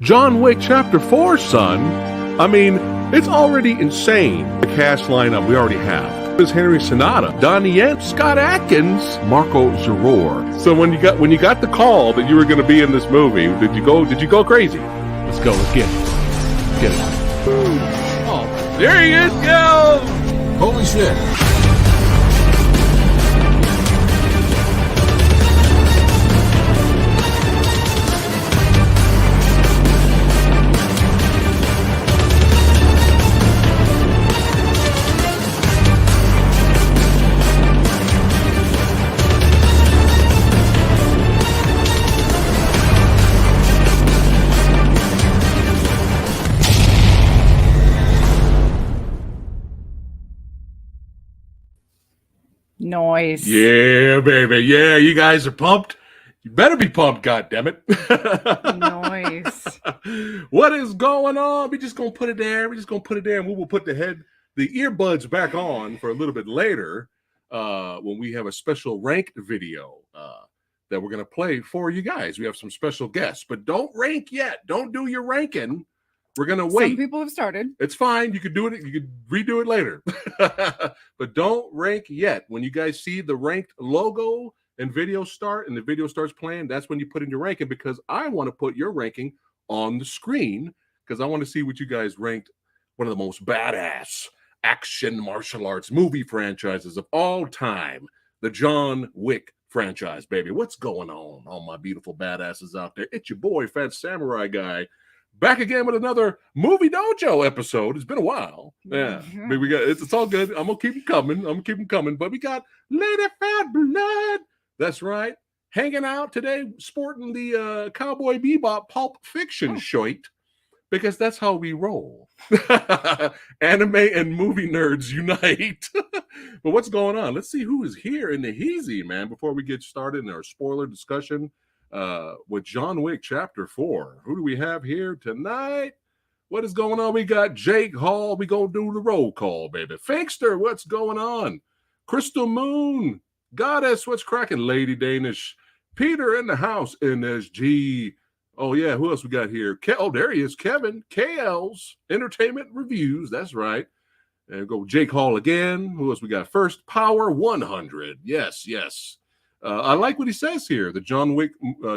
John Wick Chapter 4, son. I mean, it's already insane. The cast lineup we already have is Henry Sonata, Donnie Yen, Scott Adkins, Marco Zaror. So when you got the call that you were going to be in this movie, did you go crazy? Let's go. Let's get it. Let's get it. Oh, there he is. Go! Holy shit. Noise. Yeah, baby. Yeah, you guys are pumped. You better be pumped, goddammit. Noise. What is going on? We just gonna put it there. We and we will put the earbuds back on for a little bit later when we have a special ranked video that we're gonna play for you guys. We have some special guests, but don't rank yet. Don't do your ranking. We're gonna wait. Some people have started. It's fine. You could do it. You could redo it later. But don't rank yet. When you guys see the ranked logo and video start and the video starts playing, that's when you put in your ranking, because I want to put your ranking on the screen because I want to see what you guys ranked one of the most badass action martial arts movie franchises of all time, the John Wick franchise, baby. What's going on, all my beautiful badasses out there? It's your boy, PhatSamuraiGuy. Back again with another Movie Dojo episode. It's been a while. Yeah. But we got it's all good. I'm gonna keep them coming. But we got Lady Phat Blood. That's right. Hanging out today, sporting the Cowboy Bebop Pulp Fiction shirt, because that's how we roll. Anime and movie nerds unite. But what's going on? Let's see who is here in the heezy, man, before we get started in our spoiler discussion with John Wick Chapter 4. Who do we have here tonight? What is going on? We got Jake Hall. We gonna do the roll call, baby. Finkster, what's going on? Crystal Moon, Goddess, what's cracking? Lady Danish, Peter in the house, NSG. Oh yeah, who else we got here? Oh, there he is, Kevin. KL's Entertainment Reviews. That's right. And go Jake Hall again. Who else we got? First Power 100. Yes. I like what he says here. The John Wick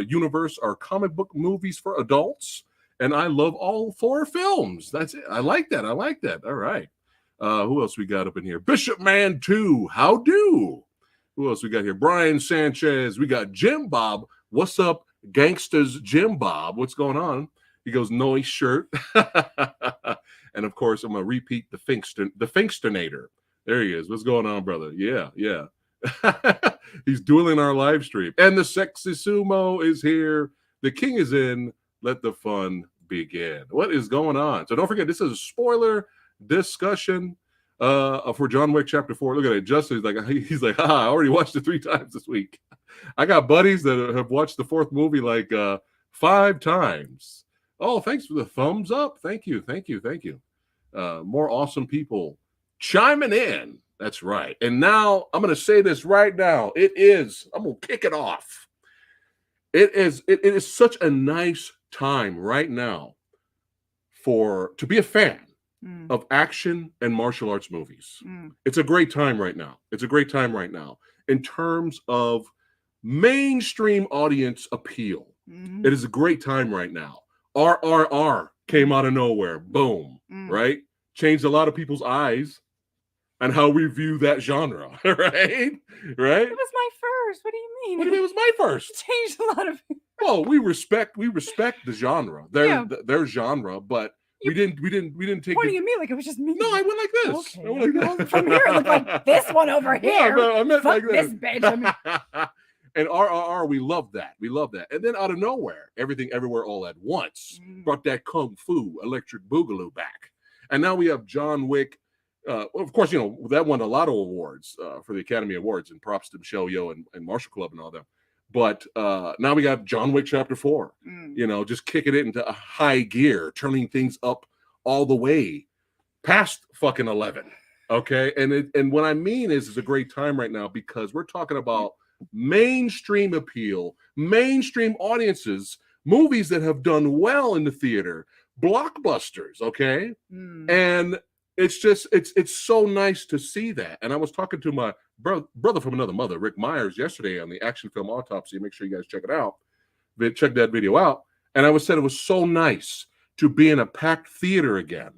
universe are comic book movies for adults, and I love all 4 films. That's it. I like that. All right. Who else we got up in here? Bishop Man 2. How do? Who else we got here? Brian Sanchez. We got Jim Bob. What's up, gangsters? Jim Bob. What's going on? He goes, noise shirt. And of course, I'm going to repeat the Finksternator. There he is. What's going on, brother? Yeah. He's dueling our live stream. And the sexy sumo is here. The king is in. Let the fun begin. What is going on? So don't forget, this is a spoiler discussion for John Wick Chapter 4. Look at it. Justin he's like, I already watched it 3 times this week. I got buddies that have watched the 4th movie like 5 times. Oh, thanks for the thumbs up. Thank you. More awesome people chiming in. That's right. And now I'm going to say this right now. I'm going to kick it off. It is such a nice time right now to be a fan of action and martial arts movies. It's a great time right now. In terms of mainstream audience appeal. It is a great time right now. RRR came out of nowhere. Boom. Right? Changed a lot of people's eyes and how we view that genre, right? It was my first. What do you mean? What do you mean it was my first? It changed a lot of. Well, we respect the genre, their genre, but we didn't take. Pointing at me like it was just me. No, I went like this. Okay. I went like this. From here, it looked like this one over here. No, I meant Fuck like this. bitch. And RRR, we love that. And then out of nowhere, Everything Everywhere All at Once brought that Kung Fu Electric Boogaloo back, and now we have John Wick. Of course, that won a lot of awards for the Academy Awards, and props to Michelle Yeoh and Marshall Club and all that. But now we got John Wick Chapter 4, just kicking it into a high gear, turning things up all the way past fucking 11. Okay. And what I mean is it's a great time right now because we're talking about mainstream appeal, mainstream audiences movies that have done well in the theater, blockbusters, okay? And it's so nice to see that. And I was talking to my brother from another mother, Rick Myers, yesterday on the Action Film Autopsy. Make sure you guys check it out. Check that video out. And I said it was so nice to be in a packed theater again,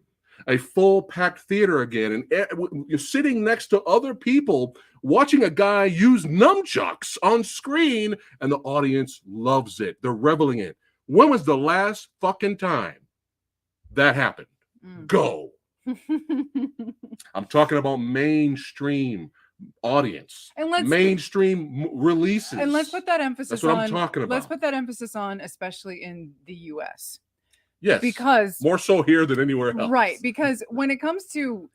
a full packed theater again. And you're sitting next to other people watching a guy use nunchucks on screen, and the audience loves it. They're reveling in it. When was the last fucking time that happened? Go. I'm talking about mainstream audience and mainstream releases. And let's put that emphasis That's what I'm talking about. Let's put that emphasis on, especially in the US. Yes. Because more so here than anywhere else. Right. Because when it comes to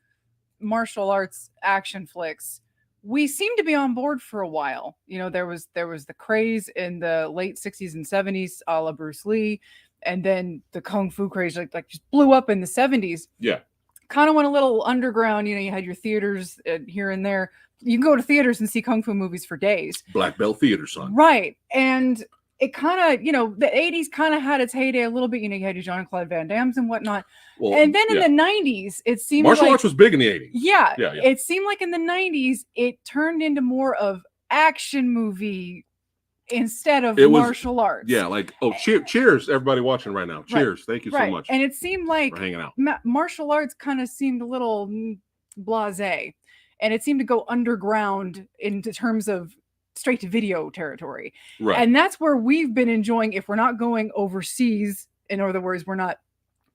martial arts action flicks, we seem to be on board for a while. You know, there was the craze in the late 60s and 70s, a la Bruce Lee, and then the kung fu craze like just blew up in the 70s. Yeah. Kind of went a little underground. You know, you had your theaters here and there. You can go to theaters and see kung fu movies for days. Black Belt Theater, son. Right. And it kind of, you know, the 80s kind of had its heyday a little bit. You know, you had your Jean-Claude Van Damme's and whatnot. Well, and then in the 90s, it seemed martial arts was big in the 80s. Yeah. It seemed like in the 90s, it turned into more of action movie instead of martial arts. Yeah, like, cheers, everybody watching right now. Cheers. Thank you so much. And it seemed like for hanging out. Martial arts kind of seemed a little blasé. And it seemed to go underground in terms of straight to video territory. Right. And that's where we've been enjoying, if we're not going overseas, in other words, we're not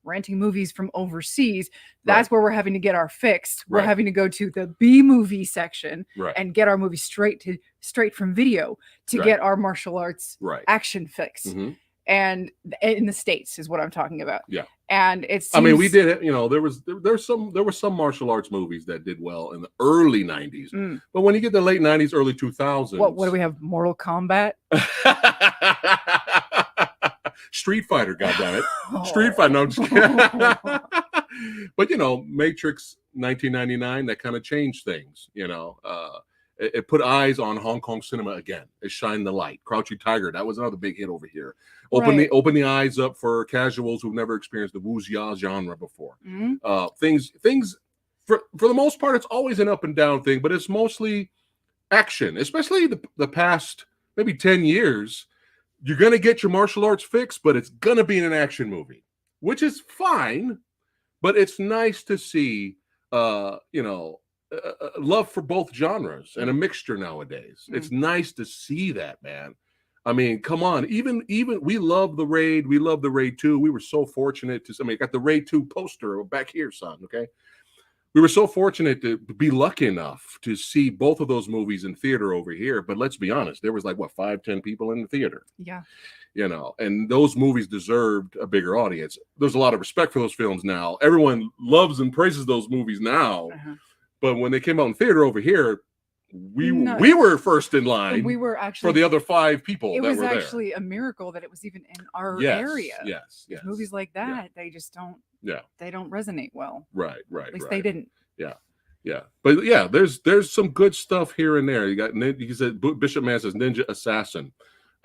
renting movies from overseas, that's where we're having to get our fix. We're having to go to the B movie section and get our movie straight from video to get our martial arts action fix. And in the States is what I'm talking about. Yeah. And it's, I mean, we did it, you know, there were some martial arts movies that did well in the early 90s. But when you get the late 90s, early 2000s. What do we have? Mortal Kombat? Street Fighter, goddammit. Street Fighter. No, I'm just kidding. But, you know, Matrix 1999, that kind of changed things, you know. It put eyes on Hong Kong cinema again. It shined the light. Crouching Tiger, that was another big hit over here. Open the eyes up for casuals who've never experienced the wuxia genre before. Things for the most part, it's always an up and down thing, but it's mostly action, especially the past maybe 10 years. You're going to get your martial arts fix, but it's going to be in an action movie, which is fine. But it's nice to see, you know, love for both genres and a mixture nowadays. It's nice to see that, man. I mean, come on. Even we love the Raid. We love the Raid 2. We were so fortunate to. I mean, I got the Raid 2 poster back here, son. Okay. We were so fortunate to be lucky enough to see both of those movies in theater over here. But let's be honest, there was like, 5-10 people in the theater. Yeah. You know, and those movies deserved a bigger audience. There's a lot of respect for those films now. Everyone loves and praises those movies now. But when they came out in theater over here, we were first in line. We were actually for the other 5 people. It was actually a miracle that it was even in our area. Yes. Movies like that, they just don't. Yeah, they don't resonate well. Right. At least they didn't. Yeah. But yeah, there's some good stuff here and there. You got, you said Bishop Man says Ninja Assassin,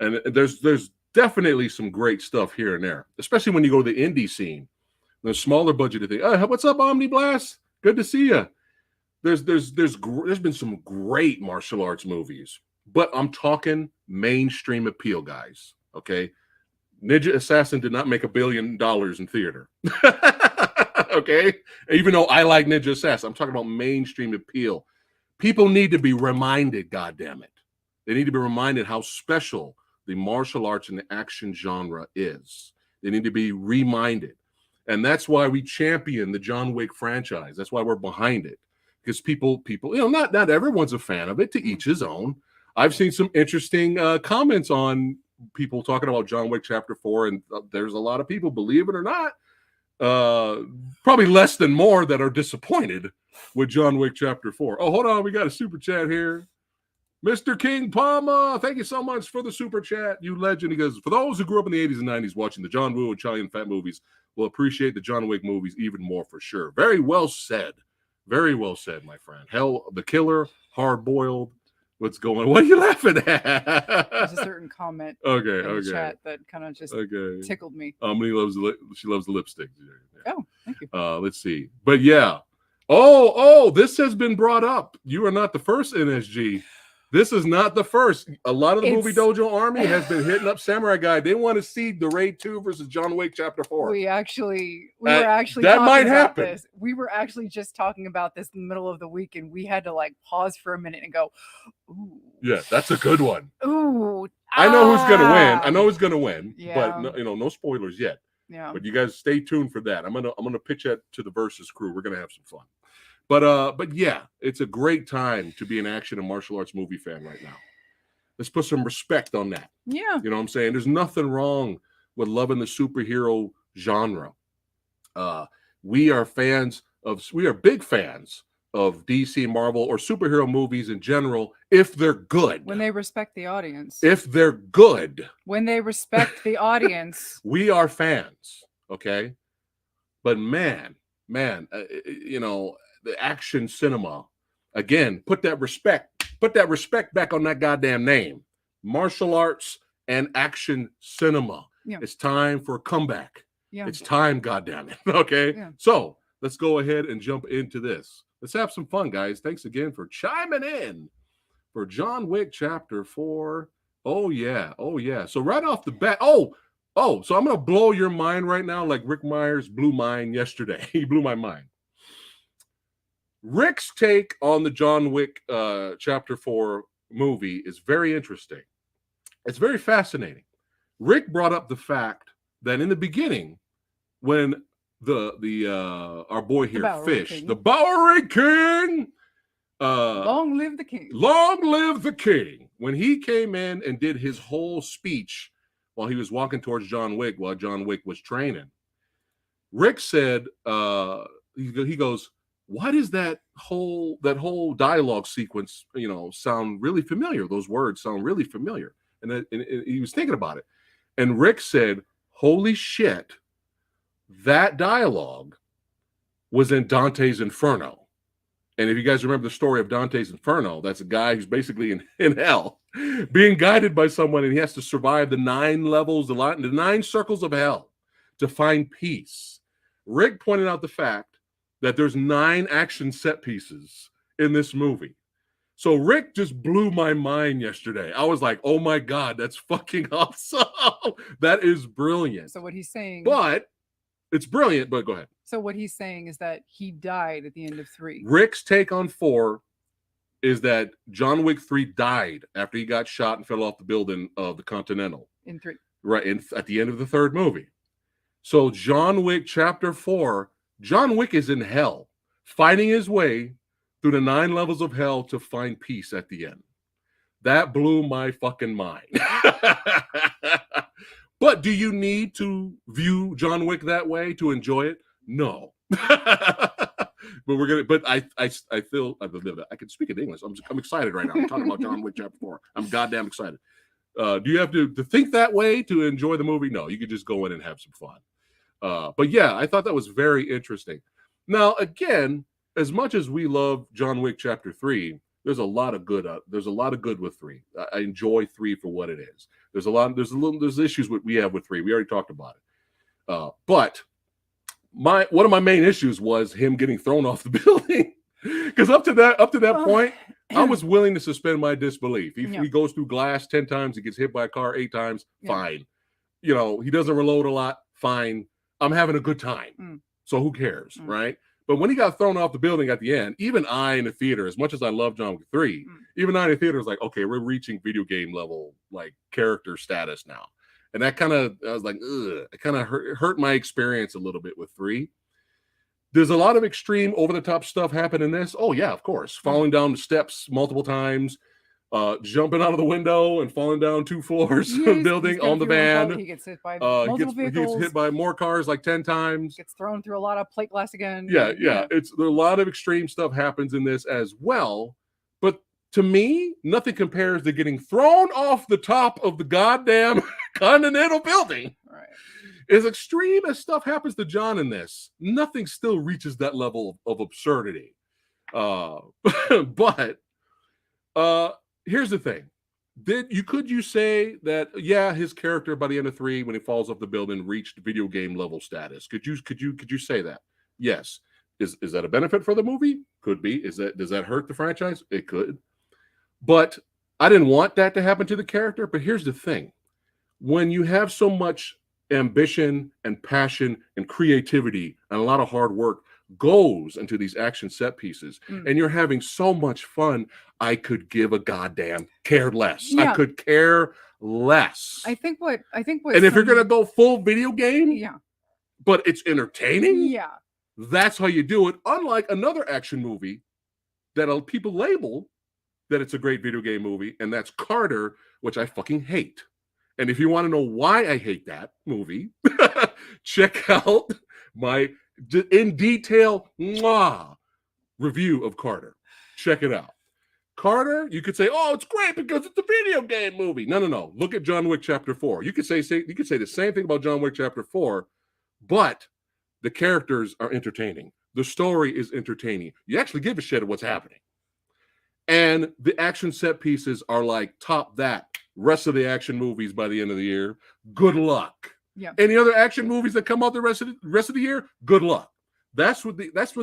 and there's definitely some great stuff here and there, especially when you go to the indie scene, the smaller budgeted thing. Oh, what's up, Omni Blast? Good to see you. There's been some great martial arts movies, but I'm talking mainstream appeal, guys. Okay, Ninja Assassin did not make $1 billion in theater. Okay, even though I like Ninja Assassin, I'm talking about mainstream appeal. People need to be reminded, goddammit. They need to be reminded how special the martial arts and the action genre is. They need to be reminded, and that's why we champion the John Wick franchise. That's why we're behind it. Because people, you know, not everyone's a fan of it. To each his own. I've seen some interesting comments on people talking about John Wick Chapter 4, and there's a lot of people, believe it or not, probably less than more, that are disappointed with John Wick Chapter 4. Oh, hold on, we got a super chat here. Mr. King Palma, thank you so much for the super chat, you legend. He goes, for those who grew up in the 80s and 90s watching the John Woo and Charlie and Phat movies, will appreciate the John Wick movies even more for sure. Very well said. Very well said, my friend. Hell, The Killer, Hard Boiled, What's going on? What are you laughing There's at? a certain comment Okay, in the okay. chat that kind of just tickled me. She loves the lipstick. Yeah. Oh, thank you. Let's see. But yeah. Oh, this has been brought up. You are not the first, NSG. This is not the first. A lot of the Movie Dojo Army has been hitting up Samurai Guy. They want to see the Raid 2 versus John Wick Chapter 4. We were actually that might happen. This. We were actually just talking about this in the middle of the week, and we had to like pause for a minute and go, ooh. Yeah, that's a good one. Ooh. I know who's gonna win. I know who's gonna win. Yeah. But no spoilers yet. Yeah. But you guys stay tuned for that. I'm gonna pitch it to the Versus crew. We're gonna have some fun. But yeah, it's a great time to be an action and martial arts movie fan right now. Let's put some respect on that. Yeah. You know what I'm saying? There's nothing wrong with loving the superhero genre. We are big fans of DC, Marvel, or superhero movies in general if they're good. When they respect the audience. If they're good. When they respect the audience. We are fans, okay? But man, the action cinema, again, put that respect back on that goddamn name. Martial arts and action cinema. Yeah. It's time for a comeback. Yeah. It's time, goddammit. Okay? Yeah. So let's go ahead and jump into this. Let's have some fun, guys. Thanks again for chiming in for John Wick Chapter 4. Oh, yeah. So right off the bat, so I'm going to blow your mind right now like Rick Myers blew mine yesterday. He blew my mind. Rick's take on the John Wick Chapter 4 movie is very interesting. It's very fascinating. Rick brought up the fact that in the beginning, when our boy here, Fish, the Bowery King, long live the king. Long live the king. When he came in and did his whole speech while he was walking towards John Wick while John Wick was training, Rick said, he goes, why does that whole dialogue sequence, sound really familiar? Those words sound really familiar. And he was thinking about it. And Rick said, holy shit, that dialogue was in Dante's Inferno. And if you guys remember the story of Dante's Inferno, that's a guy who's basically in hell, being guided by someone, and he has to survive the 9 levels, the 9 circles of hell to find peace. Rick pointed out the fact that there's 9 action set pieces in this movie. So Rick just blew my mind yesterday. I was like, oh my God, that's fucking awesome. That is brilliant. So what he's saying... But it's brilliant, but go ahead. So what he's saying is that he died at the end of 3. Rick's take on 4 is that John Wick 3 died after he got shot and fell off the building of the Continental. In 3. Right, at the end of the 3rd movie. So John Wick Chapter 4... John Wick is in hell, fighting his way through the 9 levels of hell to find peace at the end. That blew my fucking mind. But do you need to view John Wick that way to enjoy it? No. But I feel I can speak in English. I'm excited right now. I'm talking about John Wick Chapter 4. I'm goddamn excited. Do you have to think that way to enjoy the movie? No, you could just go in and have some fun. But yeah, I thought that was very interesting. Now, again, as much as we love John Wick Chapter 3, there's a lot of good. There's a lot of good with 3. I enjoy 3 for what it is. There's issues we have with 3. We already talked about it. But one of my main issues was him getting thrown off the building. Because up to that point, I was willing to suspend my disbelief. He goes through glass 10 times, he gets hit by a car 8 times, fine. He doesn't reload a lot, fine. I'm having a good time. So who cares, right? But when he got thrown off the building at the end, even I in the theater, as much as I love John Wick 3, even I in the theater was like, okay, we're reaching video game level, like character status now. And that kind of, I was like, ugh, it kind of hurt my experience a little bit with 3. There's a lot of extreme over-the-top stuff happen in this. Oh, yeah, of course. Falling down the steps multiple times, jumping out of the window and falling down 2 floors of the building on the van. He gets hit by multiple vehicles. He gets hit by more cars like 10 times. Gets thrown through a lot of plate glass again. Yeah. There's a lot of extreme stuff happens in this as well. But to me, nothing compares to getting thrown off the top of the goddamn Continental building. Right. As extreme as stuff happens to John in this, nothing still reaches that level of absurdity. But here's the thing. Could you say that his character by the end of 3 when he falls off the building reached video game level status? Could you say that? Yes. Is that a benefit for the movie? Could be. Does that hurt the franchise? It could. But I didn't want that to happen to the character. But here's the thing. When you have so much ambition and passion and creativity and a lot of hard work goes into these action set pieces, and you're having so much fun, I could give a goddamn care less. I could care less. I think what and if you're gonna go full video game, but it's entertaining, that's how you do it. Unlike another action movie that people label that it's a great video game movie, and that's Carter, which I fucking hate. And if you want to know why I hate that movie, check out my in detail review of Carter. Check it out. Carter, you could say, oh, it's great because it's a video game movie. No. Look at John Wick Chapter 4. You could say the same thing about John Wick Chapter 4, but the characters are entertaining. The story is entertaining. You actually give a shit of what's happening. And the action set pieces are like top that. Rest of the action movies by the end of the year, good luck. Yeah. Any other action movies that come out the rest of the year, good luck. That's what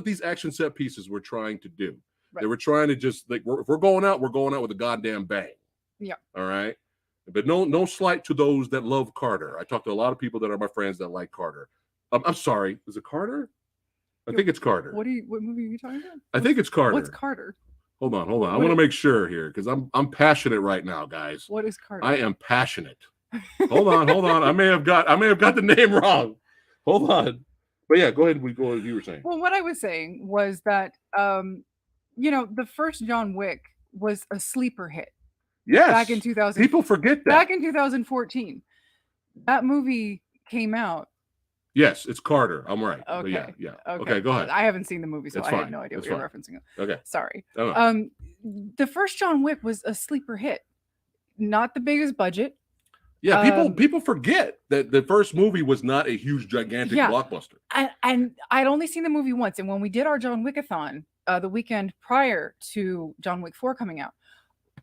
these action set pieces were trying to do. Right. They were trying to just if we're going out with a goddamn bang. Yeah. All right. But no slight to those that love Carter. I talked to a lot of people that are my friends that like Carter. I'm sorry, is it Carter? I think it's Carter. What movie are you talking about? I think it's Carter. What's Carter? Hold on. I want to make sure here because I'm passionate right now, guys. What is Carter? I am passionate. Hold on. I may have got the name wrong. Hold on. But yeah, go ahead. Go as you were saying. Well, what I was saying was that the first John Wick was a sleeper hit. Yes. Back in 2000. People forget that. Back in 2014. That movie came out. Yes, it's Carter. I'm right. Okay. Yeah. Okay, go ahead. I haven't seen the movie, so it's I fine. have no idea it's what fine. you're referencing. Okay. Sorry. The first John Wick was a sleeper hit. Not the biggest budget. Yeah, people forget that the first movie was not a huge, gigantic blockbuster. And I'd only seen the movie once. And when we did our John Wickathon the weekend prior to John Wick 4 coming out,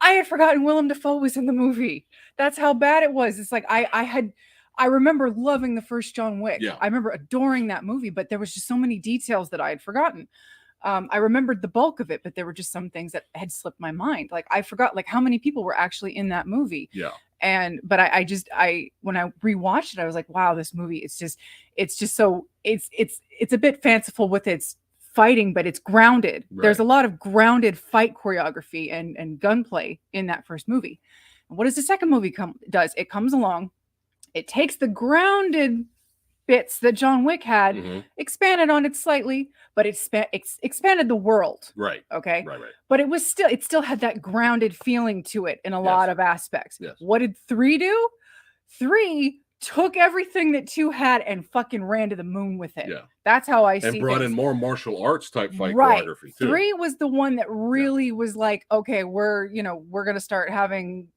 I had forgotten Willem Dafoe was in the movie. That's how bad it was. It's like I remember loving the first John Wick. Yeah. I remember adoring that movie, but there was just so many details that I had forgotten. I remembered the bulk of it, but there were just some things that had slipped my mind. Like I forgot how many people were actually in that movie. Yeah. But I when I rewatched it, I was like, wow, this movie, it's just so it's a bit fanciful with its fighting, but it's grounded. Right. There's a lot of grounded fight choreography and gunplay in that first movie. And what does the second movie does? It comes along. It takes the grounded bits that John Wick had, expanded on it slightly, but it expanded the world. Right. Okay. Right. But it still had that grounded feeling to it in a lot of aspects. Yes. What did 3 do? 3 took everything that 2 had and fucking ran to the moon with it. Yeah. That's how I see it. And brought in more martial arts type fight choreography too. 3 was the one that really was like, okay, we're going to start having,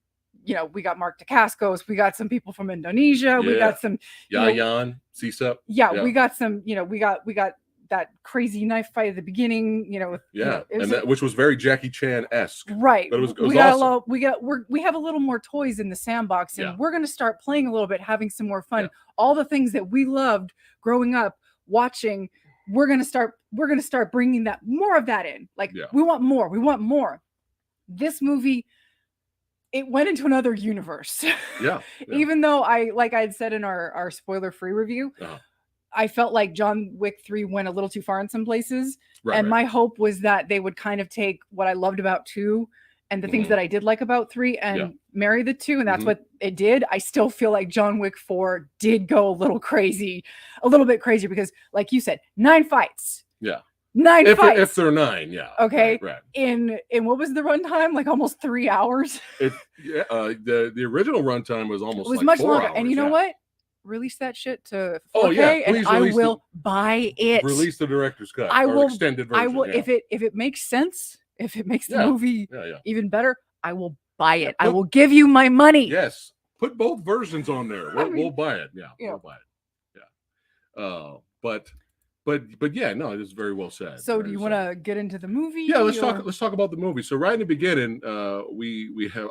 we got Mark Dacascos, we got some people from Indonesia, we got some Yayan, CSEP. Yeah, we got some, we got that crazy knife fight at the beginning, which was very Jackie Chan-esque. Right. But it was awesome. We have a little more toys in the sandbox, and we're going to start playing a little bit, having some more fun. Yeah. All the things that we loved growing up watching, we're going to start bringing more of that in. Like we want more. This movie, it went into another universe. Yeah. Even though I had said in our spoiler-free review, I felt like John Wick 3 went a little too far in some places. Right, my hope was that they would kind of take what I loved about 2 and the things that I did like about 3 and marry the 2. And that's what it did. I still feel like John Wick 4 did go a little bit crazy because, like you said, 9 fights. Yeah. 9 fights. If they're 9, yeah. Okay. Right. In what was the runtime? Like almost 3 hours. The original runtime was almost much 4 longer. hours, And you know what? Release that shit to 4K and I will buy it. Release the director's cut extended version. I will if it makes sense, if it makes the movie even better, I will buy it. I will give you my money. Yes. Put both versions on there. We'll buy it. Yeah. We'll buy it. Yeah. But but yeah, no, it is very well said. So do you want to get into the movie? Yeah, let's talk about the movie. So right in the beginning, we have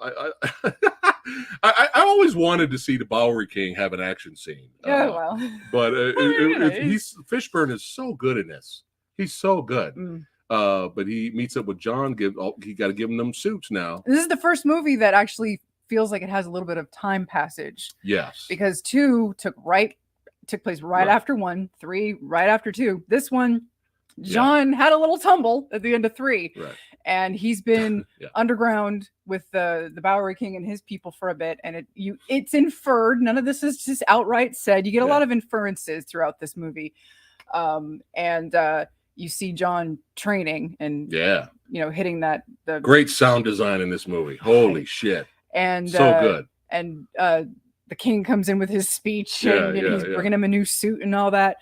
I always wanted to see the Bowery King have an action scene. Well, but Fishburne is so good in this. He's so good. But he meets up with John. He got to give him them suits now. This is the first movie that actually feels like it has a little bit of time passage. Yes, because 2 took place right after 1, 3 right after 2. This one, John had a little tumble at the end of 3, right. And he's been underground with the Bowery King and his people for a bit, and it's inferred. None of this is just outright said. You get a lot of inferences throughout this movie, and you see John training and hitting the great sound design in this movie. Holy shit! And so good. And the king comes in with his speech, and he's bringing him a new suit and all that.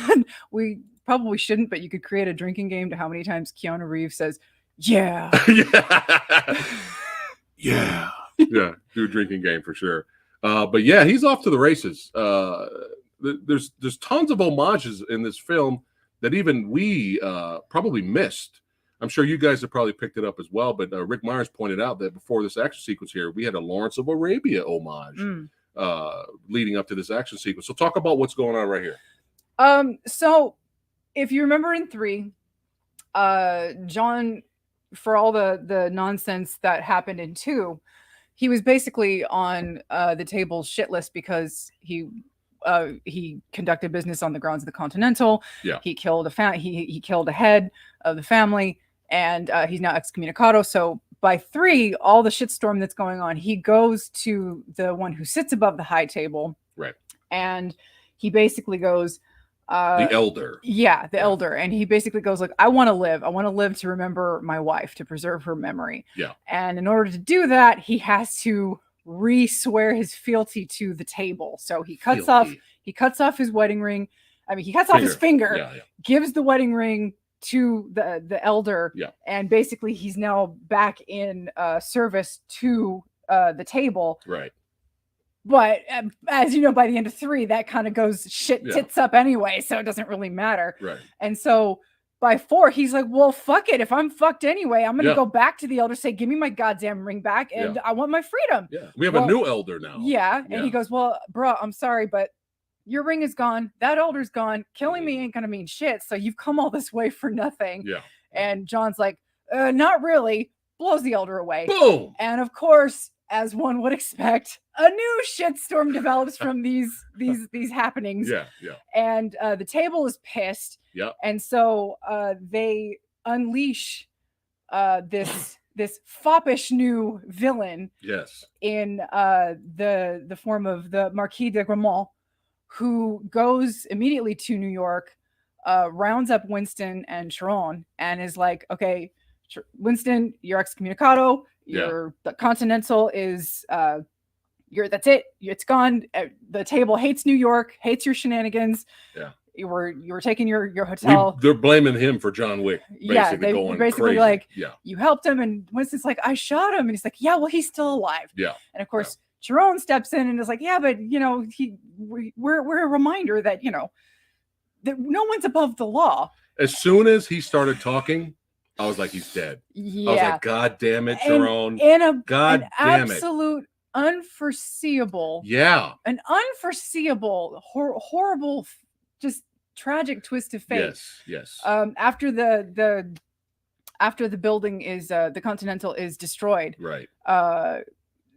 And we probably shouldn't, but you could create a drinking game to how many times Keanu Reeves says, "Yeah, yeah." Do a drinking game for sure. But yeah, he's off to the races. There's tons of homages in this film that even we probably missed. I'm sure you guys have probably picked it up as well, but Rick Myers pointed out that before this action sequence here, we had a Lawrence of Arabia homage leading up to this action sequence. So talk about what's going on right here. So if you remember in 3, John, for all the nonsense that happened in 2, he was basically on the table's shit list because he conducted business on the grounds of the Continental. Yeah. He killed he killed a head of the family, and he's now excommunicado. So by 3, all the shitstorm that's going on, he goes to the one who sits above the high table. Right. And he basically goes, the elder. Yeah, the elder. And he basically goes like, I want to live to remember my wife, to preserve her memory. Yeah. And in order to do that, he has to re-swear his fealty to the table. So he cuts off his wedding ring. I mean, he cuts off his finger, gives the wedding ring to the elder, and basically he's now back in service to the table. Right. But as you know, by the end of 3, that kind of goes tits up anyway, so it doesn't really matter. Right. And so by 4, he's like, well, fuck it. If I'm fucked anyway, I'm going to go back to the elder, say, give me my goddamn ring back, and I want my freedom. Yeah. We have a new elder now. Yeah. And he goes, well, bro, I'm sorry, but your ring is gone. That elder's gone. Killing me ain't going to mean shit. So you've come all this way for nothing. Yeah. And John's like, not really. Blows the elder away. Boom. And of course, as one would expect, a new shitstorm develops from these happenings. Yeah. And the table is pissed. Yeah. And so they unleash this foppish new villain. Yes. In the form of the Marquis de Gramont, who goes immediately to New York, rounds up Winston and Chiron, and is like, okay, Winston, you're excommunicado. The Continental is that's it. It's gone. The table hates New York, hates your shenanigans. Yeah. You were taking your hotel. They're blaming him for John Wick. They basically crazy. Like, you helped him, and Winston's like, I shot him, and he's like, yeah, well, he's still alive. Yeah. And of course, Chiron steps in and is like, yeah, but we're a reminder that that no one's above the law. As soon as he started talking, I was like, he's dead. Yeah. I was like, God damn it, Chiron. An absolute unforeseeable. Yeah. An unforeseeable, horrible, just tragic twist of fate. Yes. After the building is the Continental is destroyed. Right.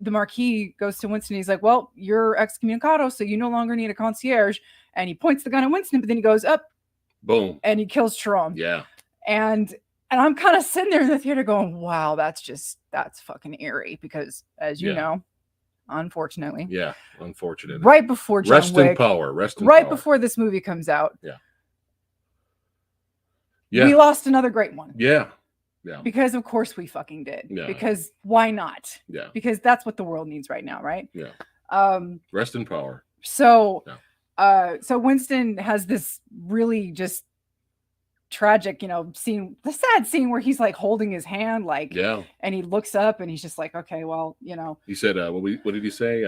The Marquis goes to Winston. He's like, well, you're excommunicado, so you no longer need a concierge. And he points the gun at Winston, but then he goes up. Boom. And he kills Chiron. Yeah. And I'm kind of sitting there in the theater going, wow, that's fucking eerie, because as you know, unfortunately. Yeah, unfortunately. Right before John Rest Wick. in power. Rest in right power. Before this movie comes out. Yeah. We lost another great one. Yeah. Because of course we fucking did. Yeah. Because why not? Yeah. Because that's what the world needs right now, right? Yeah. Rest in power. So so Winston has this really just tragic, scene, the sad scene where he's like holding his hand, like, and he looks up and he's just like, okay, well, He said, what did he say?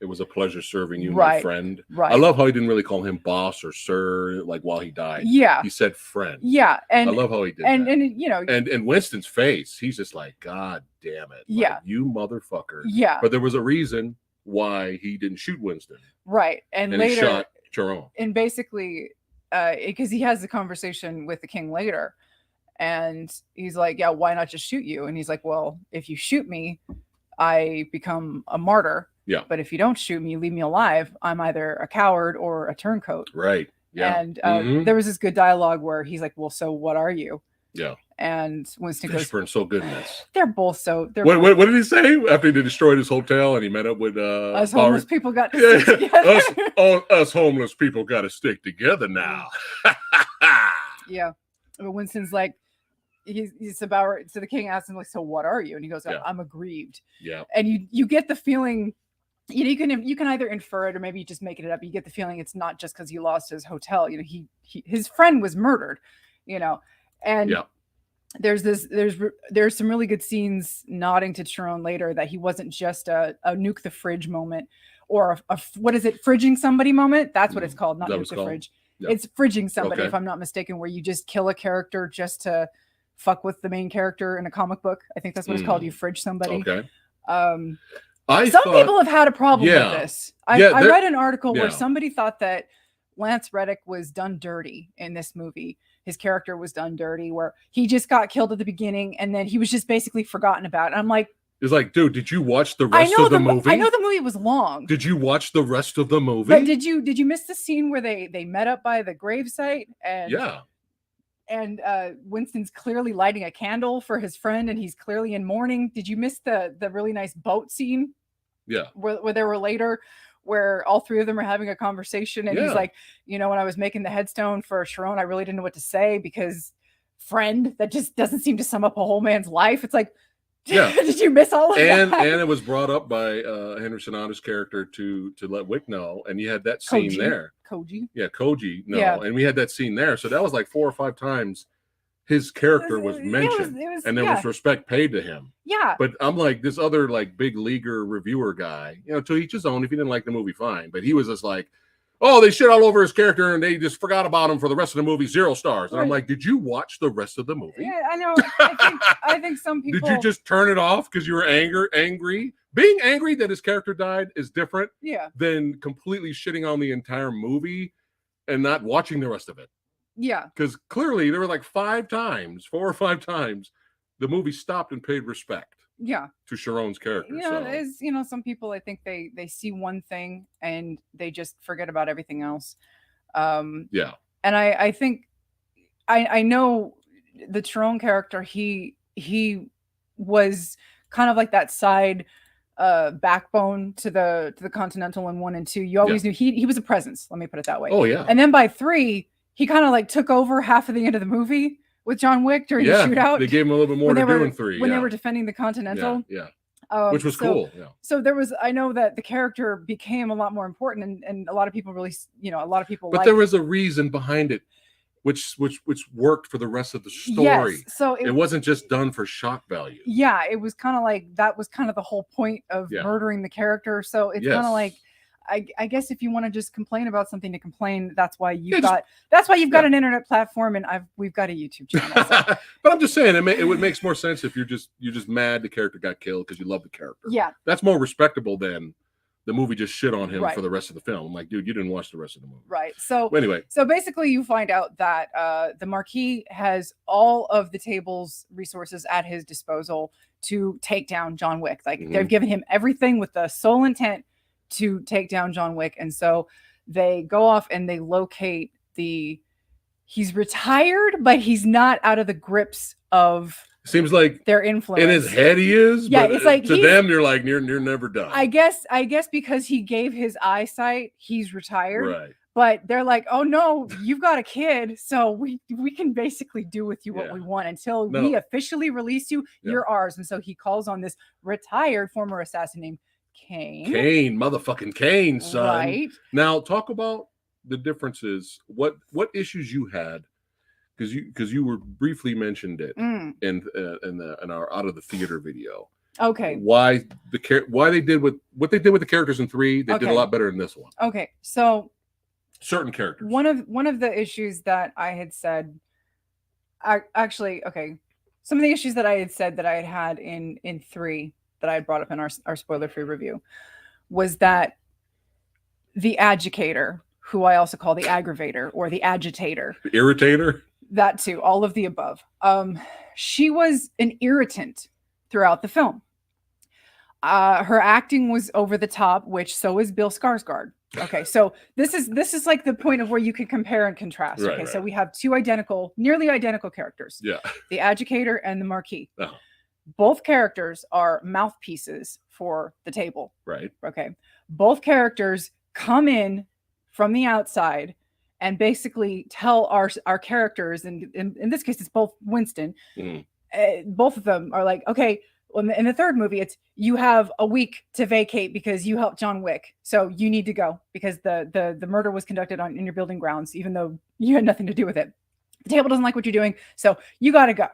It was a pleasure serving you, my Right. friend. Right. I love how he didn't really call him boss or sir, like while he died. Yeah. He said friend. Yeah. And I love how he did and that. and you know, and Winston's face, he's just like, God damn it. Yeah. Like, you motherfucker. Yeah. But there was a reason why he didn't shoot Winston. Right. And he later shot Chiron. and basically because he has the conversation with the king later, and he's like, yeah, why not just shoot you? And he's like, well, if you shoot me, I become a martyr. Yeah. But if you don't shoot me, you leave me alive, I'm either a coward or a turncoat. Right. Yeah. And there was this good dialogue where he's like, well, so what are you? Yeah. And Winston goes, Fishburne's so good in this. They're both so. What did he say after he destroyed his hotel and he met up with us homeless people got to stick together. us homeless people got to stick together now. Yeah. But Winston's like, he's about. So the king asks him like, so what are you? And he goes, I'm aggrieved. Yeah. And you get the feeling. You can either infer it or maybe you just making it up. You get the feeling it's not just because he lost his hotel. You know, his friend was murdered. You know, and there's some really good scenes nodding to Chiron later that he wasn't just a nuke the fridge moment or a what is it, fridging somebody moment. That's what it's called, not nuke the fridge. Yeah. It's fridging somebody, if I'm not mistaken, where you just kill a character just to fuck with the main character in a comic book. I think that's what it's called. You fridge somebody. Okay. Some people have had a problem with this. I read an article where somebody thought that Lance Reddick was done dirty in this movie. His character was done dirty, where he just got killed at the beginning and then he was just basically forgotten about. And I'm like, it's like, dude, did you watch the rest of the movie? I know the movie was long. Did you watch the rest of the movie? But did you miss the scene where they met up by the gravesite and Winston's clearly lighting a candle for his friend and he's clearly in mourning? Did you miss the really nice boat scene? Yeah. Where they were later, where all three of them are having a conversation and he's like, you know, when I was making the headstone for Chiron, I really didn't know what to say because friend, that just doesn't seem to sum up a whole man's life. It's like, did you miss all of that? And it was brought up by Henry Sonata's character to let Wick know, and you had that scene there. Koji. And we had that scene there. So that was like 4 or 5 times his character was mentioned, and there was respect paid to him. Yeah. But I'm like, this other like big leaguer reviewer guy, you know, to each his own. If you didn't like the movie, fine. But he was just like, oh, they shit all over his character and they just forgot about him for the rest of the movie. 0 stars. And I'm like, did you watch the rest of the movie? Yeah, I know. I think some people. Did you just turn it off because you were angry? Being angry that his character died is different than completely shitting on the entire movie and not watching the rest of it. Yeah. Because clearly there were like 4 or 5 times the movie stopped and paid respect. Yeah. To Chiron's character. You know, some people, I think they see one thing and they just forget about everything else. And I think I know the Chiron character, he was kind of like that side backbone to the Continental in 1 and 2. You always knew he was a presence, let me put it that way. Oh yeah. And then by 3, he kind of like took over half of the end of the movie with John Wick during the shootout. They gave him a little bit more to do in 3. When they were defending the Continental. Which was cool. Yeah. So I know that the character became a lot more important and a lot of people really, you know, a lot of people But there was a reason behind it, which worked for the rest of the story. Yes. So it wasn't just done for shock value. Yeah. It was kind of like, that was kind of the whole point of murdering the character. So it's kind of like, I guess if you want to just complain about something to complain, that's why you've got an internet platform and we've got a YouTube channel. So. But I'm just saying it would make more sense if you're just mad the character got killed because you love the character. Yeah. That's more respectable than the movie just shit on him for the rest of the film. I'm like, dude, you didn't watch the rest of the movie. Right. So anyway. So basically you find out that the Marquis has all of the table's resources at his disposal to take down John Wick. Like they've given him everything with the sole intent to take down John Wick. And so they go off and they locate he's retired, but he's not out of the grips of seems like their influence. In his head he is, but it's like to them you're like you're never done. I guess because he gave his eyesight, he's retired. Right. But they're like, oh no, you've got a kid, so we can basically do with you what we want until we officially release you. You're ours. And so he calls on this retired former assassin named Kane, motherfucking Kane, son. Right. Now talk about the differences. What issues you had, because you were briefly mentioned it in our Out of the Theater video. Okay. Why they did what they did with the characters in 3, they did a lot better in this one. Okay, so certain characters. One of the issues that I had said, some of the issues that I had said that I had in 3 that I had brought up in our spoiler-free review was that the agitator, who I also call the aggravator or the agitator, the irritator, that too, all of the above. She was an irritant throughout the film. Her acting was over the top, which so is Bill Skarsgård. Okay, so this is like the point of where you can compare and contrast. Okay, so we have 2 nearly identical characters. Yeah, the agitator and the Marquis. Uh-huh. Both characters are mouthpieces for the table. Right. Okay. Both characters come in from the outside and basically tell our characters, and in this case, it's both Winston. Mm-hmm. Both of them are like, okay, well, in the 3rd movie, it's you have a week to vacate because you helped John Wick, so you need to go because the murder was conducted in your building grounds, even though you had nothing to do with it. The table doesn't like what you're doing, so you got to go.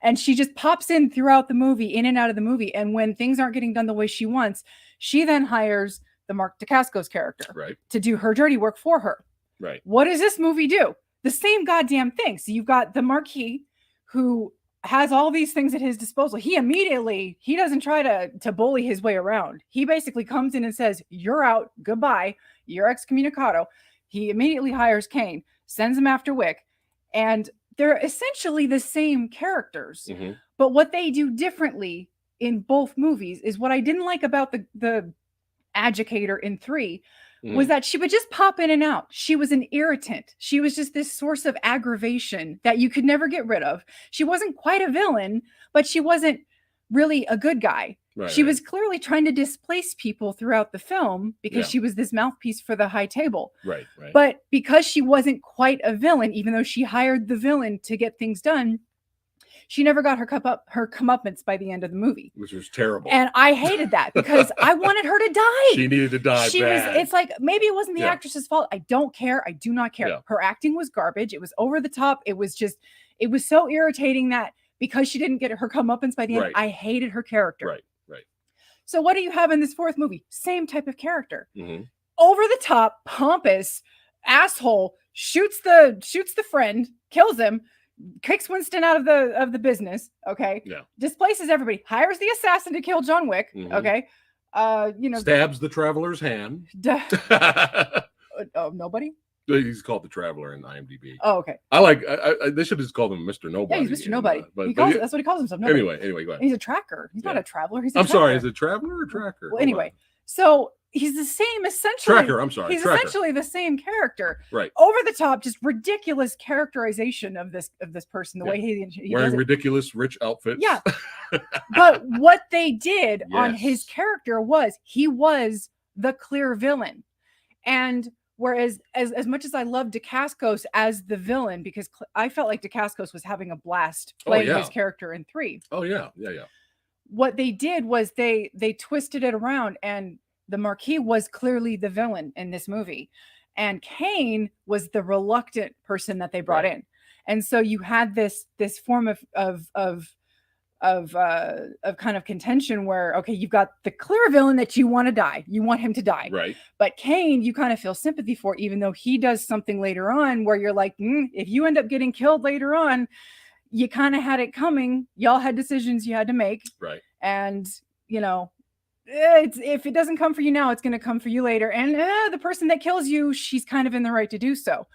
And she just pops in throughout the movie, in and out of the movie. And when things aren't getting done the way she wants, she then hires the Mark Dacascos character to do her dirty work for her. Right. What does this movie do? The same goddamn thing. So you've got the Marquis, who has all these things at his disposal. He doesn't try to bully his way around. He basically comes in and says, "You're out. Goodbye. You're excommunicado." He immediately hires Kane, sends him after Wick, and they're essentially the same characters. Mm-hmm. But what they do differently in both movies is what I didn't like about the agitator in 3 was that she would just pop in and out. She was an irritant. She was just this source of aggravation that you could never get rid of. She wasn't quite a villain, but she wasn't really a good guy. She was clearly trying to displace people throughout the film because she was this mouthpiece for the high table. Right. But because she wasn't quite a villain, even though she hired the villain to get things done, she never got her comeuppance by the end of the movie, which was terrible. And I hated that because I wanted her to die. She needed to die. It's like, maybe it wasn't the actress's fault. I don't care. I do not care. Yeah. Her acting was garbage. It was over the top. It was so irritating that because she didn't get her comeuppance by the end, I hated her character. Right. So what do you have in this 4th movie? Same type of character. Mm-hmm. Over the top, pompous, asshole, shoots the friend, kills him, kicks Winston out of the business, okay? Yeah. Displaces everybody, hires the assassin to kill John Wick, okay? Stabs the traveler's hand. Nobody? He's called the Traveler in IMDb. Oh, okay. They should just call him Mr. Nobody. Yeah, he's Mr. Nobody. That's what he calls himself. Nobody. Anyway, go ahead. He's a tracker. He's not a traveler. He's a I'm tracker. sorry, is it Traveler or Tracker? Well, anyway, so he's the same essentially. Tracker, I'm sorry. He's essentially the same character. Right. Over the top, just ridiculous characterization of this person, the way he wearing ridiculous rich outfits. Yeah. But what they did on his character was he was the clear villain. And whereas as much as I love Dacascos as the villain, because I felt like Dacascos was having a blast playing his character in 3. Oh, yeah. What they did was they twisted it around, and the Marquis was clearly the villain in this movie. And Kane was the reluctant person that they brought in. And so you had this form of kind of contention where, okay, you've got the clear villain that you want to die. You want him to die. Right. But Kane, you kind of feel sympathy for, even though he does something later on where you're like, if you end up getting killed later on, you kind of had it coming. Y'all had decisions you had to make. Right. And, if it doesn't come for you now, it's going to come for you later. And the person that kills you, she's kind of in the right to do so.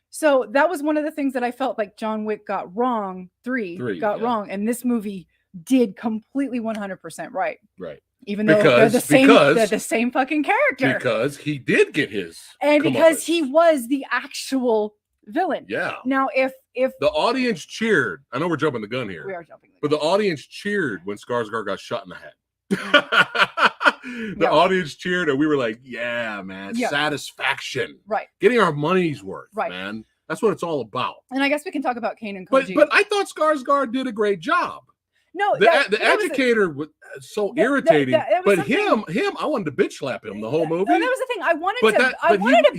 So that was one of the things that I felt like John Wick got wrong. 3 got wrong. And this movie did completely 100% right. Right. Even though they're the same fucking character. Because he did get his. And because he was the actual villain. Yeah. Now, if the audience cheered, I know we're jumping the gun here. We are jumping the gun. But the audience cheered when Skarsgård got shot in the head. The audience cheered, and we were like, yeah, man, satisfaction. Right. Getting our money's worth, man. That's what it's all about. And I guess we can talk about Kane and Koji. But I thought Skarsgård did a great job. No, the educator was so irritating. But him, I wanted to bitch slap him the whole movie. No, that was the thing. I wanted to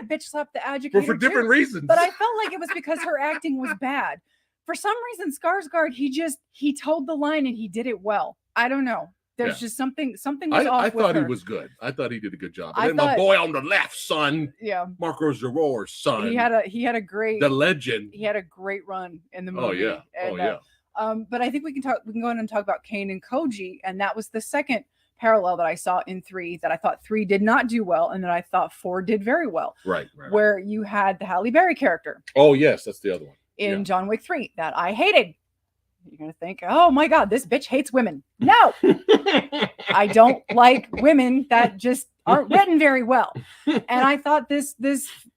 bitch slap the educator for different reasons. But I felt like it was because her acting was bad. For some reason, Skarsgård, he told the line and he did it well. I don't know. There's just something was off I with thought her. he was good. I thought he did a good job. I And thought, my boy on the left, son. Yeah. Marco Zaror's son. He had a great, the legend. He had a great run in the movie. Oh yeah. And, but I think we can go in and talk about Kane and Koji, and that was the second parallel that I saw in 3 that I thought 3 did not do well, and that I thought 4 did very well. Right. Where you had the Halle Berry character. Oh yes, that's the other one. In John Wick 3 that I hated. You're going to think, oh my God, this bitch hates women. No, I don't like women that just aren't written very well. And I thought this,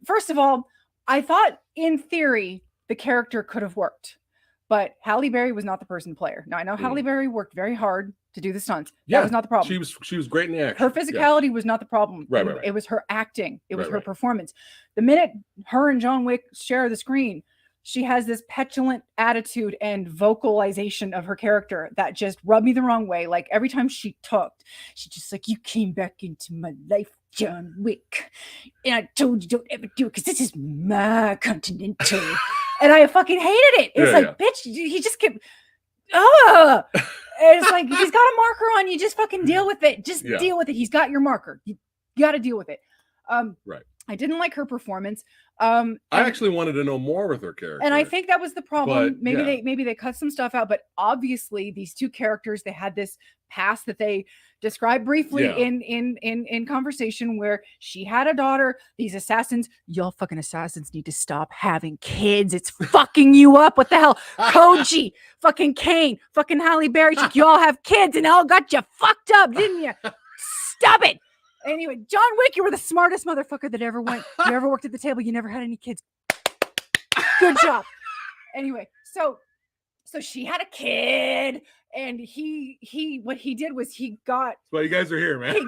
first of all, I thought in theory, the character could have worked, but Halle Berry was not the person player. Now I know Halle Berry worked very hard to do the stunts. That was not the problem. She was great in the action. Her physicality was not the problem. Right. It was her acting. It was her performance. The minute her and John Wick share the screen, she has this petulant attitude and vocalization of her character that just rubbed me the wrong way. Like every time she talked, she just like, you came back into my life, John Wick. And I told you don't ever do it because this is my Continental. And I fucking hated it. It's bitch, he just kept, and it's like, he's got a marker on you. Just fucking deal with it. Just deal with it. He's got your marker. You got to deal with it. Right. I didn't like her performance. I actually wanted to know more with her character, and I think that was the problem. But, maybe they cut some stuff out, but obviously these two characters, they had this past that they described briefly in conversation where she had a daughter. These assassins, y'all fucking assassins need to stop having kids. It's fucking you up. What the hell? Koji, fucking Kane, fucking Halle Berry, y'all have kids and all got you fucked up, didn't you? Stop it. Anyway, John Wick, you were the smartest motherfucker that ever went. You ever worked at the table. You never had any kids. Good job. Anyway, so she had a kid, and what he did was he got. That's why you guys are here, man. He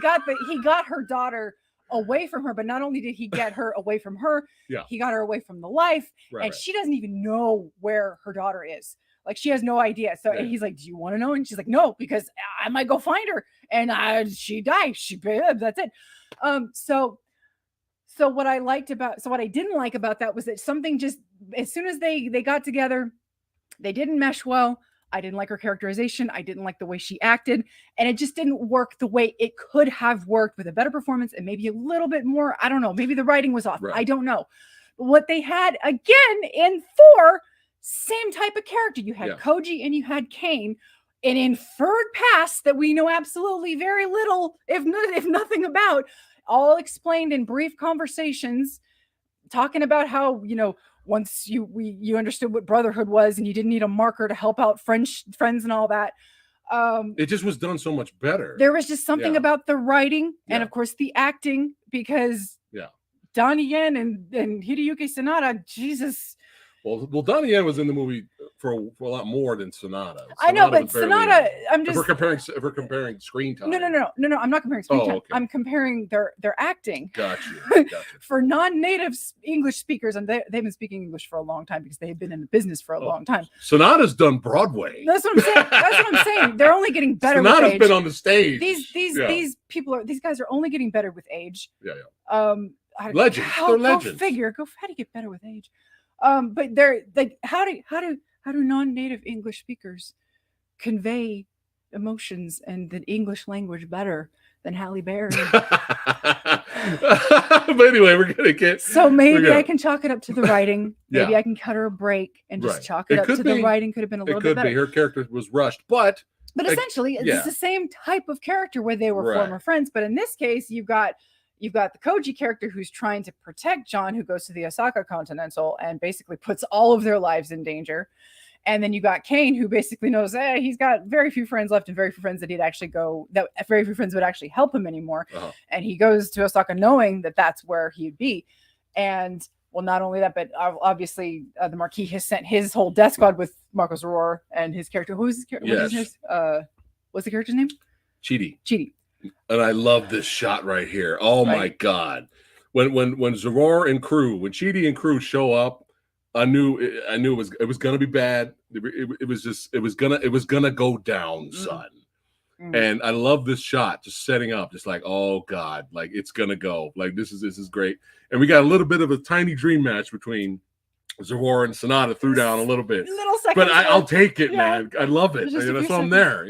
got her daughter away from her, but not only did he get her away from her, he got her away from the life, and she doesn't even know where her daughter is. Like, she has no idea. So and he's like, do you want to know? And she's like, no, because I might go find her. And she died. That's it. So what I didn't like about that was that something just, as soon as they got together, they didn't mesh well. I didn't like her characterization. I didn't like the way she acted. And it just didn't work the way it could have worked with a better performance and maybe a little bit more. I don't know. Maybe the writing was off. Right. I don't know. But what they had again in 4, same type of character. You had Koji and you had Kane, an inferred past that we know absolutely very little, if nothing about, all explained in brief conversations, talking about how, once you understood what brotherhood was and you didn't need a marker to help out friends and all that. It just was done so much better. There was just something about the writing and of course the acting, because Donnie Yen and Hideyuki Sanada, Jesus. Well, Donnie Yen was in the movie for a lot more than Sonata. I know, but Sonata, if we're comparing screen time. No. I'm not comparing screen time. Okay. I'm comparing their acting. Gotcha. For non-native English speakers, and they've been speaking English for a long time because they've been in the business for a long time. Sonata's done Broadway. That's what I'm saying. They're only getting better. Sonata's with age. Been on the stage. These guys are only getting better with age. Legends. They're legends. Go figure. How do you get better with age? But they're like, how do non-native English speakers convey emotions and the English language better than Halle Berry? But anyway, we're gonna get. So maybe I can chalk it up to the writing. Maybe I can cut her a break and just chalk it up to the writing. Could have been a little bit better. Her character was rushed, but essentially it's the same type of character where they were former friends. But in this case, you've got the Koji character who's trying to protect John, who goes to the Osaka Continental and basically puts all of their lives in danger. And then you got Kane, who basically knows he's got very few friends left and very few friends very few friends would actually help him anymore. And he goes to Osaka knowing that that's where he'd be. And well, not only that, but obviously the Marquis has sent his whole death squad with Marco Zaror and his character. Who's his character? What's the character's name? Chidi. And I love this shot right here. Oh my God. When Zaror and crew, when Chidi and crew show up, I knew it was gonna be bad. It was gonna go down, son. And I love this shot, just setting up, just like, oh God, like it's gonna go. Like this is great. And we got a little bit of a tiny dream match between Zaror and Sonata threw down a little bit. But I'll take it, man. I love it. So I'm there,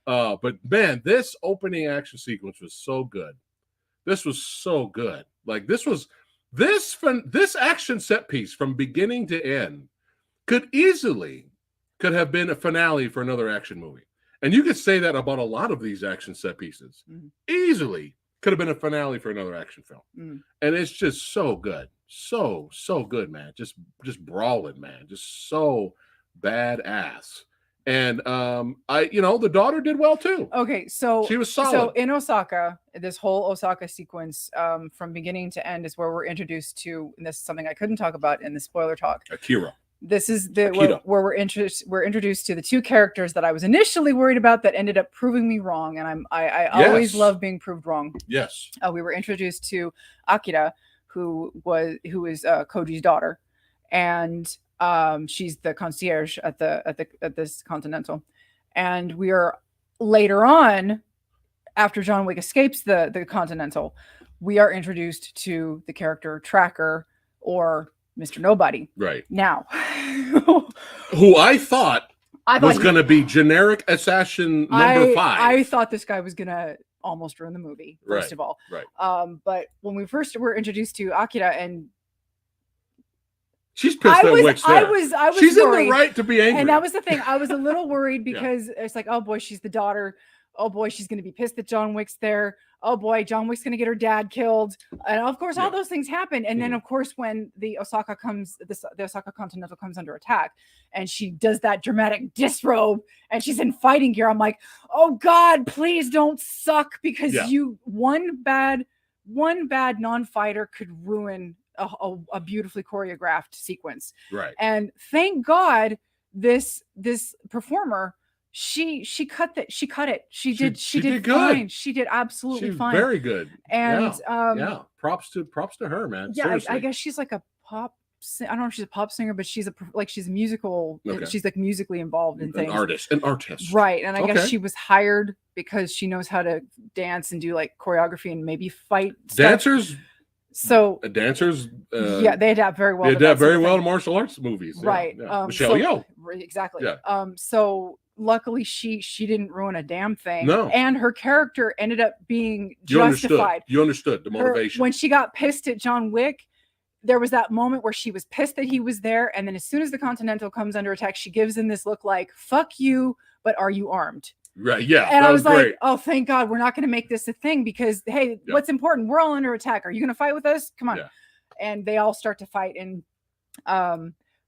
But man, this opening action sequence was so good. This was so good. Like this action set piece from beginning to end could have been a finale for another action movie. And you could say that about a lot of these action set pieces. Easily could have been a finale for another action film. And it's just so good. So good, man. Just brawling, man. Just so badass. And the daughter did well too. Okay, so she was solid. So in Osaka, this whole Osaka sequence from beginning to end is where we're introduced to, and this is something I couldn't talk about in the spoiler talk. Akira. This is where we're introduced to the two characters that I was initially worried about that ended up proving me wrong, and I always love being proved wrong. Yes. We were introduced to Akira, who is Koji's daughter, and she's the concierge at this Continental, and we are later on, after John Wick escapes the Continental, we are introduced to the character Tracker, or Mr. Nobody. Right. Now. Who I thought was going to be generic assassin number 5. I thought this guy was going to almost ruin the movie, first of all. Right. But when we first were introduced to Akira, and she's pissed at Wick's there. I was she's worried. in the right to be angry. And that was the thing. I was a little worried because it's like, oh boy, she's the daughter. Oh boy, she's going to be pissed that John Wick's there. Oh boy, John Wick's going to get her dad killed. And of course, all those things happen. And then of course, when the Osaka Continental comes under attack and she does that dramatic disrobe and she's in fighting gear, I'm like, oh God, please don't suck, because one bad non-fighter could ruin a beautifully choreographed sequence. Right. And thank God this performer, she cut it. She did fine. Good. She did absolutely fine. Very good. And props to her, man. Yeah, I guess she's like a pop. I don't know if she's a pop singer, but she's a musical. Okay. She's like musically involved in things. An artist. Right. And I guess she was hired because she knows how to dance and do like choreography and maybe fight dancers. So dancers, they adapt very well. They adapt very well to martial arts movies, right? Yeah. Michelle Yeoh, exactly. Yeah. So luckily, she didn't ruin a damn thing. No, and her character ended up being justified. You understood the motivation. When she got pissed at John Wick, there was that moment where she was pissed that he was there, and then as soon as the Continental comes under attack, she gives him this look like "fuck you," but are you armed? Right. Yeah. And I was like, great. oh, thank God we're not going to make this a thing, because, hey, what's important? We're all under attack. Are you going to fight with us? Come on. Yeah. And they all start to fight. And,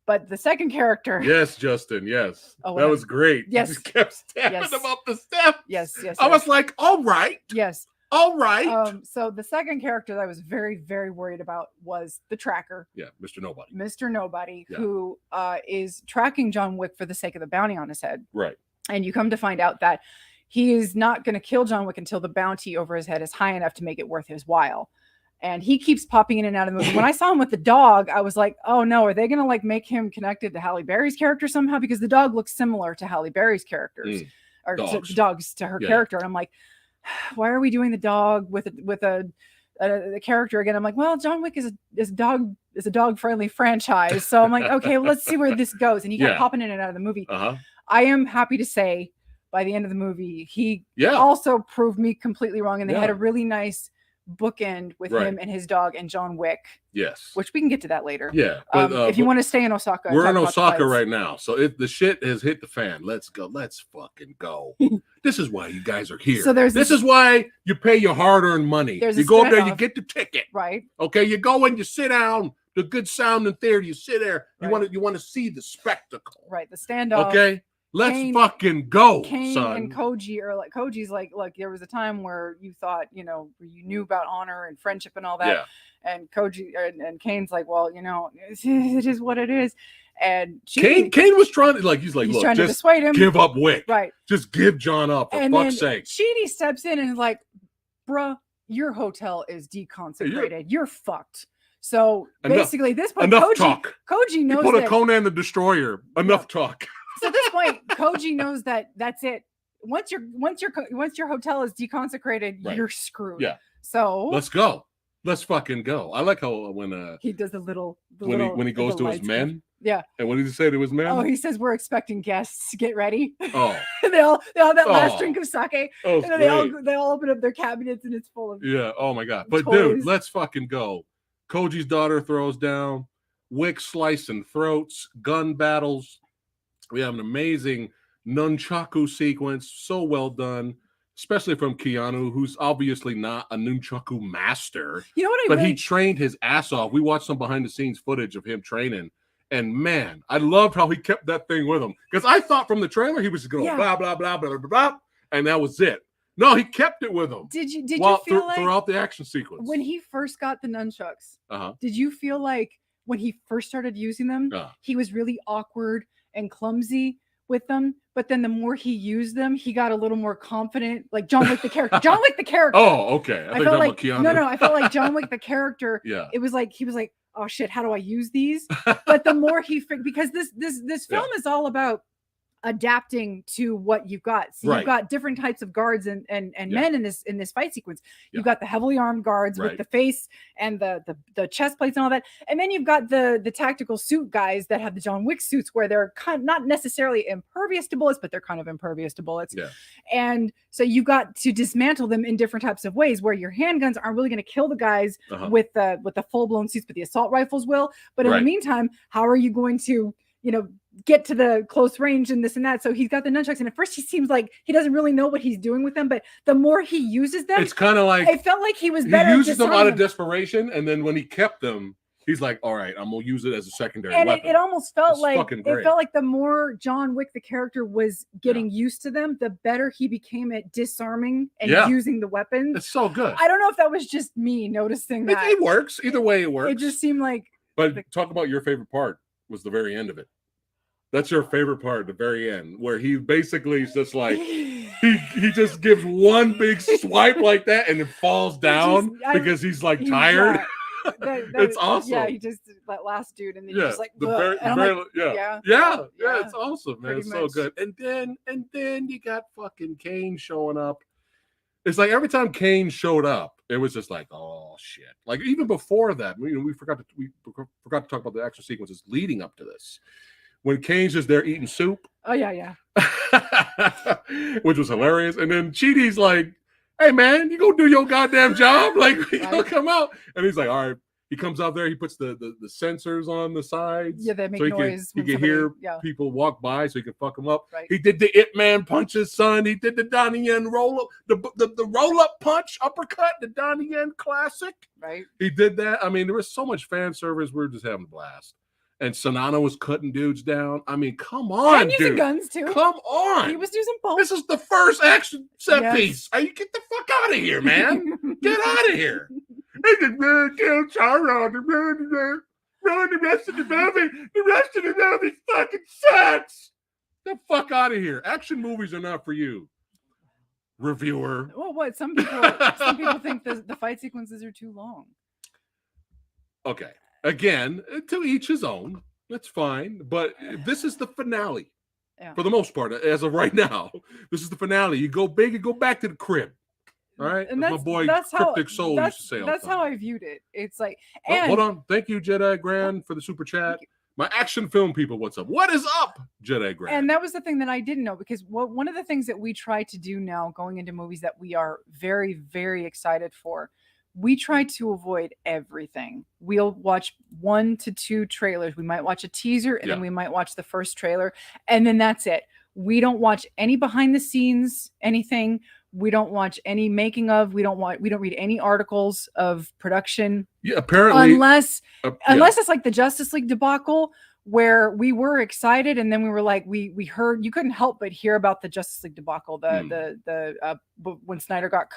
but the second character. Yes, Justin. Yes. That was great. Yes. You just kept stabbing him up the steps. Yes. I was like, all right. Yes. All right. So the second character that I was very, very worried about was the Tracker. Yeah. Mr. Nobody. Mr. Nobody, who is tracking John Wick for the sake of the bounty on his head. Right. And you come to find out that he is not going to kill John Wick until the bounty over his head is high enough to make it worth his while. And he keeps popping in and out of the movie. When I saw him with the dog, I was like, oh no, are they going to like make him connected to Halle Berry's character somehow? Because the dog looks similar to Halle Berry's characters, or dogs to her character. And I'm like, why are we doing the dog with a character again? I'm like, well, John Wick is a dog friendly franchise. So I'm like, okay, well, let's see where this goes. And he kept popping in and out of the movie. I am happy to say by the end of the movie, he also proved me completely wrong. And they had a really nice bookend with him and his dog and John Wick. Yes. Which we can get to that later. Yeah. But, if you want to stay in Osaka. We're in Osaka right now. So the shit has hit the fan. Let's go. Let's fucking go. This is why you guys are here. So this is why you pay your hard-earned money. You go up there, you get the ticket. Right. Okay. You go and you sit down. The good sound and theater. You sit there. Right. You want to see the spectacle. Right. The standoff. Okay. Let's fucking go, Kane son. And Koji are like, Koji's like, look, there was a time where you thought, you knew about honor and friendship and all that. Yeah. And Koji and Kane's like, well, it is what it is. And Kane was trying to he's look, trying to just dissuade him. Give up Wick. Right. Just give John up, for fuck's sake. Chidi steps in and is like, bruh, your hotel is deconsecrated. You're fucked. So basically, this point, Koji knows you put a Conan the Destroyer. Enough talk. So at this point, Koji knows that that's it. Once your hotel is deconsecrated, you're screwed. Yeah. So let's go. Let's fucking go. I like how when he does the little when he goes to his men Yeah. And what did he say to his men? Oh, he says we're expecting guests. Get ready. Oh. they all have that last drink of sake. Oh, and then they all open up their cabinets and it's full of Oh my God. But toys. dude, let's fucking go. Koji's daughter throws down, Wick slicing throats, gun battles. We have an amazing nunchaku sequence, so well done, especially from Keanu, who's obviously not a nunchaku master. You know what But he trained his ass off. We watched some behind the scenes footage of him training. And man, I loved how he kept that thing with him. Because I thought from the trailer he was going blah, blah, blah, blah, blah, blah, and that was it. No, he kept it with him. Did you feel like throughout the action sequence? When he first got the nunchucks, did you feel like when he first started using them, he was really awkward and clumsy with them? But then the more he used them, he got a little more confident, like John Wick the character. John Wick the character. Oh, okay. I felt like no, I felt like John Wick the character. It was like he was like, oh shit, how do I use these? But the more because this film is all about adapting to what you've got. So you've got different types of guards and men in this fight sequence. You've got the heavily armed guards with the face and the chest plates and all that. And then you've got the tactical suit guys that have the John Wick suits where they're kind of not necessarily impervious to bullets, but they're kind of impervious to bullets. And so you've got to dismantle them in different types of ways where your handguns aren't really going to kill the guys with the full-blown suits, but the assault rifles will. But in the meantime, how are you going to, get to the close range and this and that? So he's got the nunchucks, and at first he seems like he doesn't really know what he's doing with them, but the more he uses them, it's kind of like it felt like he was better. He uses them out of desperation, and then when he kept them, he's like, all right, I'm gonna use it as a secondary weapon. It almost felt like the more John Wick the character was getting used to them, the better he became at disarming and using the weapons. It's so good. I don't know if that was just me noticing that. It works either way. It works. It just seemed like. But talk about your favorite part was the very end of it. That's your favorite part, the very end, where he basically is just like he just gives one big swipe like that and it falls down because he's like tired. It's awesome. Yeah, he just that last dude, and then he's just like, it's awesome, man. It's so good. And then you got fucking Kane showing up. It's like every time Kane showed up, it was just like, oh shit. Like even before that, we forgot to talk about the action sequences leading up to this. When Kane's just there eating soup. Oh, yeah. Which was hilarious. And then Chidi's like, hey, man, you go do your goddamn job. Like, you come out. And he's like, all right. He comes out there. He puts the sensors on the sides. Yeah, they make noise. He can hear people walk by so he can fuck them up. Right. He did the Ip Man punch his son. He did the Donnie Yen roll-up, the roll-up punch, uppercut, the Donnie Yen classic. Right. He did that. I mean, there was so much fan service. We were just having a blast. And Sonana was cutting dudes down. I mean, come on, and using guns too. Come on. He was using both. This is the first action set piece. You get the fuck out of here, man. Get out of here. The rest of the movie fucking sucks. Get the fuck out of here. Action movies are not for you, reviewer. Well, what? Some people think the fight sequences are too long. Okay. Again, to each his own. That's fine. But this is the finale. Yeah. For the most part, as of right now. This is the finale. You go big, you go back to the crib. All right? And my boy Cryptic Soul used to say. That's how I viewed it. It's like... hold on. Thank you, Jedi Grand, for the super chat. My action film people, what's up? What is up, Jedi Grand? And that was the thing that I didn't know, because one of the things that we try to do now going into movies that we are very, very excited for, we try to avoid everything. We'll watch 1 to 2 trailers. We might watch a teaser, and then we might watch the first trailer, and then that's it. We don't watch any behind the scenes, anything. We don't watch any making of. We don't read any articles of production. Yeah, apparently, unless it's like the Justice League debacle, where we were excited, and then we were like, we heard, you couldn't help but hear about the Justice League debacle, when Snyder got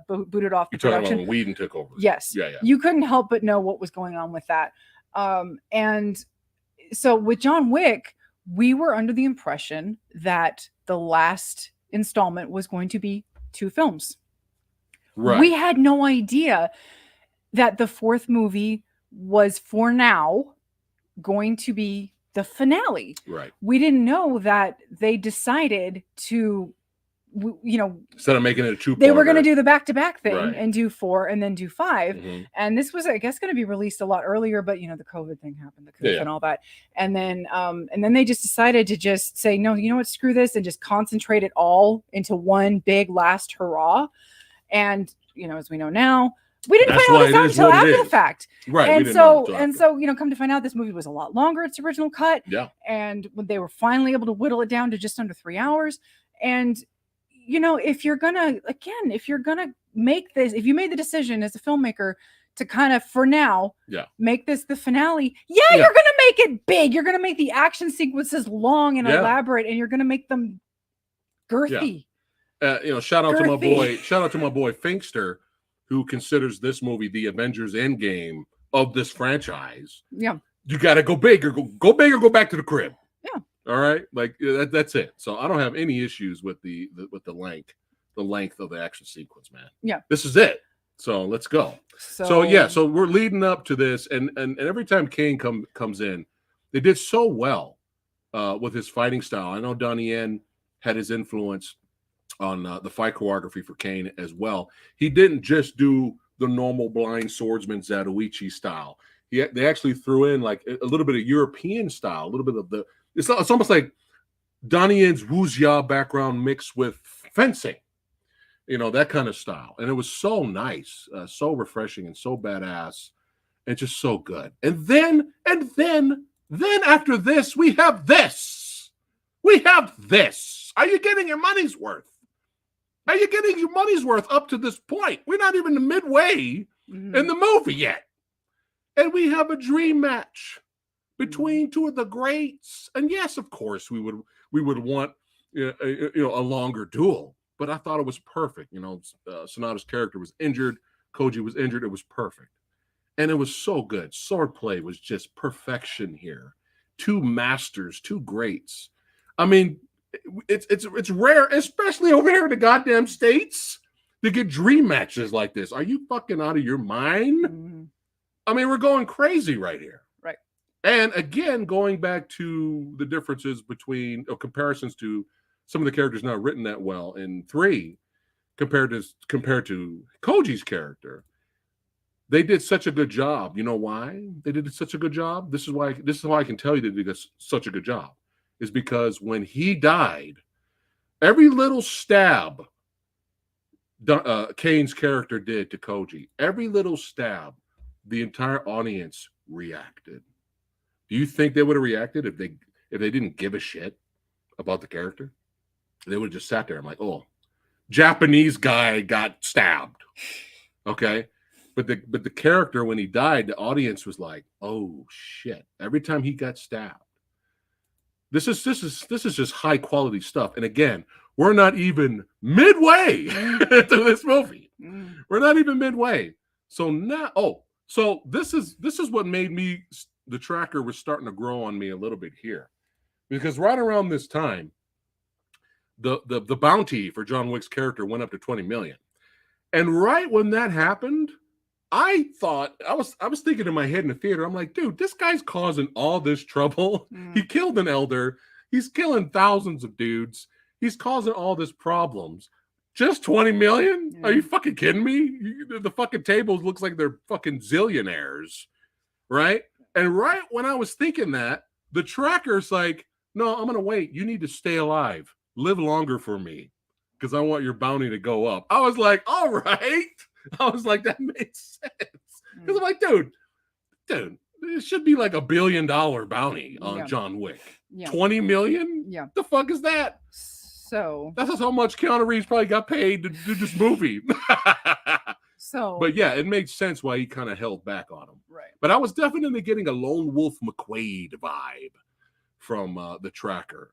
booted off the production. About when Whedon took over. Yes. Yeah. You couldn't help but know what was going on with that. And so with John Wick, we were under the impression that the last installment was going to be 2 films. Right. We had no idea that the 4th movie was, for now, going to be the finale. Right. We didn't know that they decided to instead of making it a 2-parter, they were going to do the back-to-back thing Right. and do 4 and then do 5. Mhm. And this was, I guess, going to be released a lot earlier, but the COVID thing happened, the coup and all that. And then they just decided to just say, no, you know what, screw this, and just concentrate it all into one big last hurrah. And as we know now, we didn't find all this out until after the fact. Right. And so, come to find out, this movie was a lot longer, its original cut. Yeah. And when they were finally able to whittle it down to just under 3 hours. And if you're gonna make this, if you made the decision as a filmmaker to kind of, for now, make this the finale, you're gonna make it big. You're gonna make the action sequences long and elaborate, and you're gonna make them girthy. Shout out to my boy Finkster, who considers this movie the Avengers Endgame of this franchise. Yeah, you got to go big or go big or go back to the crib. Yeah. All right, that's it. So I don't have any issues with the length of the action sequence, man. Yeah, this is it. So let's go. So we're leading up to this, and every time Kane comes in, they did so well with his fighting style. I know Donnie Yen had his influence on the fight choreography for Kane as well. He didn't just do the normal blind swordsman Zatoichi style. They actually threw in like a little bit of European style, a little bit of it's almost like Donnie Yen's wuxia background mixed with fencing, that kind of style. And it was so nice, so refreshing, and so badass, and just so good. And then after this, we have this. Are you getting your money's worth? Are you getting your money's worth up to this point? We're not even midway in the movie yet. And we have a dream match between two of the greats. And yes, of course, we would want a longer duel. But I thought it was perfect. Sonata's character was injured. Koji was injured. It was perfect. And it was so good. Swordplay was just perfection here. Two masters, two greats. I mean, it's rare, especially over here in the goddamn States, to get dream matches like this. Are you fucking out of your mind? Mm-hmm. I mean, we're going crazy right here. Right. And again, going back to the differences between comparisons to some of the characters not written that well in 3 compared to Koji's character. They did such a good job. You know why they did such a good job? This is why I can tell you they did such a good job. Is because when he died, every little stab Kane's character did to Koji, every little stab, the entire audience reacted. Do you think they would have reacted if they didn't give a shit about the character? They would have just sat there. I'm like, oh, Japanese guy got stabbed. Okay. But the character, when he died, the audience was like, oh shit. Every time he got stabbed. This is just high quality stuff. And again, we're not even midway to this movie. We're not even midway. So now, so this is what made me, the tracker was starting to grow on me a little bit here, because right around this time, the bounty for John Wick's character went up to 20 million, and right when that happened, I thought I was thinking in my head in the theater, I'm like, dude, this guy's causing all this trouble. He killed an elder. He's killing thousands of dudes. He's causing all this problems. Just 20 million? Are you fucking kidding me? The fucking tables looks like they're fucking zillionaires, right? And right when I was thinking that, the tracker's like, no, I'm gonna wait. You need to stay alive. Live longer for me, because I want your bounty to go up. I was like, all right. I was like, that makes sense. Because I'm like, dude, it should be like $1 billion bounty on John Wick. 20 million? Yeah. The fuck is that? So that's how much Keanu Reeves probably got paid to do this movie. But yeah, it made sense why he kind of held back on him. Right. But I was definitely getting a Lone Wolf McQuade vibe from the tracker,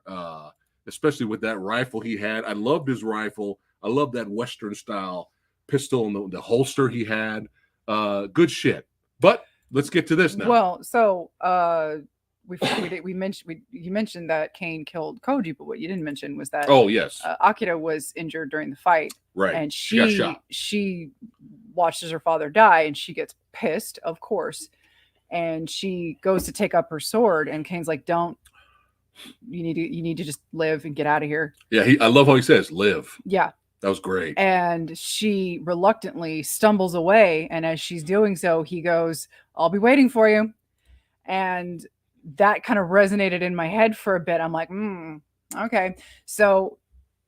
especially with that rifle he had. I loved his rifle. I loved that Western style pistol and the holster he had. Good shit. But let's get to this now. Well, so you mentioned that Kane killed Koji, but what you didn't mention was that Akira was injured during the fight, right? And she watches her father die, and she gets pissed, of course, and she goes to take up her sword, and Kane's like, don't you need to just live and get out of here. Yeah, I love how he says live. Yeah. That was great. And she reluctantly stumbles away. And as she's doing so, he goes, I'll be waiting for you. And that kind of resonated in my head for a bit. I'm like, okay. So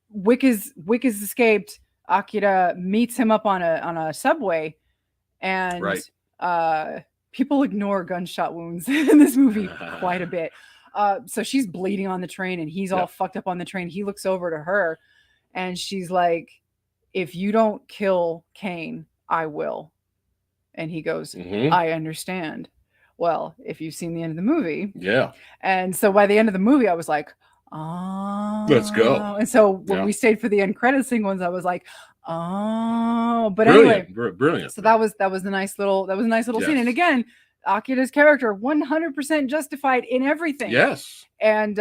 Wick is escaped. Akira meets him up on a subway. And people ignore gunshot wounds in this movie quite a bit. So she's bleeding on the train and he's all fucked up on the train. He looks over to her and she's like, if you don't kill Kane, I will. And he goes, I understand. Well, if you've seen the end of the movie. Yeah. And so by the end of the movie, I was like, oh. Let's go. And so when we stayed for the end credit sequence, I was like, oh. But brilliant. Anyway. Brilliant. So that was a nice little scene. And again, Akira's character 100% justified in everything. Yes. And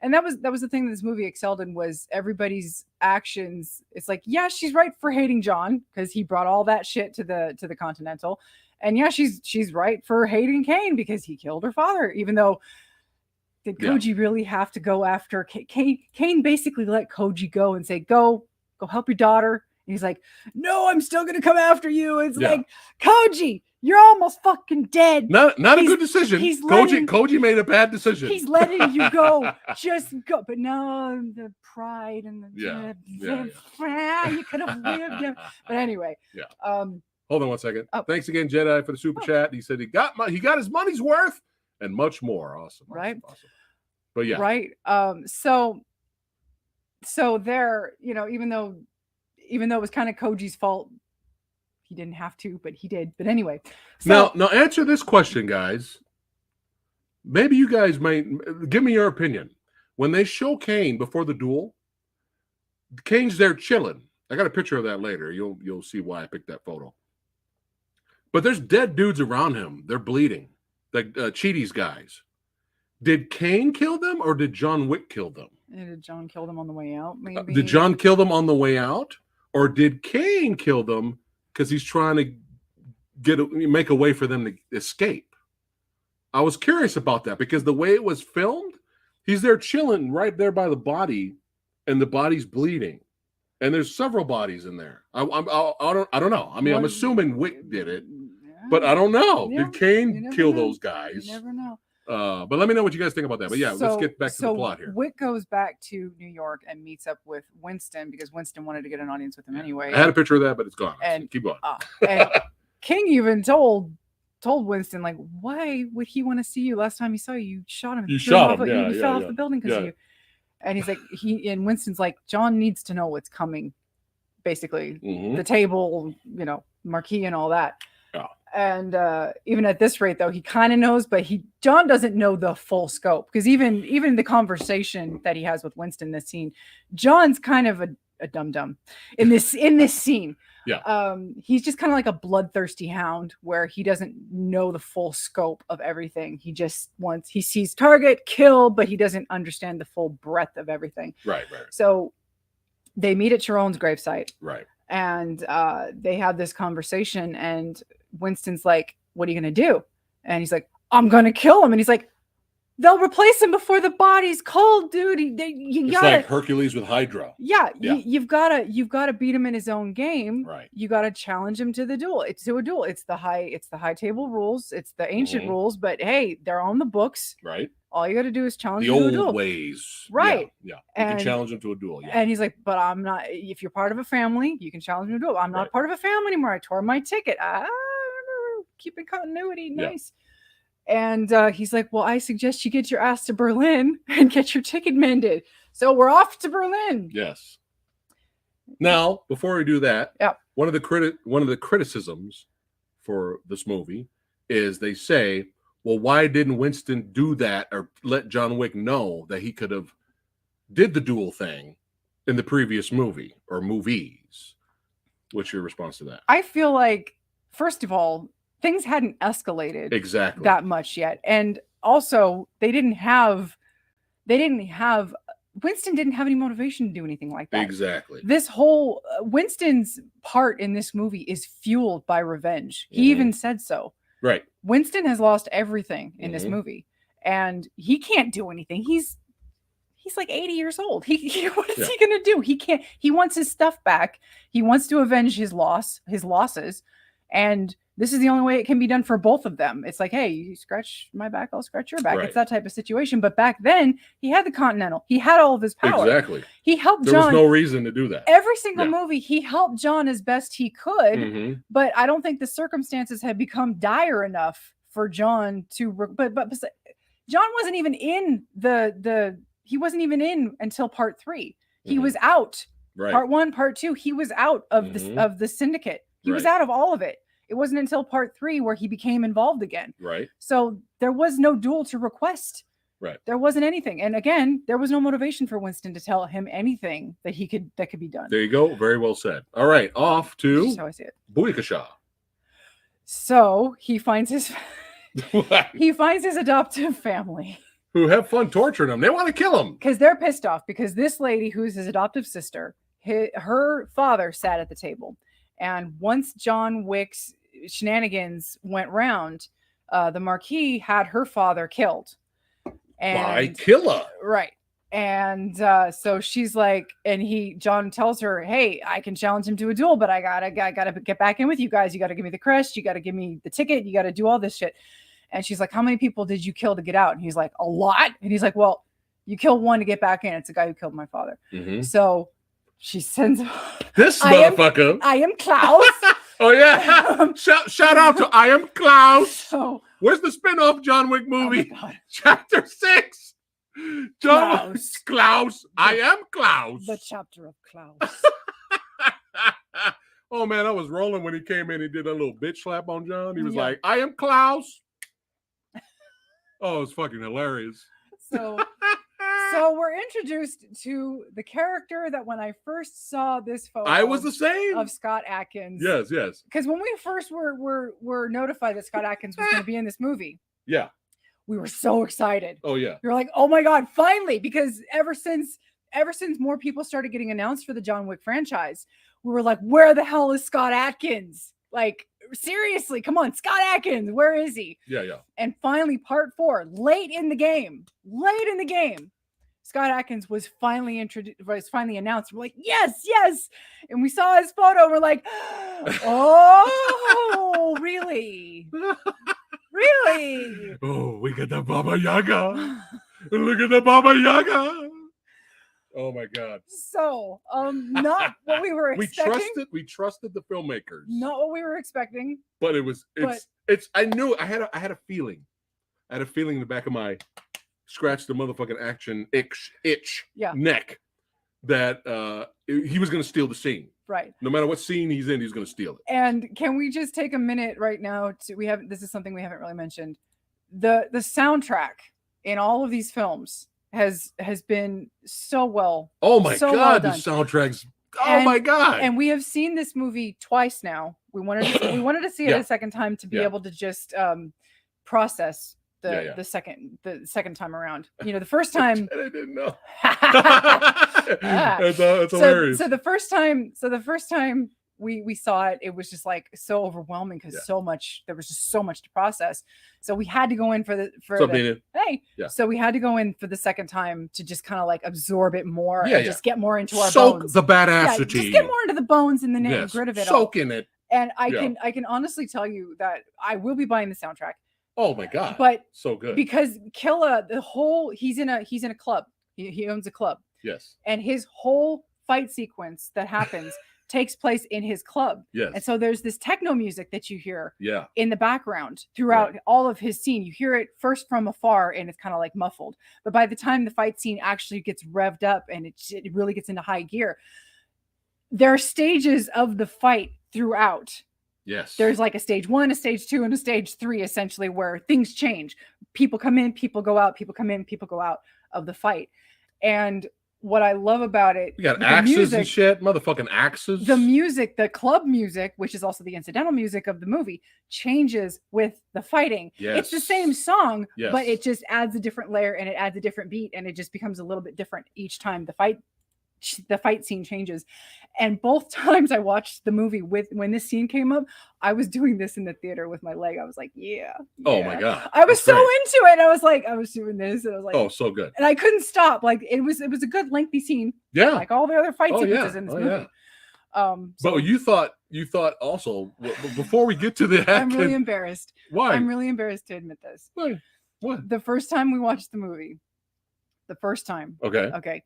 and that was the thing that this movie excelled in, was everybody's actions. It's like, yeah, she's right for hating John because he brought all that shit to the Continental. And yeah, she's right for hating Kane because he killed her father, even though did Koji really have to go after Kane? Kane basically let Koji go and say, go help your daughter. And he's like, no, I'm still going to come after you. It's like, Koji, you're almost fucking dead. Not a good decision. Koji made a bad decision. He's letting you go. Just go. But no, the pride and the you could have lived him. But anyway. Yeah. Hold on one second. Oh. Thanks again, Jedi, for the super chat. He said he got his money's worth and much more. Awesome. Right. Awesome. But yeah. Right. So there, even though it was kind of Koji's fault, he didn't have to, but he did. But anyway. So, now answer this question, guys. Maybe you guys might give me your opinion. When they show Kane before the duel, Kane's there chilling. I got a picture of that later. You'll see why I picked that photo. But there's dead dudes around him. They're bleeding. Like Cheaty's guys. Did Kane kill them or did John Wick kill them? Did John kill them on the way out? Maybe. Did John kill them on the way out? Or did Kane kill them because he's trying to make a way for them to escape? I was curious about that because the way it was filmed, he's there chilling right there by the body, and the body's bleeding, and there's several bodies in there. I don't know. I mean, I'm assuming Wick did it, but I don't know. Yeah, did Kane kill those guys? You never know. But let me know what you guys think about that. But yeah, let's get back to the plot here. Wick goes back to New York and meets up with Winston because Winston wanted to get an audience with him anyway. I had a picture of that, but it's gone. And keep going. And King even told Winston, like, why would he want to see you? Last time he saw you, you shot him. You shot him. He fell off the building because of you. And he's like, and Winston's like, John needs to know what's coming. Basically, the table, marquee and all that. Yeah. And even at this rate, though, he kind of knows, but John doesn't know the full scope because even the conversation that he has with Winston in this scene, John's kind of a dum-dum in this scene. Yeah. He's just kind of like a bloodthirsty hound where he doesn't know the full scope of everything. He sees target, kill, but he doesn't understand the full breadth of everything. Right. So they meet at Chiron's gravesite. Right. And they have this conversation, and Winston's like, what are you going to do? And he's like, I'm going to kill him. And he's like, they'll replace him before the body's cold, dude. It's like Hercules with Hydra. Yeah. You've got to beat him in his own game. Right. You got to challenge him to the duel. It's the high table rules. It's the ancient rules, but hey, they're on the books. Right. All you got to do is challenge the him to a duel. old ways. Right. Yeah. You can challenge him to a duel. Yeah. And he's like, but I'm not, if you're part of a family, you can challenge me to a duel. I'm not part of a family anymore. I tore my ticket. Keeping continuity. Nice. Yeah. And he's like, well, I suggest you get your ass to Berlin and get your ticket mended. So we're off to Berlin. Yes. Now, before we do that, one of the criticisms for this movie is they say, well, why didn't Winston do that or let John Wick know that he could have did the duel thing in the previous movie or movies? What's your response to that? I feel like, first of all, things hadn't escalated that much yet. And also Winston didn't have any motivation to do anything like that. Exactly. This whole Winston's part in this movie is fueled by revenge. He even said so. Right. Winston has lost everything in this movie. and he can't do anything. He's like 80 years old. What is he gonna do? He can't. He wants his stuff back. He wants to avenge his losses, and this is the only way it can be done for both of them. It's like, hey, you scratch my back, I'll scratch your back. Right. It's that type of situation. But back then, he had the Continental. He had all of his power. Exactly. He helped John. There was no reason to do that. Every single movie, he helped John as best he could. But I don't think the circumstances had become dire enough for John to. But John wasn't even in he wasn't even in until part 3. He was out. Right. Part 1, part 2. He was out of the syndicate. He was out of all of it. It wasn't until part 3 where he became involved again. Right. So there was no duel to request. Right. There wasn't anything. And again, there was no motivation for Winston to tell him anything that could be done. There you go. Very well said. All right. Off to That's how I see it. Booyakasha. So he finds his adoptive family. Who have fun torturing him. They want to kill him. Because they're pissed off because this lady who's his adoptive sister, her father sat at the table. And once John Wick's shenanigans went round, the Marquis had her father killed. And by Killa. Right. And so she's like, and John tells her, hey, I can challenge him to a duel, but I gotta get back in with you guys. You gotta give me the crest. You gotta give me the ticket. You gotta do all this shit. And she's like, how many people did you kill to get out? And he's like, a lot. And he's like, well, you killed one to get back in. It's the guy who killed my father. So she sends this motherfucker. I am Klaus. Oh yeah. Shout out to I am Klaus. So where's the spin-off John Wick movie? Oh my God. Chapter 6. Klaus. I am Klaus. The chapter of Klaus. Oh man, I was rolling when he came in. He did a little bitch slap on John. He was like, I am Klaus. Oh, it's fucking hilarious. So we're introduced to the character that when I first saw this photo, I was the same of Scott Adkins. Yes. Because when we first were notified that Scott Adkins was going to be in this movie, yeah, we were so excited. Oh yeah, we were like, oh my God, finally! Because ever since more people started getting announced for the John Wick franchise, we were like, where the hell is Scott Adkins? Like, seriously, come on, Scott Adkins, where is he? Yeah. And finally, part 4, late in the game, Scott Adkins was finally announced. We're like, yes. And we saw his photo. We're like, oh, really? Really? Oh, we got the Baba Yaga. Look at the Baba Yaga. Oh my God. So, not what we were expecting. We trusted the filmmakers. Not what we were expecting. But I knew I had a feeling. I had a feeling in the back of my scratch the motherfucking action itch neck that he was going to steal the scene. Right. No matter what scene he's in, he's going to steal it. And can we just take a minute right now this is something we haven't really mentioned. The soundtrack in all of these films has been so well. Oh my God, the soundtracks. My God. And we have seen this movie twice now. We wanted to see it a second time to be able to just process the second time around. You know, the first time I didn't know. That's hilarious. So the first time we saw it, it was just like so overwhelming because there was just so much to process. So we had to go in So we had to go in for the second time to just kind of like absorb it more and just get more into our bones. The badassity. Just get more into the bones and the nitty grit of it. Soak in it. And I can honestly tell you that I will be buying the soundtrack. Oh my God. But so good. Because Killa, he's in a club. He owns a club. Yes. And his whole fight sequence that happens takes place in his club. Yes. And so there's this techno music that you hear in the background throughout all of his scene. You hear it first from afar and it's kind of like muffled. But by the time the fight scene actually gets revved up and it really gets into high gear, there are stages of the fight throughout. Yes. There's like a stage 1, a stage 2, and a stage 3, essentially, where things change. People come in, people go out, people come in, people go out of the fight. And what I love about it, you got axes and shit, motherfucking axes. The music, the club music, which is also the incidental music of the movie, changes with the fighting. Yes. It's the same song, but it just adds a different layer and it adds a different beat, and it just becomes a little bit different each time the fight the fight scene changes. And both times I watched the movie when this scene came up, I was doing this in the theater with my leg. I was like, yeah. Oh my God. I was so into it. I was like, I was doing this. And I was like, oh, so good. And I couldn't stop. Like it was a good lengthy scene. Yeah. Like all the other fight sequences in this movie. Yeah. But you thought also before we get to the I'm really embarrassed. Why? I'm really embarrassed to admit this. Why? What? The first time we watched the movie. The first time. Okay.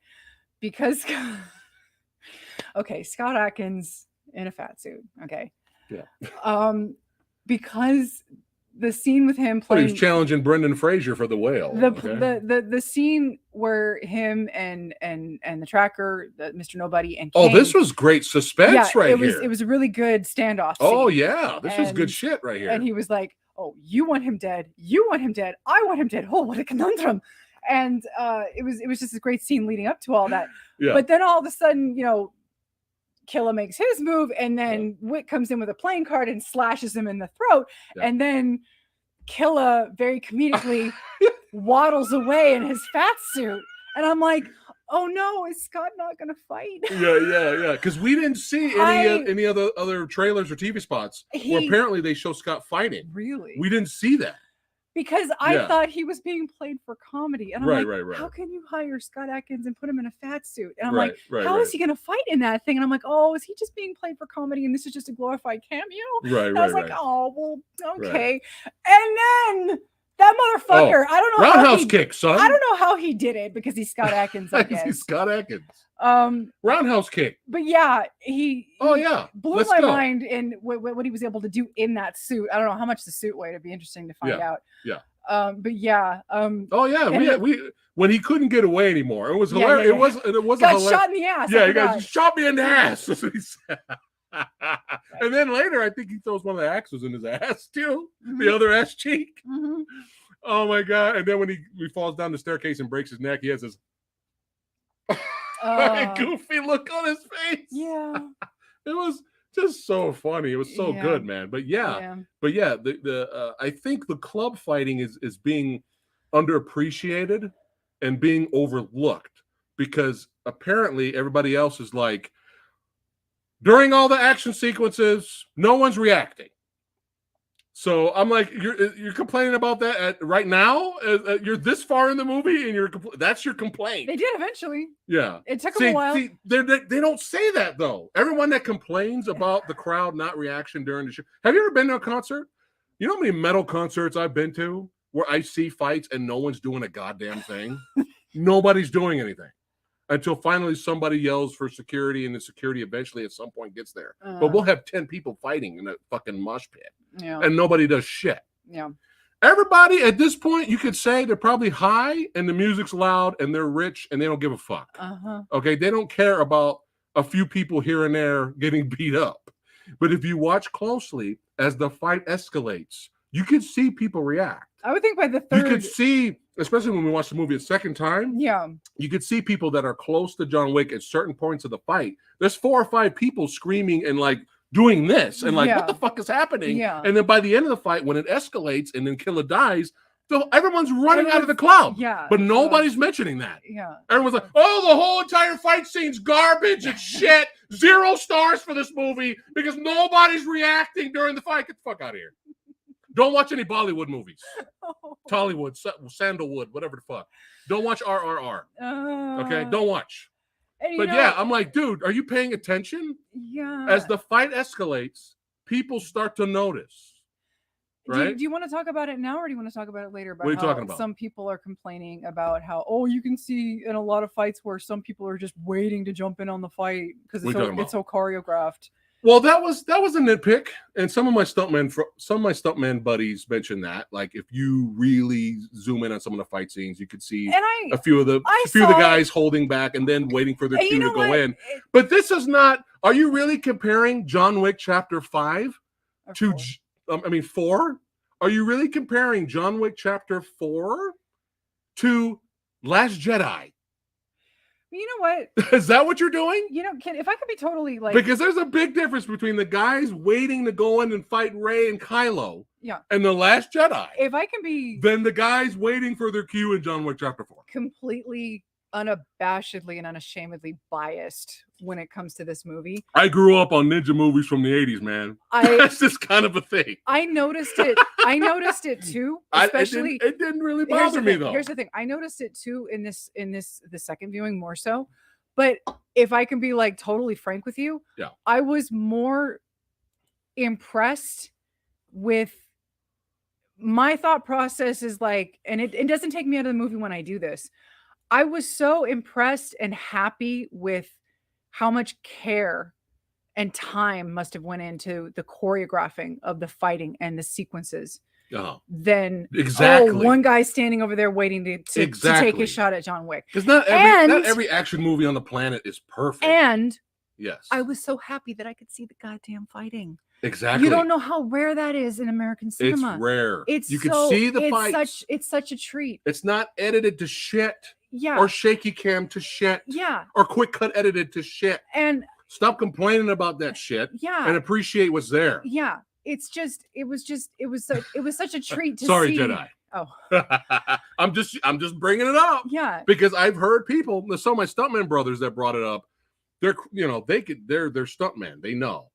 Because Scott Adkins in a fat suit. Okay. Yeah. Because the scene with him playing, he was challenging Brendan Fraser for the whale. The scene where him and the tracker, Mr. Nobody, and Kane, this was great suspense here. It was a really good standoff scene. Oh yeah, this was good shit right here. And he was like, "Oh, you want him dead? You want him dead? I want him dead. Oh, what a conundrum!" And it was just a great scene leading up to all that. Yeah. But then all of a sudden, Killa makes his move, and then Wick comes in with a playing card and slashes him in the throat, and then Killa very comedically waddles away in his fat suit, and I'm like, oh no, is Scott not gonna fight? Yeah. Because we didn't see any other trailers or TV spots where apparently they show Scott fighting. Really? We didn't see that. Because I thought he was being played for comedy. And I'm right. How can you hire Scott Adkins and put him in a fat suit? And I'm how is he going to fight in that thing? And I'm like, oh, is he just being played for comedy and this is just a glorified cameo? Right. I was like, oh, well, okay. And then that motherfucker, I don't know. Roundhouse kick, son. I don't know how he did it because he's Scott Adkins, I guess. He's Scott Adkins. Roundhouse kick. But yeah, he blew Let's my go. mind in what he was able to do in that suit. I don't know how much the suit weighed. It'd be interesting to find out. Yeah. But yeah. We when he couldn't get away anymore, it was hilarious. Yeah. It wasn't got hilarious. shot in the ass. Yeah, he got shot me in the ass. That's what he said. And then later, I think he throws one of the axes in his ass too, the other ass cheek. Mm-hmm. Oh my God! And then when he falls down the staircase and breaks his neck, he has this goofy look on his face. Yeah, it was just so funny. It was so good, man. But I think the club fighting is being underappreciated and being overlooked because apparently everybody else is like, during all the action sequences, no one's reacting. So I'm like, you're complaining about that right now? You're this far in the movie, and that's your complaint. They did eventually. Yeah, it took them a while. They don't say that though. Everyone that complains about the crowd not reaction during the show. Have you ever been to a concert? You know how many metal concerts I've been to where I see fights and no one's doing a goddamn thing. Nobody's doing anything until finally somebody yells for security, and the security eventually at some point gets there. But we'll have 10 people fighting in a fucking mosh pit. Yeah. And nobody does shit. Yeah. Everybody at this point, you could say they're probably high and the music's loud and they're rich and they don't give a fuck. Okay. They don't care about a few people here and there getting beat up. But if you watch closely as the fight escalates, you could see people react. I would think by the third. You could see, especially when we watch the movie a second time. Yeah. You could see people that are close to John Wick at certain points of the fight. There's 4 or 5 people screaming and like doing this and like, what the fuck is happening? Yeah. And then by the end of the fight, when it escalates and then Killa dies, everyone's running out of the club. Yeah. But nobody's mentioning that. Yeah. Everyone's like, oh, the whole entire fight scene's garbage and shit. 0 stars for this movie because nobody's reacting during the fight. Get the fuck out of here. Don't watch any Bollywood movies. Tollywood, Sandalwood, whatever the fuck. Don't watch RRR. Okay? Don't watch. But I'm like, dude, are you paying attention? Yeah. As the fight escalates, people start to notice. Right? Do you want to talk about it now, or do you want to talk about it later? About what are you how talking about? Some people are complaining about how, you can see in a lot of fights where some people are just waiting to jump in on the fight because it's so choreographed. Well, that was a nitpick, and some of my stuntman buddies mentioned that. Like, if you really zoom in on some of the fight scenes, you could see a few of the guys holding back and then waiting for their cue to go in. But this is not. Are you really comparing John Wick Chapter 5 to 4? Are you really comparing John Wick Chapter 4 to Last Jedi? You know what? Is that what you're doing? If I could be totally like, because there's a big difference between the guys waiting to go in and fight Rey and Kylo, and the Last Jedi. If I can be, then the guys waiting for their cue in John Wick Chapter 4. Completely unabashedly and unashamedly biased when it comes to this movie. I grew up on ninja movies from the 80s, man. That's just kind of a thing. I noticed it. I noticed it too. Especially, it didn't really bother me though. Here's the thing. I noticed it too in the second viewing more so. But if I can be like totally frank with you, yeah, I was more impressed with my thought process is like, and it doesn't take me out of the movie when I do this. I was so impressed and happy with how much care and time must have went into the choreographing of the fighting and the sequences. Then one guy standing over there waiting to take his shot at John Wick. Because not every action movie on the planet is perfect. And yes, I was so happy that I could see the goddamn fighting. Exactly. You don't know how rare that is in American cinema. It's rare. You can see the fights. It's such a treat. It's not edited to shit. Yeah. Or shaky cam to shit. Yeah. Or quick cut edited to shit. And stop complaining about that shit. Yeah. And appreciate what's there. Yeah. It was such a treat to Sorry, see. Jedi. Oh. I'm just bringing it up. Yeah. Because I've heard people, some of my stuntman brothers that brought it up, they're stuntmen, they know.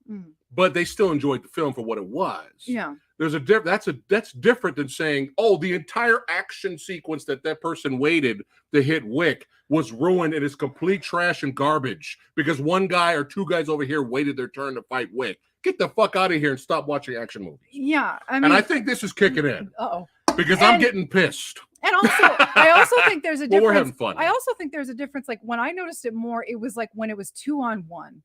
But they still enjoyed the film for what it was. Yeah. There's that's different than saying, oh, the entire action sequence that person waited to hit Wick was ruined and is complete trash and garbage because one guy or two guys over here waited their turn to fight Wick. Get the fuck out of here and stop watching action movies. Yeah. And I think this is kicking in. Uh-oh. Because I'm getting pissed. And I also think there's a difference. Well, we're having fun. I also think there's a difference. Like when I noticed it more, it was like when it was 2-on-1.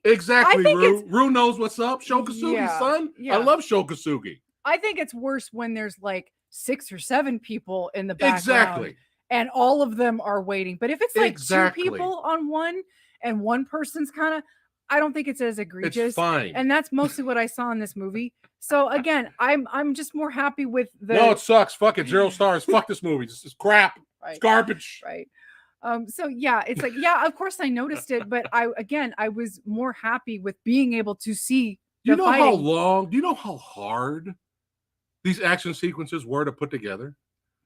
Exactly, Rue knows what's up. Shokasugi's son. Yeah. I love Shokasugi. I think it's worse when there's like 6 or 7 people in the background. Exactly. And all of them are waiting. But if it's like 2 people on one and one person's kind of, I don't think it's as egregious. It's fine. And that's mostly what I saw in this movie. So again, I'm just more happy with the. No, it sucks. Fuck it. 0 stars. Fuck this movie. It's crap. Right. It's garbage. Right. So yeah, it's like, yeah, of course I noticed it, but I was more happy with being able to see. Do you know how hard these action sequences were to put together?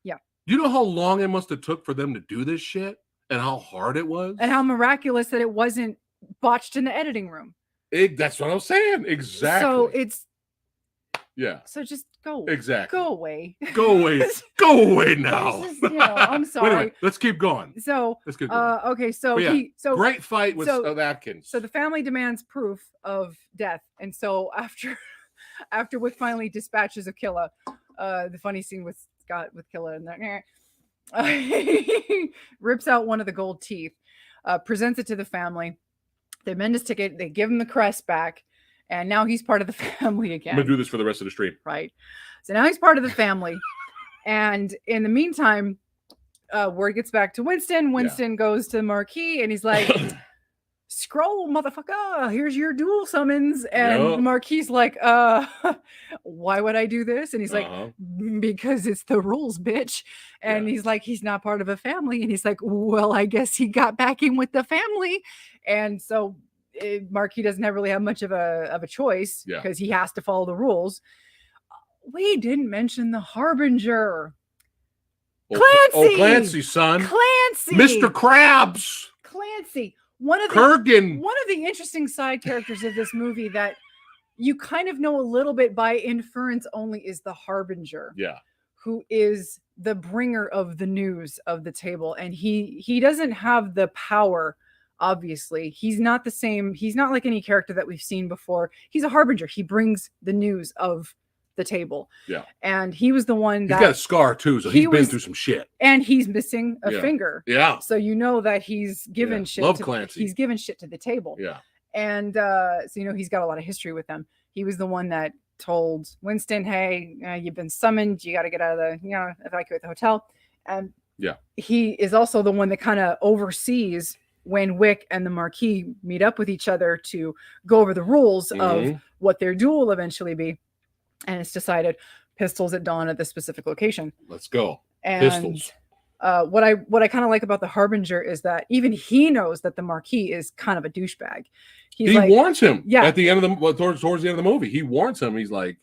Yeah. Do you know how long it must have took for them to do this shit and how hard it was? And how miraculous that it wasn't botched in the editing room. That's what I'm saying. Exactly. So it's. Yeah. So just go. Exactly. Go away. Go away. Go away now. I'm sorry. Anyway, let's keep going. So let's keep going. Okay. So great fight with Atkins. So the family demands proof of death, and so after Wick finally dispatches Akilla, the funny scene with Scott with Killa in there, he rips out one of the gold teeth, presents it to the family. They amend his ticket. They give him the crest back. And now he's part of the family again. I'm going to do this for the rest of the stream. Right. So now he's part of the family. And in the meantime, word gets back to Winston. Winston goes to the Marquis and he's like, scroll, motherfucker. Here's your dual summons. And the Marquis's like, why would I do this? And he's like, because it's the rules, bitch. And he's like, he's not part of a family. And he's like, well, I guess he got back in with the family. And so Marquis doesn't really have much of a choice because he has to follow the rules. We didn't mention the Harbinger. Clancy. Clancy, son. Clancy. Mr. Krabs. Clancy. Kurgan. One of the interesting side characters of this movie that you kind of know a little bit by inference only is the Harbinger. Yeah. Who is the bringer of the news of the table. And he doesn't have the power. Obviously, he's not the same. He's not like any character that we've seen before. He's a harbinger. He brings the news of the table. Yeah. And he was the one that. He's got a scar too, so he's been through some shit. And he's missing a finger. Yeah. So you know that he's given shit. Love Clancy. He's given shit to the table. Yeah. And so he's got a lot of history with them. He was the one that told Winston, "Hey, you've been summoned. You got to get out of the evacuate the hotel." And he is also the one that kind of oversees when Wick and the Marquis meet up with each other to go over the rules of what their duel will eventually be. And it's decided pistols at dawn at this specific location. Let's go. And pistols. What I kind of like about the Harbinger is that even he knows that the Marquis is kind of a douchebag. He warns him at the end of towards the end of the movie. He warns him. He's like,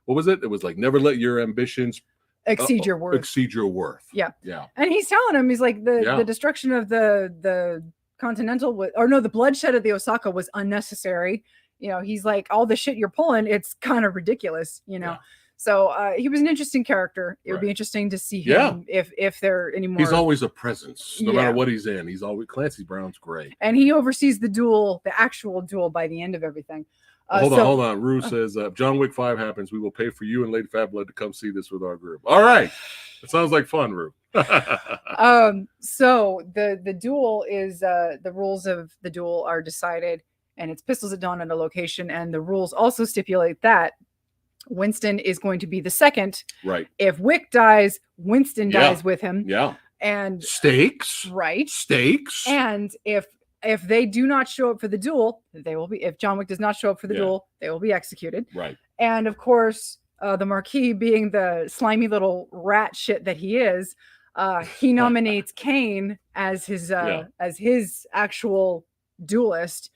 what was it? It was like, never let your ambitions exceed your worth. Exceed your worth. Yeah. Yeah. And he's telling him, he's like, the destruction of the Continental, the bloodshed of the Osaka was unnecessary. You know, he's like, all the shit you're pulling, it's kind of ridiculous, you know. Yeah. So he was an interesting character. It would be interesting to see him if there are any more. He's always a presence, no matter what he's in. He's always Clancy Brown's great. And he oversees the actual duel by the end of everything. Hold on. Rue says, if John Wick 5 happens, we will pay for you and Lady Fat Blood to come see this with our group. All right. It sounds like fun, Rue. So the duel is the rules of the duel are decided, and it's pistols at dawn at a location, and the rules also stipulate that Winston is going to be the second. Right. If Wick dies, Winston dies with him. Yeah. And stakes. Right. Stakes. And if they do not show up for the duel, they will be. If John Wick does not show up for the duel, they will be executed. Right. And of course, the Marquis, being the slimy little rat shit that he is, he nominates Kane as his actual duelist.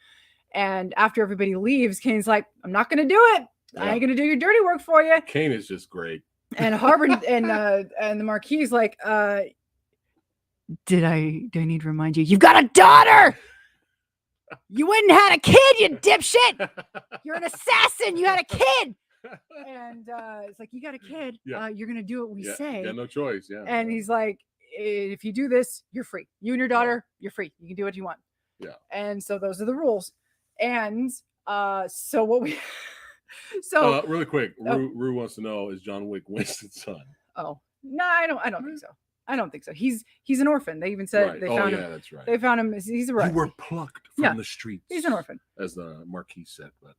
And after everybody leaves, Kane's like, "I'm not going to do it. I ain't going to do your dirty work for you." Kane is just great. And Harvard and the Marquis is like, do I need to remind you? You've got a daughter. You went and had a kid, you dipshit. You're an assassin. You had a kid. And it's like, you got a kid. You're going to do what we say. Yeah, no choice. Yeah. And he's like, if you do this, you're free. You and your daughter, you're free. You can do what you want. Yeah. And so those are the rules. And so what we... really quick, Rue wants to know, is John Wick Winston's son? Oh, no, I don't think so. I don't think so. He's an orphan. They even said they found him. That's right. They found him. He's a rat. You were plucked from the streets. He's an orphan, as the Marquis said. But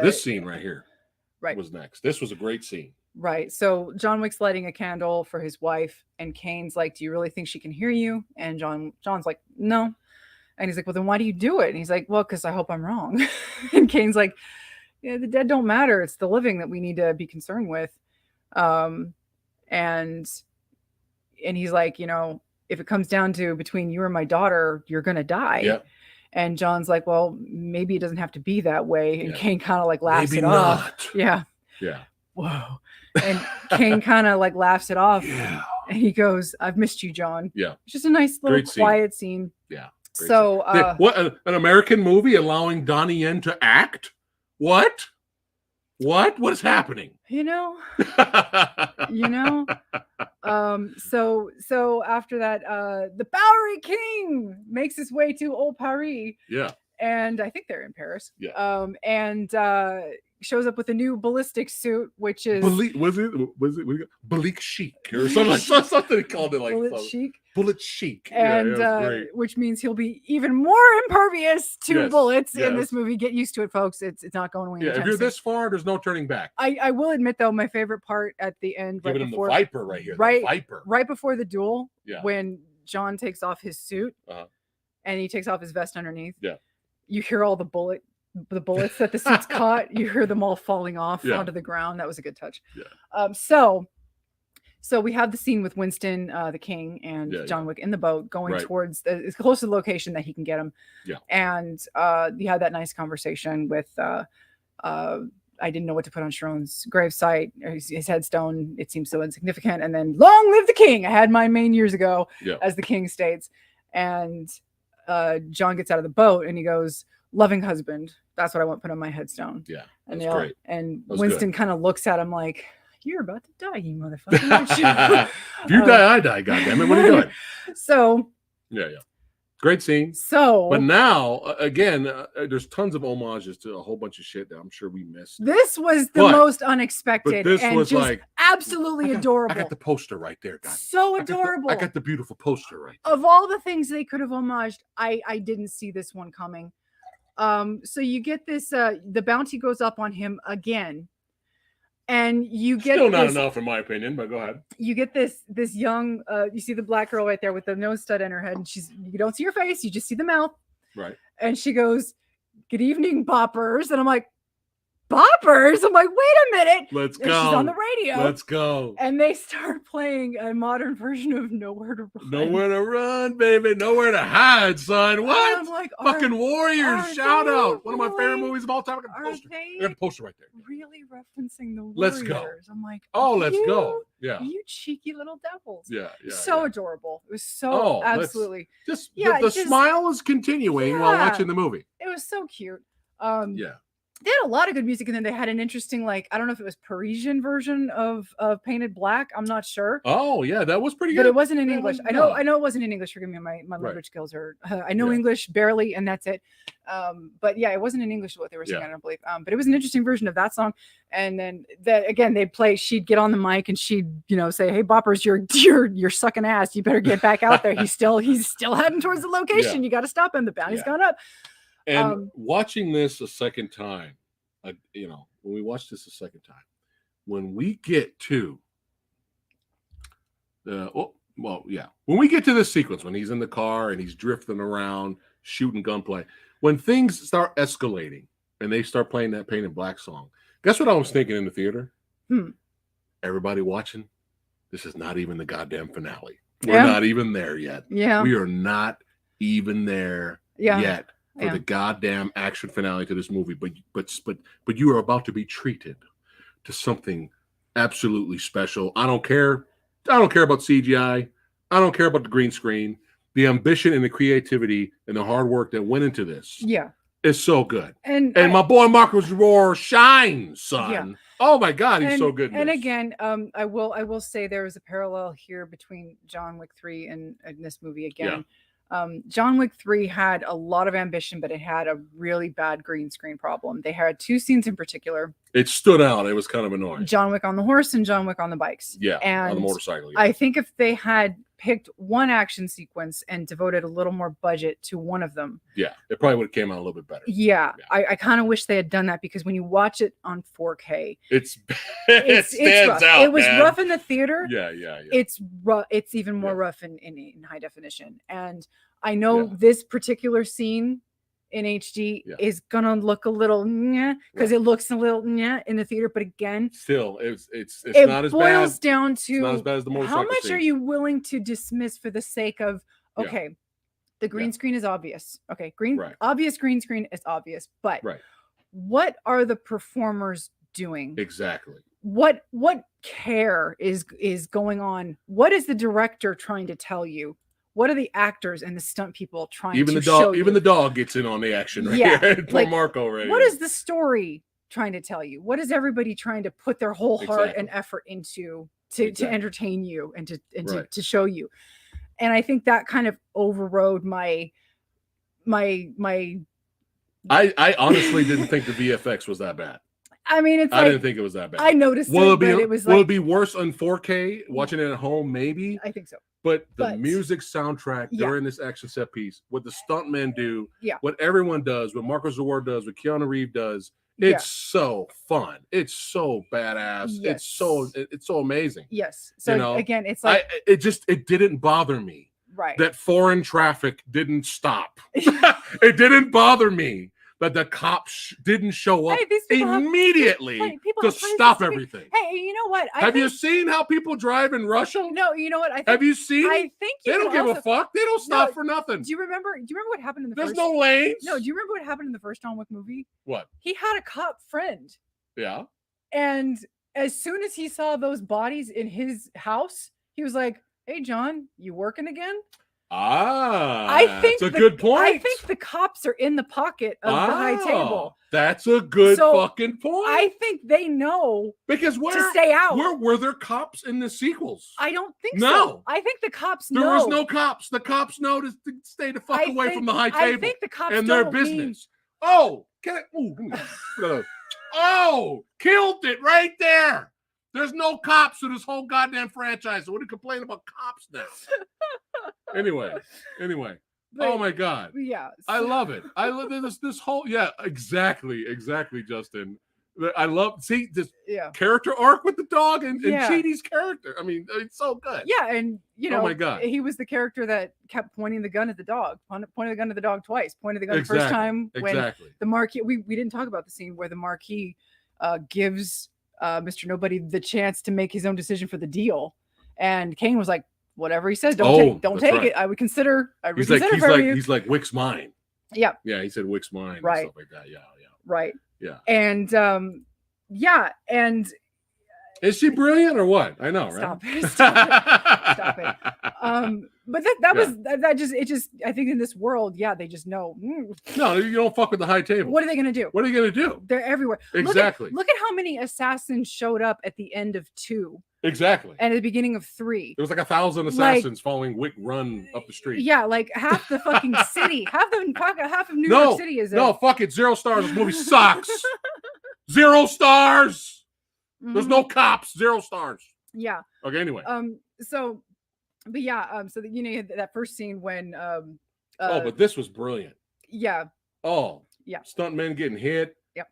this scene right here, was next. This was a great scene. Right. So John Wick's lighting a candle for his wife, and Kane's like, "Do you really think she can hear you?" And John's like, "No." And he's like, "Well, then why do you do it?" And he's like, "Well, because I hope I'm wrong." And Kane's like, "Yeah, the dead don't matter. It's the living that we need to be concerned with." And he's like, "You know, if it comes down to between you and my daughter, you're gonna die." Yeah. And John's like, "Well, maybe it doesn't have to be that way." And Kane kind of like laughs maybe it not. off. Yeah. Yeah. Whoa. And Kane kind of like laughs it off. Yeah. And he goes, "I've missed you, John." Yeah. It's just a nice little quiet scene. Yeah. So what an American movie allowing Donnie Yen to act? What is happening? You know. So after that, the Bowery King makes his way to Old Paris. Yeah. And I think they're in Paris. Yeah. And shows up with a new ballistic suit, which is was it Bullet Chic or something like something he called it, like Bullet Chic. And which means he'll be even more impervious to bullets in this movie. Get used to it, folks. It's not going away. Yeah, if you're this far, there's no turning back. I will admit though, my favorite part at the end, giving him the Viper right here. The Viper. Right before the duel, when John takes off his suit and he takes off his vest underneath. Yeah. You hear all the bullets that the suit's caught. You hear them all falling off onto the ground. That was a good touch. Yeah. So we have the scene with Winston, the King, and John Wick in the boat going towards as close to the location that he can get him. Yeah. And you had that nice conversation with I didn't know what to put on Sharon's gravesite, his headstone. It seems so insignificant. And then "Long live the King." I had mine made years ago, as the King states. And John gets out of the boat and he goes, "Loving husband." That's what I want put on my headstone. Yeah. And great. And Winston kind of looks at him like, "You're about to die, you motherfucker." Aren't you? If you die, I die, goddammit. What are you doing? So yeah. Great scene. But now, again, there's tons of homages to a whole bunch of shit that I'm sure we missed. This was the most unexpected. But this and was just like absolutely adorable. I got the poster right there, guys. So adorable. I got the beautiful poster right there. Of all the things they could have homaged, I didn't see this one coming. So you get this, the bounty goes up on him again. And you get still not enough in my opinion, but go ahead. You get this young, you see the black girl right there with the nose stud in her head, and you don't see her face, you just see the mouth. Right. And she goes, "Good evening, boppers." And I'm like, boppers. I'm like, wait a minute. Let's And go. she's on the radio. Let's go. And they start playing a modern version of Nowhere to Run. Nowhere to run, baby. Nowhere to hide, son. What? I'm like, fucking Warriors. Shout out. One of my favorite really- movies of all time. I got the Are poster. I they got the poster right there. really referencing the Warriors? Let's go. I'm like, Oh, let's go. Yeah. You cheeky little devils. Yeah. So yeah. adorable. It was so Oh, absolutely. Just Yeah, the just- smile is continuing while Yeah. watching the movie. It was so cute. Yeah. They had a lot of good music, and then they had an interesting, like, I don't know if it was Parisian version of Painted Black. I'm not sure. Oh yeah, that was pretty good. But it wasn't in Yeah, English. no. I know it wasn't in English. Forgive me, my language skills are. I know Yeah. English barely, and that's it. But yeah, it wasn't in English what they were singing. Yeah. I don't believe. But it was an interesting version of that song. And then that again, they'd play. She'd get on the mic and she'd say, "Hey, boppers, you're sucking ass. You better get back out there. He's still heading towards the location. Yeah. You got to stop him. The bounty's Yeah. gone up." And watching this a second time, when we watch this a second time, when we get to when we get to this sequence, when he's in the car and he's drifting around, shooting gunplay, when things start escalating and they start playing that Painted Black song, guess what I was thinking in the theater? Everybody watching, this is not even the goddamn finale. We're not even there yet. Yeah. We are not even there yet for the goddamn action finale to this movie. But you are about to be treated to something absolutely special. I don't care about CGI. I don't care about the green screen. The ambition and the creativity and the hard work that went into this is so good. And my boy Marcus Rohr shines, son. Yeah. Oh my God, he's so good. And again, I will say there is a parallel here between John Wick 3 and this movie again. John Wick 3 had a lot of ambition, but it had a really bad green screen problem. They had two scenes in particular. It stood out. It was kind of annoying. John Wick on the horse and John Wick on the bikes. Yeah, and on the motorcycle. Yeah. I think if they had picked one action sequence and devoted a little more budget to one of them. Yeah, it probably would have came out a little bit better. Yeah. I kind of wish they had done that, because when you watch it on 4K, it stands rough. out. It was rough in the theater. Yeah. It's rough. It's even more rough in high definition. And I know this particular scene in HD is gonna look a little because it looks a little in the theater, but again, still it's it not as bad. boils down to it's not as bad as the motorcycle how much scene. are you willing to dismiss for the sake of the green screen is obvious. Okay, obvious green screen is obvious, but what are the performers doing? Exactly. What care is going on? What is the director trying to tell you? What are the actors and the stunt people trying to show you? Even the dog gets in on the action right here. Poor Marco right What is the story trying to tell you? What is everybody trying to put their whole heart and effort into to entertain you and to show you? And I think that kind of overrode my I honestly didn't think the VFX was that bad. I mean, I didn't think it was that bad. I noticed will it it be worse on 4K watching it at home? Maybe. I think so. But the music soundtrack during this action set piece, what the stuntmen do, what everyone does, what Marcus Rohr does, what Keanu Reeves does, it's so fun. It's so badass. Yes. It's so amazing. Yes. So again, it's like it didn't bother me. Right. That foreign traffic didn't stop. It didn't bother me that the cops didn't show up immediately to stop everything. Hey, you know what? Have you seen how people drive in Russia? No, you know what? Have you seen? I think they don't give a fuck. They don't stop for nothing. Do you remember what happened in the There's first? no lanes. No, do you remember what happened in the first John Wick movie? What? He had a cop friend. Yeah. And as soon as he saw those bodies in his house, he was like, "Hey, John, you working again?" I think that's a good point. I think the cops are in the pocket of the high table. That's a good fucking point. I think they know because to stay out. Were there cops in the sequels? I don't think so. No. I think the cops know. There was no cops. The cops know to stay the fuck away from the high table. I think the cops and their business. Oh, killed it right there. There's no cops to this whole goddamn franchise. So what are you complaining about cops now? Anyway. But, oh my God. Yeah. I love it. I love this whole exactly, Justin. I love this character arc with the dog and Chidi's character. I mean, it's so good. Yeah, and oh my God. He was the character that kept pointing the gun at the dog. Pointed the gun at the dog twice. Pointed the gun the first time when the Marquis. We didn't talk about the scene where the Marquis gives Mr. Nobody the chance to make his own decision for the deal. And Kane was like, whatever he says, don't take it. I would consider. He's like Wick's mine. Yeah. Yeah, he said Wick's mine. Right. And stuff like that. Yeah. Right. Yeah. And and is she brilliant or what? I know, stop right? Stop it. But that just I think in this world, they just know. No, you don't fuck with the high table. What are they gonna do? What are you gonna do? They're everywhere. Exactly. Look at how many assassins showed up at the end of 2. Exactly. And at the beginning of 3. There was like 1,000 assassins following Wick run up the street. Yeah, like half the fucking city, half of New York City is No, fuck it. 0 stars. This movie sucks. 0 stars. There's no cops. 0 stars. Yeah. Okay, anyway. So you had that first scene when but this was brilliant. Yeah. Oh. Yeah. Stuntmen getting hit. Yep.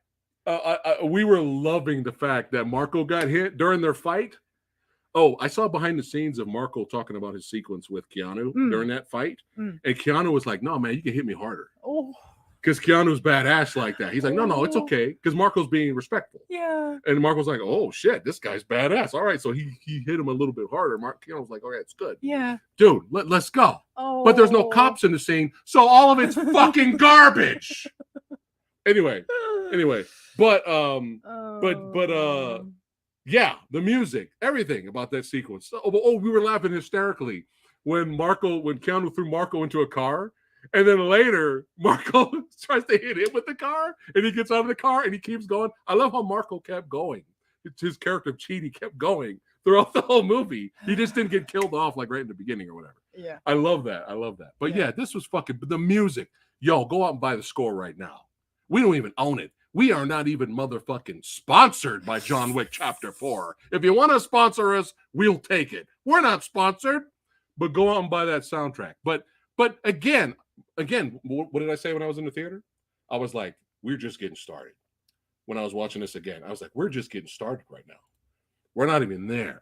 We were loving the fact that Marco got hit during their fight. Oh, I saw behind the scenes of Marco talking about his sequence with Keanu during that fight. And Keanu was like, no, man, you can hit me harder. Oh. Because Keanu's badass like that. He's like, no, it's okay. Because Marco's being respectful. Yeah. And Marco's like, oh, shit, this guy's badass. All right. So he hit him a little bit harder. Keanu's like, all right, it's good. Yeah. Dude, let's go. Oh. But there's no cops in the scene. So all of it's fucking garbage. Anyway. But yeah, the music, everything about that sequence. We were laughing hysterically when Keanu threw Marco into a car. And then later, Marco tries to hit him with the car, and he gets out of the car, and he keeps going. I love how Marco kept going. His character, Chidi, kept going throughout the whole movie. He just didn't get killed off like right in the beginning or whatever. Yeah. I love that. But yeah, this was fucking the music. Yo, go out and buy the score right now. We don't even own it. We are not even motherfucking sponsored by John Wick Chapter 4. If you want to sponsor us, we'll take it. We're not sponsored, but go out and buy that soundtrack. But again, what did I say when I was in the theater? I was like, we're just getting started. When I was watching this again, I was like, we're just getting started right now. We're not even there.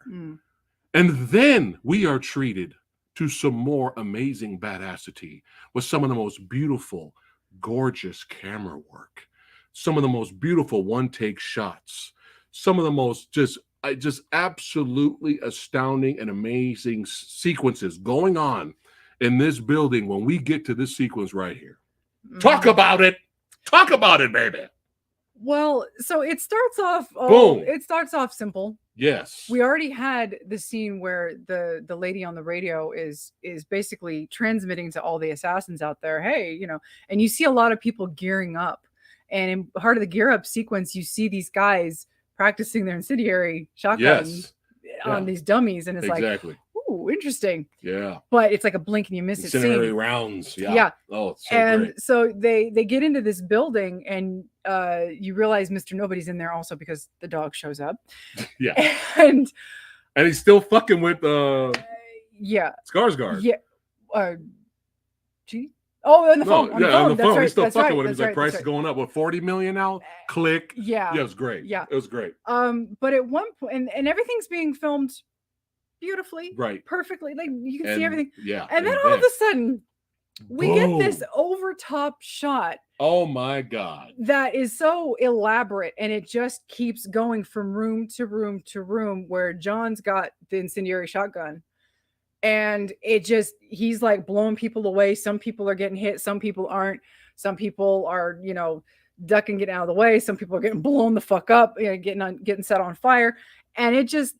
And then we are treated to some more amazing badassity with some of the most beautiful, gorgeous camera work, some of the most beautiful one-take shots, some of the most just absolutely astounding and amazing sequences going on in this building when we get to this sequence right here. Talk about it, baby. Well, so it starts off. Boom. It starts off simple. Yes. We already had the scene where the lady on the radio is basically transmitting to all the assassins out there, hey, and you see a lot of people gearing up. And in part of the gear up sequence, you see these guys practicing their incendiary shotguns on these dummies, and it's exactly. like, ooh, interesting. Yeah. But it's like a blink and you miss it. Incendiary rounds. Yeah. Yeah. Oh, it's so and great. So they get into this building, and you realize Mr. Nobody's in there also because the dog shows up. Yeah. And he's still fucking with Skarsgård. Yeah. Gee. Oh, on the phone. On the phone. On the That's phone. right. He's still That's fucking right. with him. He's like, price is going up. What, 40 million now? Click. Yeah. Yeah, it was great. Yeah. It was great. But at one point, and everything's being filmed beautifully, right, perfectly. Like you can see everything. Yeah. And then all of a sudden, we get this over top shot. Oh my God. That is so elaborate, and it just keeps going from room to room to room where John's got the incendiary shotgun. And he's like blowing people away. Some people are getting hit. Some people aren't. Some people are, ducking, getting out of the way. Some people are getting blown the fuck up, getting set on fire. And it just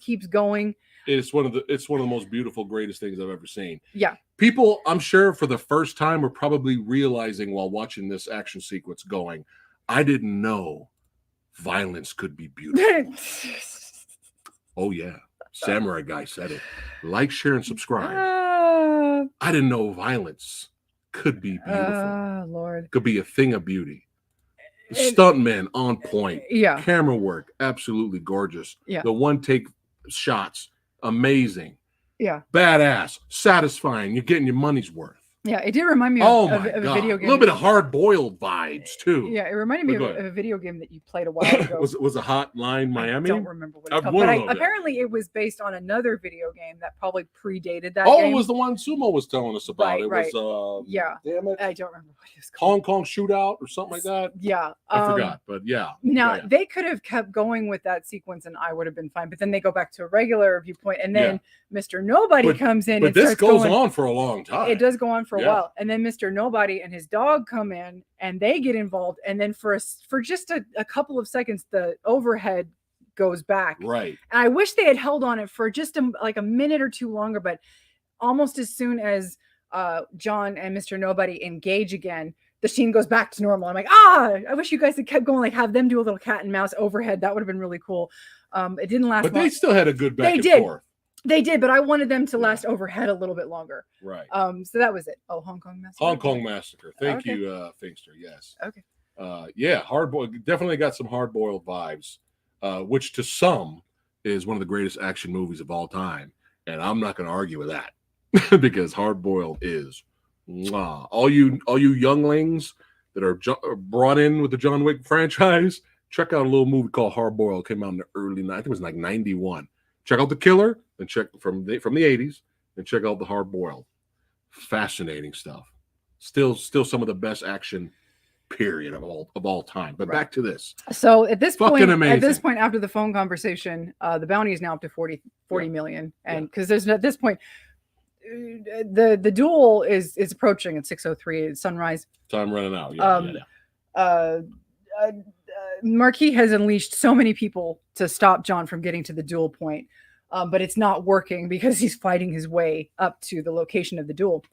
keeps going. It's one of the most beautiful, greatest things I've ever seen. Yeah. People, I'm sure for the first time, are probably realizing while watching this action sequence going, I didn't know violence could be beautiful. Oh yeah. Samurai Guy said it. Like, share, and subscribe. I didn't know violence could be beautiful. Lord. Could be a thing of beauty. Stuntmen on point. Yeah. Camera work, absolutely gorgeous. Yeah. The one-take shots, amazing. Yeah. Badass, satisfying. You're getting your money's worth. Yeah, it did remind me Oh of my a god, video a game. little bit of hard-boiled vibes too. Yeah, it reminded me of a video game that you played a while ago. was a Hotline Miami? I don't remember what it's called, but apparently it was based on another video game that probably predated that game. It was the one Sumo was telling us about. It was yeah. Damn it. I don't remember what it was called. Hong Kong Shootout or something like that. Yeah. I forgot, but yeah. Now, they could have kept going with that sequence and I would have been fine, but then they go back to a regular viewpoint and then Mr. Nobody comes in. But this goes on for a long time. It does go on for a while. And then Mr. Nobody and his dog come in and they get involved. And then for just a couple of seconds, the overhead goes back. Right. And I wish they had held on it for just like a minute or two longer, but almost as soon as John and Mr. Nobody engage again, the scene goes back to normal. I'm like, I wish you guys had kept going, like have them do a little cat and mouse overhead. That would have been really cool. It didn't last long. But they still had a good back and forth. They did, but I wanted them to last overhead a little bit longer. Right. So that was it. Oh, Hong Kong Massacre. Hong Kong Massacre. Thank you, Finkster. Yes. Okay. Yeah, definitely got some hard-boiled vibes, which to some is one of the greatest action movies of all time. And I'm not going to argue with that because hard-boiled is all you younglings that are brought in with the John Wick franchise. Check out a little movie called Hard Boiled. Came out in the early 90s. I think it was like 91. Check out The Killer, then check from the 80s, and check out the Hard Boiled. Fascinating stuff. Still some of the best action period of all time. But back to this. So at this point, amazing. After the phone conversation, the bounty is now up to 40 million, and because there's at this point, the duel is approaching at 6:03 at sunrise. Time running out. Marquis has unleashed so many people to stop John from getting to the duel point, but it's not working because he's fighting his way up to the location of the duel.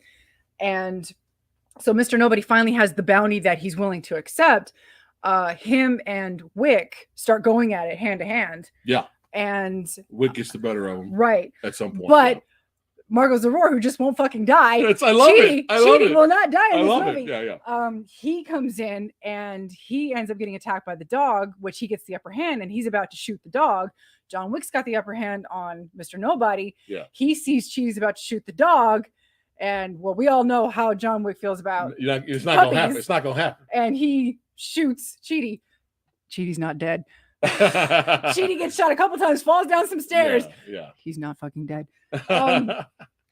And so Mr. Nobody finally has the bounty that he's willing to accept. Him and Wick start going at it hand to hand. Yeah. And Wick gets the better of him. Right. At some point. But Margot Zaror, who just won't fucking die. I love it. Cheating will not die in this movie. Yeah. He comes in and he ends up getting attacked by the dog, which he gets the upper hand, and he's about to shoot the dog. John Wick's got the upper hand on Mr. Nobody. Yeah. He sees Cheety's about to shoot the dog, and we all know how John Wick feels about it's not gonna happen. It's not gonna happen. And he shoots Cheety. Cheety's not dead. Cheety gets shot a couple times, falls down some stairs. Yeah. He's not fucking dead.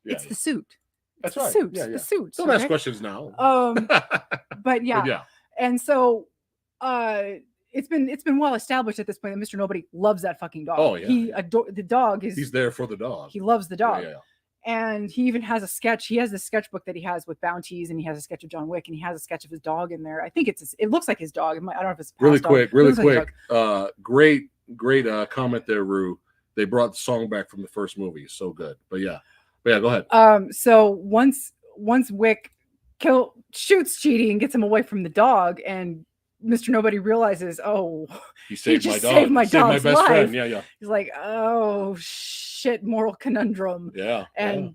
It's the suit. That's right. The suit. Don't ask questions now. But yeah. And so it's been well established at this point that Mr. Nobody loves that fucking dog. Oh yeah. The dog is. He's there for the dog. He loves the dog. Yeah. And he even has a sketch. He has the sketchbook that he has with bounties, and he has a sketch of John Wick, and he has a sketch of his dog in there. I think it looks like his dog. I don't know if it's really quick. Like Great comment there, Rue. They brought the song back from the first movie. So good. But yeah, go ahead. So once Wick shoots Cheety and gets him away from the dog, and Mr. Nobody realizes, he saved my dog. Saved my dog's best life. Friend. Yeah. He's like, oh shit, moral conundrum. Yeah. And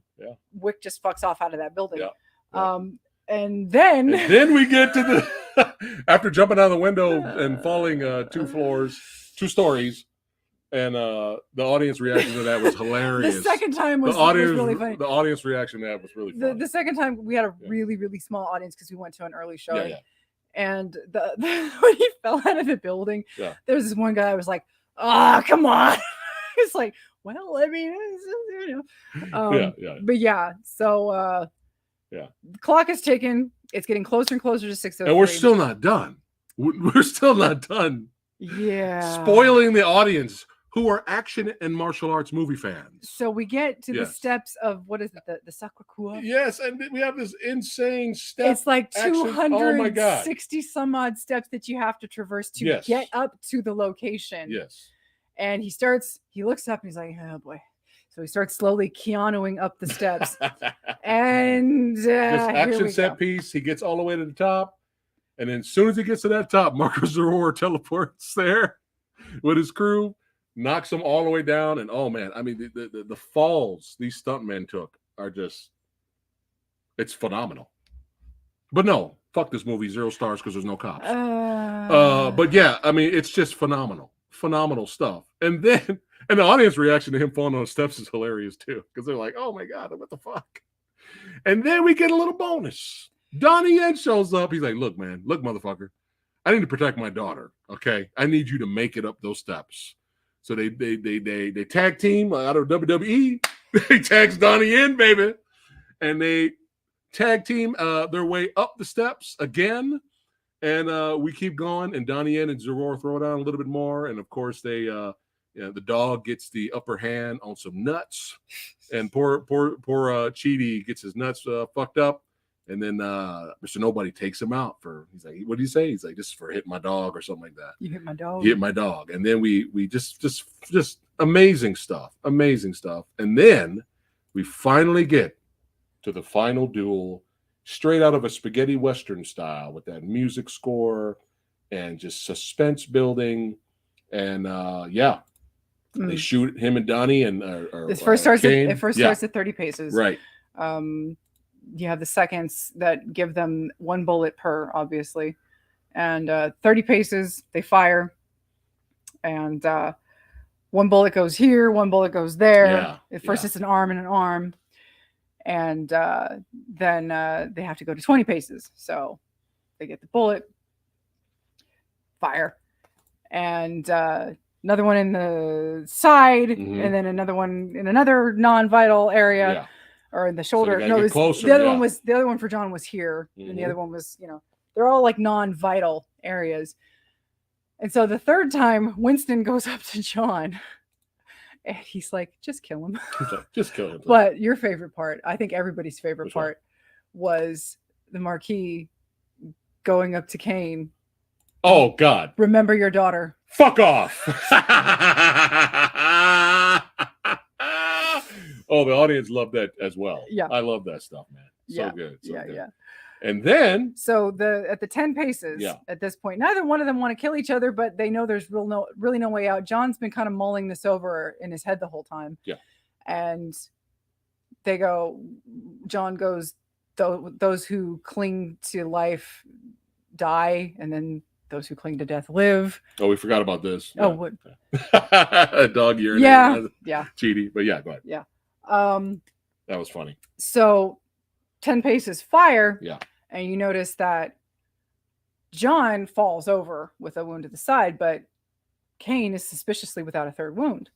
Wick just fucks off out of that building. Yeah. And then we get to the after jumping out of the window and falling 2 stories. And the audience reaction to that was hilarious. The second time was really funny. The audience reaction to that was really funny. The second time we had a really, really small audience because we went to an early show. Yeah. And when he fell out of the building, there was this one guy who was like, come on. It's like, well, I mean, But yeah, so the clock is ticking. It's getting closer and closer to 6:03. And we're still not done. We're still not done. Yeah. Spoiling the audience who are action and martial arts movie fans. So we get to the steps of, what is it, the Sakrakua? Yes, and we have this insane step. It's like 260 some odd steps that you have to traverse to get up to the location. Yes. And he looks up and he's like, oh boy. So he starts slowly Keanuing up the steps. And this action set piece, he gets all the way to the top. And then as soon as he gets to that top, Marco Zaror teleports there with his crew, knocks them all the way down. And oh man, I mean, the falls these stuntmen took are just, it's phenomenal. But no, fuck this movie, 0 stars because there's no cops. But yeah, I mean, it's just phenomenal stuff. And then, and the audience reaction to him falling on the steps is hilarious too, because they're like, oh my God, what the fuck? And then we get a little bonus. Donnie Yen shows up. He's like, look, man, look, motherfucker. I need to protect my daughter. Okay. I need you to make it up those steps. So they tag team out of WWE. They tags Donnie Yen, baby. And they tag team their way up the steps again. And we keep going. And Donnie Yen and Zeror throw down a little bit more. And of course, the dog gets the upper hand on some nuts. And poor Chidi gets his nuts fucked up. And then Mr. Nobody takes him out for, he's like, what do you say? He's like, just for hitting my dog or something like that. You hit my dog. You hit my dog. And then we just amazing stuff. Amazing stuff. And then we finally get to the final duel, straight out of a spaghetti Western style with that music score and just suspense building. And they shoot him and Donnie and this first starts Kane. It first starts at 30 paces. Right. You have the seconds that give them 1 bullet per, obviously. And 30 paces, they fire. And 1 bullet goes here, 1 bullet goes there. Yeah. At first it's an arm and an arm. And then they have to go to 20 paces. So they get the bullet, fire. And another one in the side, and then another one in another non-vital area. Yeah. Or in the shoulder. So no, closer, the other one for John was here, and the other one was, they're all like non-vital areas. And so the third time, Winston goes up to John, and he's like, "Just kill him." Just kill him. But your favorite part, I think everybody's favorite part, was the Marquis going up to Kane. Oh God! Remember your daughter. Fuck off! Oh, the audience loved that as well. Yeah. I love that stuff, man. So good. So good. Yeah. And then at the 10 paces at this point, neither one of them want to kill each other, but they know there's really no way out. John's been kind of mulling this over in his head the whole time. Yeah. And John goes, those who cling to life die, and then those who cling to death live. Oh, we forgot about this. Oh, what? Dog urinating. Yeah. Cheaty. But yeah, go ahead. Yeah. That was funny. So 10 paces fire. Yeah. And you notice that John falls over with a wound to the side, but Kane is suspiciously without a third wound.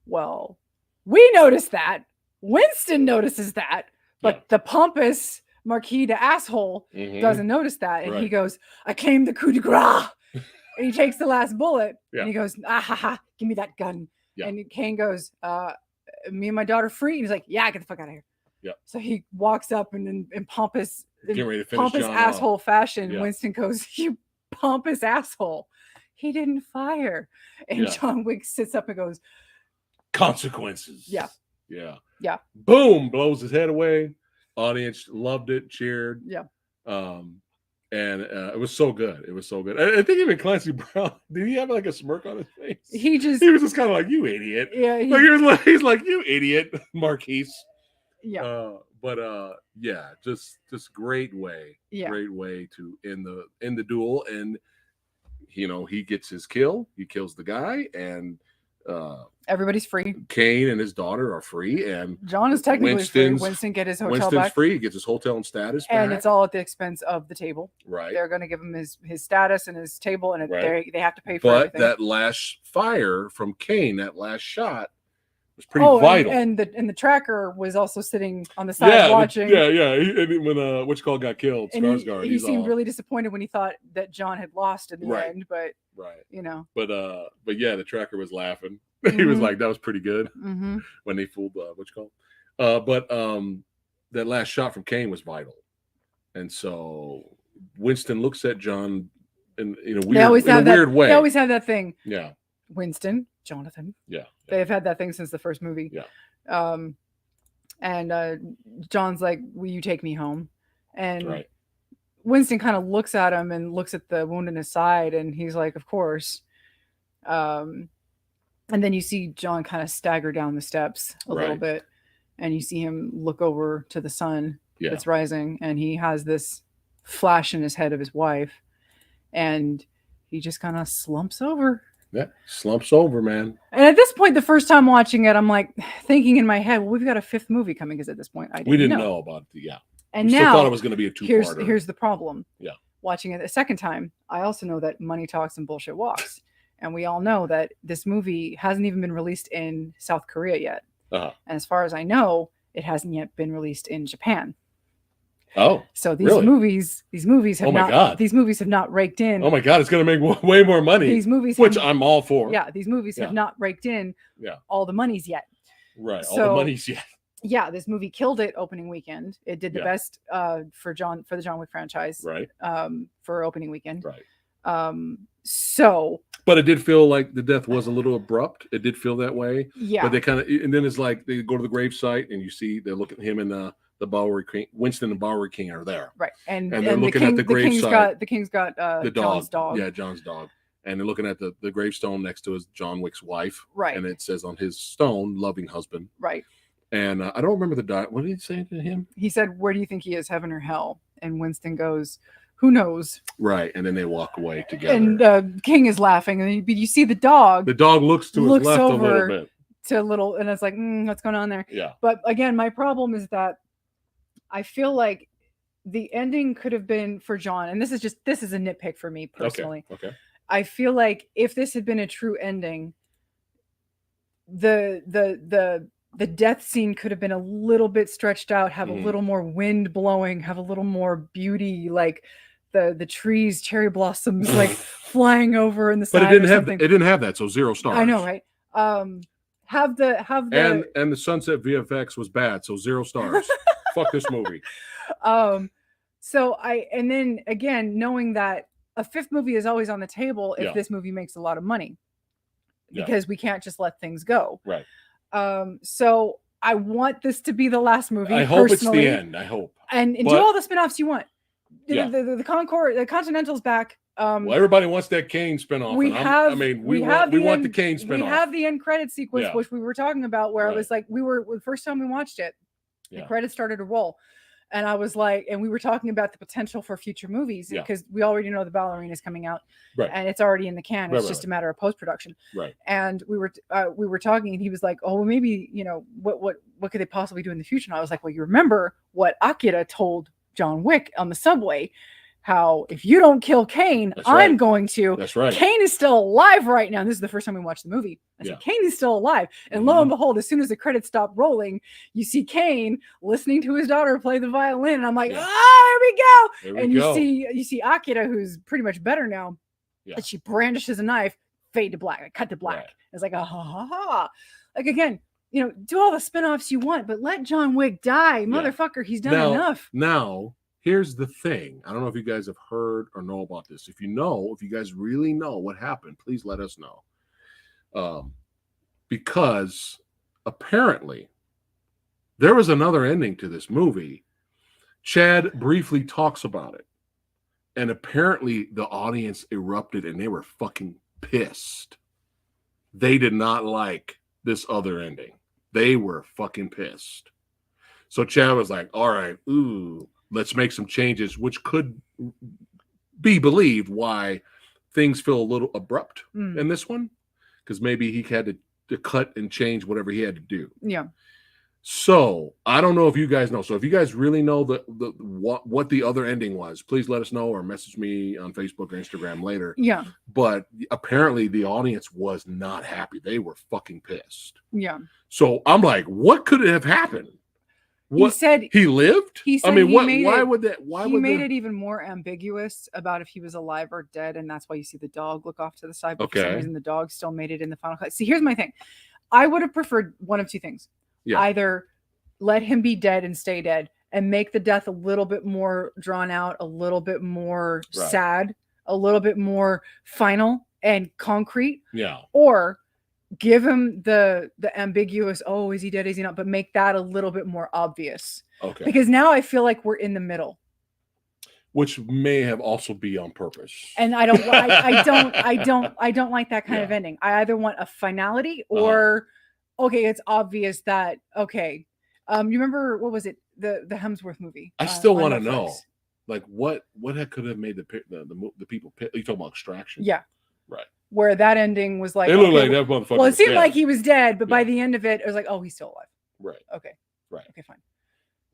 Well, we notice that. Winston notices that, but the pompous Marquis de asshole doesn't notice that. And he goes, "I claim the coup de grace." And he takes the last bullet and he goes, "Ah ha ha, give me that gun." Yeah. And Kane goes, "Me and my daughter free?" And he's like, "Yeah, get the fuck out of here." Yeah. So he walks up and in pompous John asshole off. Fashion. Yeah. Winston goes, "You pompous asshole. He didn't fire." And John Wick sits up and goes, "Consequences." Yeah. Yeah. Yeah. Boom, blows his head away. Audience loved it, cheered. Yeah. And it was so good. It was so good. I think even Clancy Brown, did he have like a smirk on his face? He was just kind of like, "You idiot." Yeah. He's like, "You idiot, Marquise." Yeah. Just great way. Yeah. Great way to end the duel. And he gets his kill. He kills the guy, and everybody's free. Kane and his daughter are free, and John is technically free. Winston get his hotel Winston's back. free. He gets his hotel and status back. And it's all at the expense of the table. Right. They're going to give him his status and his table, and they have to pay for everything. But that last fire from Kane, that last shot, was pretty vital. And the tracker was also sitting on the side watching. And when got killed, Skarsgård, he seemed really disappointed when he thought that John had lost in the end. But But the tracker was laughing. He was like, "That was pretty good," when they fooled but that last shot from Kane was vital, and so Winston looks at John in a weird way. They always have that thing. Yeah. Winston, Jonathan. Yeah. They've had that thing since the first movie. Yeah. And John's like, "Will you take me home?" And Winston kind of looks at him and looks at the wound in his side, and he's like, "Of course." And then you see John kind of stagger down the steps a little bit, and you see him look over to the sun that's rising, and he has this flash in his head of his wife, and he just kind of slumps over Yeah, slumps over, man. And at this point, the first time watching it, I'm like thinking in my head, well, we've got a 5th movie coming, because at this point we didn't know about it. Yeah. And we now still thought it was going to be a 2-parter. Here's the problem. Yeah. Watching it the second time, I also know that money talks and bullshit walks. And we all know that this movie hasn't even been released in South Korea yet. And as far as I know, it hasn't yet been released in Japan. Oh, so these movies have these movies have not raked in. Oh my God, it's going to make way more money. These movies, which I'm all for. Yeah, these movies have not raked in all the monies yet. Right, all the monies yet. Yeah, this movie killed it opening weekend. It did the best for the John Wick franchise. Right. For opening weekend. Right. So. But it did feel like the death was a little abrupt. It did feel that way. Yeah. But they kind of, and then it's like they go to the gravesite and you see they look at him and the Bowery King, Winston and Bowery King are there. Right. And they're looking at the gravesite. The king's got the dog. John's dog. Yeah, John's dog. And they're looking at the gravestone next to his John Wick's wife. Right. And it says on his stone, loving husband. Right. And I don't remember the diet. What did he say to him? He said, "Where do you think he is, heaven or hell?" And Winston goes, "Who knows?" Right. And then they walk away together. And King is laughing. And you see the dog. The dog looks to his left over a little bit. And it's like, what's going on there? Yeah. But again, my problem is that I feel like the ending could have been for John. And this is a nitpick for me personally. Okay. I feel like if this had been a true ending, the death scene could have been a little bit stretched out, have a little more wind blowing, have a little more beauty, like the trees, cherry blossoms, like flying over in the side. But it didn't have that, so 0 stars. I know, right? Have the and the sunset VFX was bad, so 0 stars. Fuck this movie. So and then again, knowing that a 5th movie is always on the table if this movie makes a lot of money, because we can't just let things go. Right. So I want this to be the last movie. I hope it's the end. I hope. And do all the spinoffs you want. The Continental's back. Well, everybody wants that Kane spinoff. We want the Kane spinoff. We have the end credit sequence, which we were talking about, where it was like the first time we watched it, the credits started to roll. And I was like, and we were talking about the potential for future movies, because we already know the ballerina is coming out, and it's already in the can. It's just a matter of post-production. Right. And we were talking, and he was like, "Oh, well, maybe what could they possibly do in the future?" And I was like, "Well, you remember what Akira told John Wick on the subway? How if you don't kill Kane, I'm going to." That's right. Kane is still alive right now. And this is the first time we watched the movie. I said, Kane is still alive. And lo and behold, as soon as the credits stop rolling, you see Kane listening to his daughter play the violin. And I'm like, here we go. You see Akira, who's pretty much better now. Yeah. And she brandishes a knife, fade to black, cut to black. Right. It's like, like, again, do all the spinoffs you want, but let John Wick die. Motherfucker, he's done enough. Now, here's the thing. I don't know if you guys have heard or know about this. If you guys really know what happened, please let us know. Because apparently there was another ending to this movie. Chad briefly talks about it. And apparently the audience erupted and they were fucking pissed. They did not like this other ending. They were fucking pissed. So Chad was like, all right, let's make some changes, which could be believed why things feel a little abrupt in this one, because maybe he had to cut and change whatever he had to do. Yeah. So I don't know if you guys know. So if you guys really know what the other ending was, please let us know or message me on Facebook or Instagram later. Yeah. But apparently the audience was not happy. They were fucking pissed. Yeah. So I'm like, what could have happened? What, he said he lived. He said, I mean, why would that? Why he would made it even more ambiguous about if he was alive or dead, and that's why you see the dog look off to the side. But for some reason, the dog still made it in the final cut. See, here's my thing. I would have preferred one of two things. Yeah. Either let him be dead and stay dead, and make the death a little bit more drawn out, a little bit more sad, a little bit more final and concrete. Yeah. Or give him the ambiguous, is he dead, is he not, but make that a little bit more obvious. Okay. Because now I feel like we're in the middle, which may have also be on purpose. And I don't like that kind of ending. I either want a finality or it's obvious that you remember, what was it, the Hemsworth movie? I still want to know, like, what could have made the people. You talking about Extraction? Yeah. Right. where that ending was like, it looked okay, like that motherfucker. well, it seemed dead. like he was dead, but by Yeah. the end of it, it was like, oh, he's still alive. Right. Okay. Right. Okay, fine.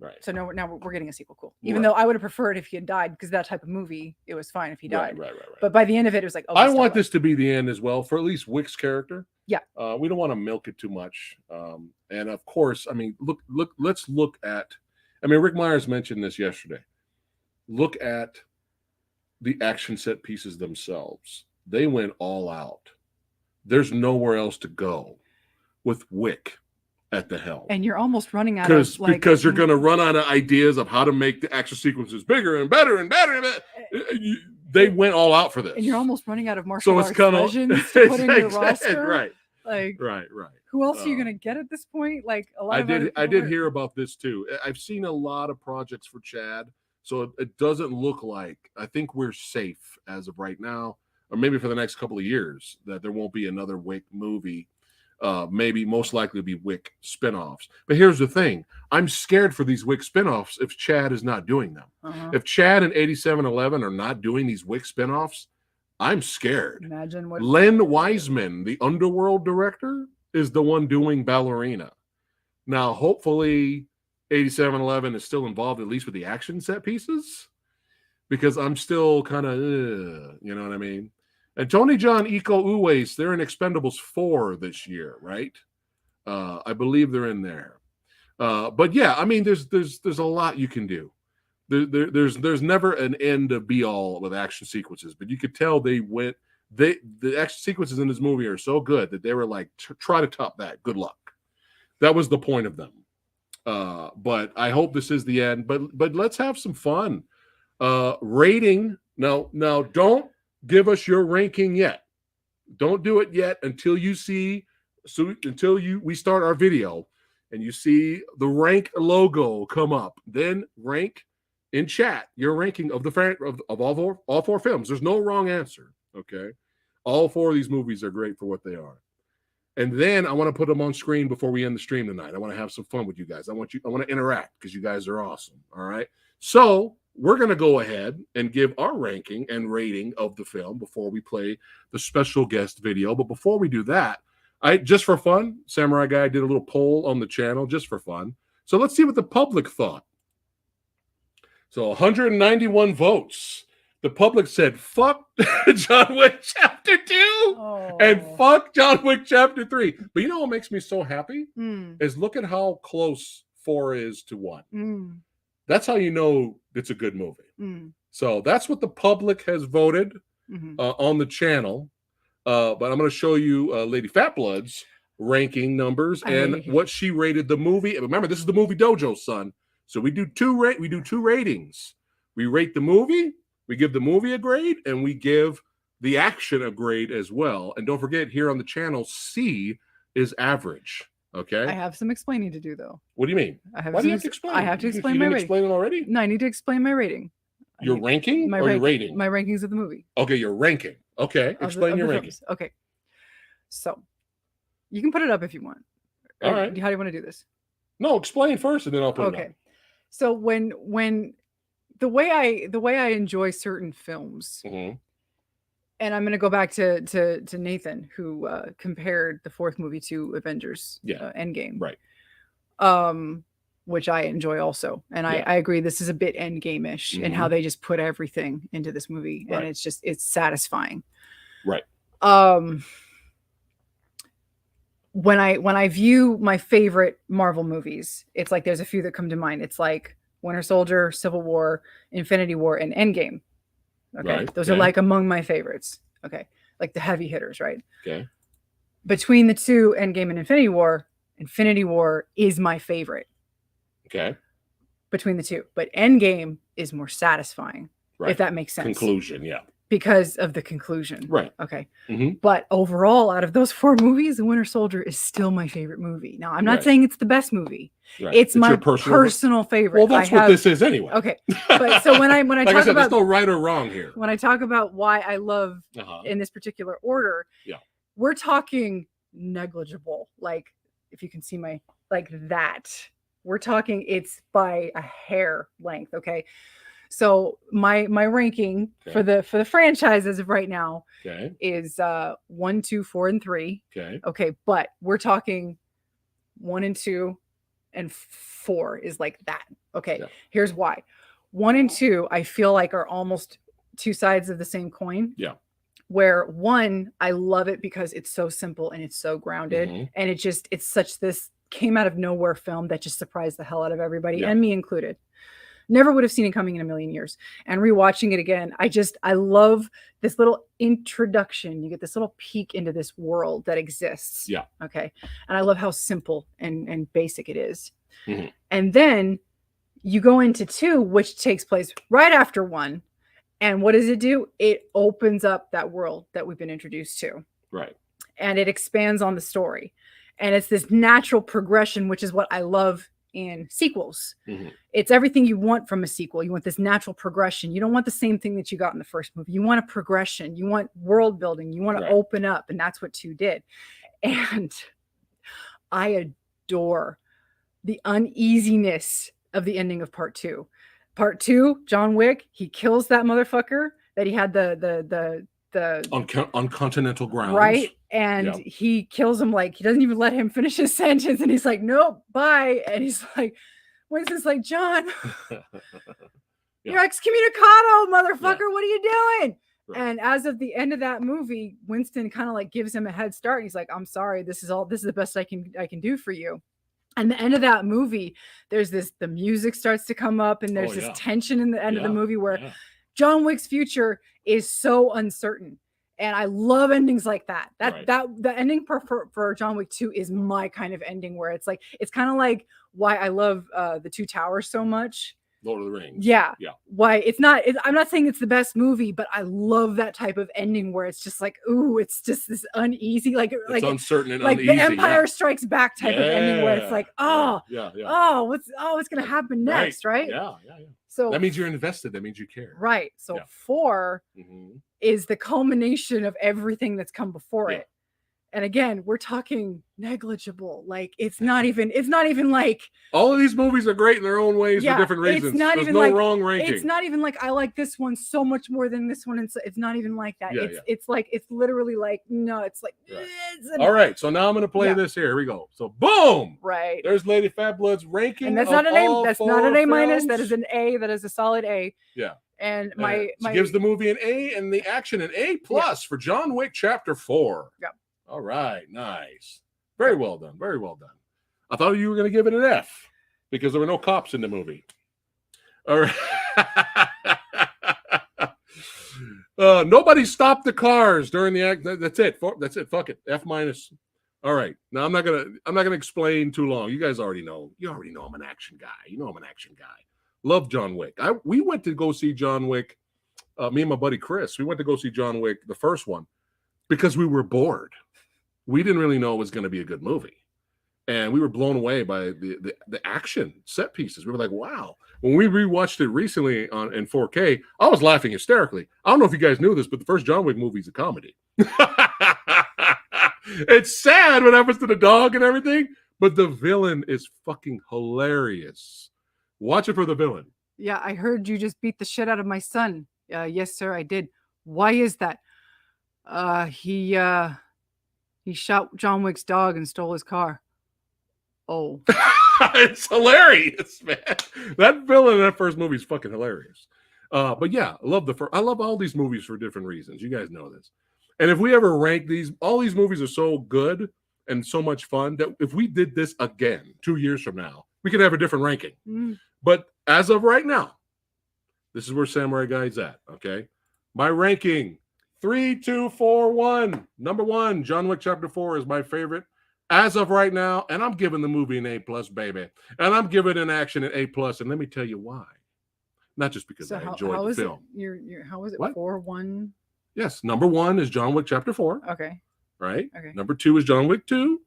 Right. So now we're getting a sequel. Cool. Even Right. though I would have preferred if he had died, because that type of movie, it was fine if he died. Right. But by the end of it, it was like, oh, I he's still want alive. this to be the end as well for at least Wick's character. Yeah. We don't want to milk it too much. And of course, I mean, let's look at, I mean, Rick Myers mentioned this yesterday. Look at the action set pieces themselves. They went all out. There's nowhere else to go with Wick at the helm. And you're almost running out of because you're going to run out of ideas of how to make the action sequences bigger and better and better. They went all out for this. And you're almost running out of martial arts kind legends to put in your roster. Right. Like, right. Who else are you going to get at this point? Like, a lot I did hear about this too. I've seen a lot of projects for Chad, so it doesn't look like, I think we're safe as of right now, or maybe for the next couple of years, that there won't be another Wick movie. Maybe most likely be Wick spinoffs. But here's the thing. I'm scared for these Wick spinoffs if Chad is not doing them. If Chad and 8711 are not doing these Wick spinoffs, I'm scared. Imagine what Len Wiseman, the Underworld director, is the one doing Ballerina. Now, hopefully 8711 is still involved, at least with the action set pieces, because I'm still kind of, you know what I mean? And Tony John Iko Uwais, they're in Expendables 4 this year, right? I believe they're in there. But yeah, I mean, there's a lot you can do. There's never an end of be all with action sequences, but you could tell the action sequences in this movie are so good that they were like, try to top that. Good luck. That was the point of them. But I hope this is the end. But let's have some fun. Rating. Now don't give us your ranking yet. Don't do it yet until you see. So we start our video and you see the rank logo come up. Then rank in chat your ranking of all four films. There's no wrong answer. Okay, all four of these movies are great for what they are. And then I want to put them on screen before we end the stream tonight. I want to have some fun with you guys. I want to interact because you guys are awesome. All right. So we're going to go ahead and give our ranking and rating of the film before we play the special guest video. But before we do that, just for fun, Samurai Guy did a little poll on the channel just for fun. So let's see what the public thought. So 191 votes. The public said, fuck John Wick Chapter 2 and fuck John Wick Chapter 3. But you know what makes me so happy? Is look at how close 4 is to 1. That's how you know it's a good movie. So that's what the public has voted on the channel. But I'm going to show you Lady Fat Blood's ranking numbers and what she rated the movie. Remember, this is the movie dojo, son. So we do two ratings. We rate the movie. We give the movie a grade, and we give the action a grade as well. And don't forget, here on the channel, C is average. Okay? I have some explaining to do, though. What do you mean? Why do you have to explain? I have to explain my rating. Explain it already? No, I need to explain my rating. Your ranking or your rating? My rankings of the movie. Okay, your ranking. Okay, explain your ranking. Okay. So, you can put it up if you want. All right. How do you want to do this? No, explain first, and then I'll put it up. Okay. So when the way I enjoy certain films, and I'm going to go back to Nathan, who compared the fourth movie to Avengers Endgame, right? Which I enjoy also, and I agree this is a bit Endgame-ish in how they just put everything into this movie, and it's satisfying, right? When I view my favorite Marvel movies, it's like there's a few that come to mind. It's like Winter Soldier, Civil War, Infinity War, and Endgame. Okay. Right. Those are like among my favorites. Okay. Like the heavy hitters, right? Okay. Between the two, Endgame and Infinity War is my favorite. Okay. Between the two. But Endgame is more satisfying. Right. If that makes sense. Conclusion, yeah. Because of the conclusion. Right. Okay. But overall, out of those 4 movies, The Winter Soldier is still my favorite movie. Now, I'm not saying it's the best movie. Right. It's my personal favorite. Well, that's what this is anyway. Okay. But so when I like talk I said, about, there's no right or wrong here. When I talk about why I love in this particular order, we're talking negligible. Like if you can see my, like that, we're talking, it's by a hair length. Okay. So my ranking for the franchise as of right now is 1, 2, 4, and 3. Okay, but we're talking 1 and 2 and 4 is like that. Okay, here's why. 1 and 2 I feel like are almost two sides of the same coin. Yeah. Where 1, I love it because it's so simple and it's so grounded, and it's such this came out of nowhere film that just surprised the hell out of everybody and me included. Never would have seen it coming in a million years. And rewatching it again, I love this little introduction. You get this little peek into this world that exists. Yeah. Okay. And I love how simple and basic it is. And then you go into 2, which takes place right after 1. And what does it do? It opens up that world that we've been introduced to. Right. And it expands on the story. And it's this natural progression, which is what I love in sequels. It's everything you want from a sequel. You want this natural progression. You don't want the same thing that you got in the first movie. You want a progression. You want world building. You want to open up. And that's what 2 did. And I adore the uneasiness of the ending of part 2. Part 2, John Wick, he kills that motherfucker that he had the on continental grounds, right? And he kills him, like he doesn't even let him finish his sentence, and he's like, "Nope, bye." And he's like, Winston's like, "John, you're excommunicado, motherfucker. What are you doing?" Right. And as of the end of that movie, Winston kind of like gives him a head start. He's like, "I'm sorry, this is the best I can do for you." And the end of that movie, there's the music starts to come up, and there's this tension in the end of the movie where John Wick's future is so uncertain. And I love endings like that. The ending for John Wick 2 is my kind of ending, where it's kind of like why I love the Two Towers so much. Lord of the Rings. Yeah. Why I'm not saying it's the best movie, but I love that type of ending where it's just like, ooh, it's just this uneasy, like uncertain and like uneasy. The Empire Strikes Back type of ending where it's like, what's gonna happen next, right? Yeah. So that means you're invested. That means you care. Right. So 4 is the culmination of everything that's come before it. And again, we're talking negligible. Like it's not even like all of these movies are great in their own ways for different reasons. It's not There's even no like wrong ranking. It's not even like I like this one so much more than this one, and so it's not even like that. It's like it's literally like no, it's like all right. So now I'm gonna play this here. Here we go. So boom. Right. There's Lady Phat Blood's ranking. And that's not an A. That's not an A minus. That is an A. That is a solid A. Yeah. And she gives the movie an A and the action an A plus for John Wick Chapter 4. Yeah. All right, nice. Very well done. Very well done. I thought you were going to give it an F because there were no cops in the movie. All right. Nobody stopped the cars during the act. That's it. That's it. Fuck it. F minus. All right. Now I'm not gonna explain too long. You guys already know. You already know I'm an action guy. You know I'm an action guy. Love John Wick. We went to go see John Wick. Me and my buddy Chris. We went to go see John Wick, the first one, because we were bored. We didn't really know it was going to be a good movie. And we were blown away by the action set pieces. We were like, wow. When we rewatched it recently in 4K, I was laughing hysterically. I don't know if you guys knew this, but the first John Wick movie is a comedy. It's sad what happens to the dog and everything, but the villain is fucking hilarious. Watch it for the villain. Yeah, I heard you just beat the shit out of my son. Yes, sir, I did. Why is that? He shot John Wick's dog and stole his car. Oh. It's hilarious, man. That villain in that first movie is fucking hilarious. But yeah, I love all these movies for different reasons. You guys know this. And if we ever rank these, all these movies are so good and so much fun that if we did this again 2 years from now, we could have a different ranking. But as of right now, this is where Samurai Guy's at, okay? My ranking, 3, 2, 4, 1. Number 1, John Wick Chapter 4 is my favorite as of right now, and I'm giving the movie an A+, baby. And I'm giving an action an A+, and let me tell you why. Not just because I enjoyed the film. How was it? What? 4-1? Yes, number 1 is John Wick Chapter 4. Okay. Right? Okay. Number 2 is John Wick 2.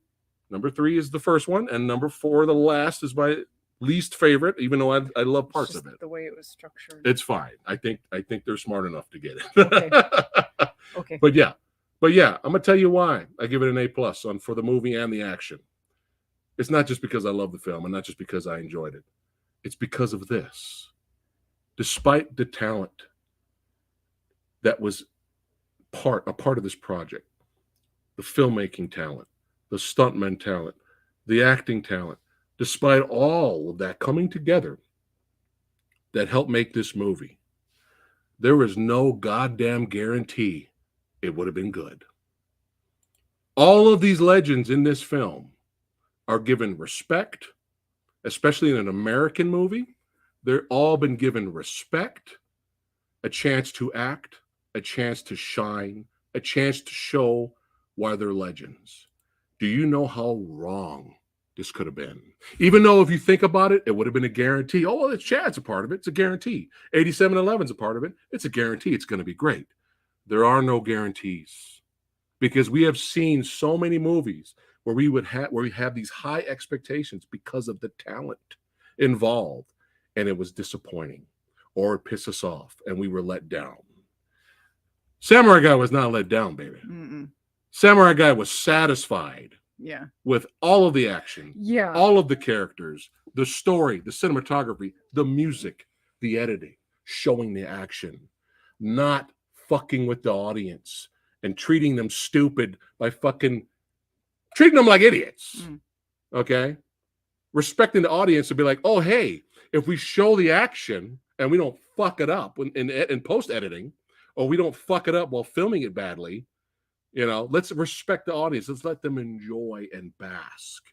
Number 3 is the first one, and number 4, the last, is my least favorite, even though I love parts of it. The way it was structured. It's fine. I think they're smart enough to get it. Okay. Okay. But yeah, I'm gonna tell you why I give it an A+ for the movie and the action. It's not just because I love the film and not just because I enjoyed it. It's because of this. despite the talent that was a part of this project, the filmmaking talent, the stuntman talent, the acting talent, despite all of that coming together that helped make this movie, there was no goddamn guarantee it would have been good. All of these legends in this film are given respect, especially in an American movie. They're all been given respect, a chance to act, a chance to shine, a chance to show why they're legends. Do you know how wrong this could have been? Even though if you think about it, it would have been a guarantee. Oh, well, it's Chad's a part of it. It's a guarantee. 8711's a part of it. It's a guarantee. It's going to be great. There are no guarantees because we have seen so many movies where we have these high expectations because of the talent involved, and it was disappointing or it pissed us off and we were let down. Samurai Guy was not let down, baby. Mm-mm. Samurai Guy was satisfied with all of the action, all of the characters, the story, the cinematography, the music, the editing, showing the action, not fucking with the audience and treating them stupid by fucking treating them like idiots. Okay? Respecting the audience to be like, oh, hey, if we show the action and we don't fuck it up in post-editing, or we don't fuck it up while filming it badly, let's respect the audience. Let's let them enjoy and bask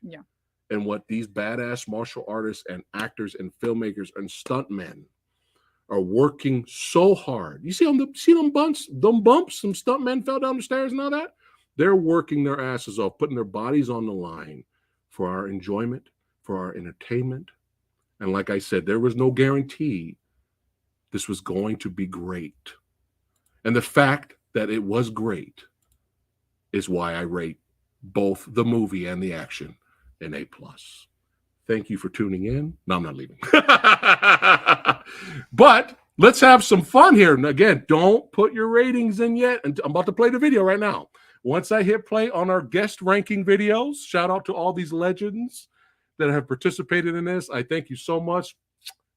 in what these badass martial artists and actors and filmmakers and stuntmen are working so hard. You see them bumps, some stuntmen fell down the stairs and all that? They're working their asses off, putting their bodies on the line for our enjoyment, for our entertainment. And like I said, there was no guarantee this was going to be great. And the fact that it was great is why I rate both the movie and the action an A+. Thank you for tuning in. No, I'm not leaving. But let's have some fun here. And again, don't put your ratings in yet. I'm about to play the video right now. Once I hit play on our guest ranking videos, shout out to all these legends that have participated in this. I thank you so much.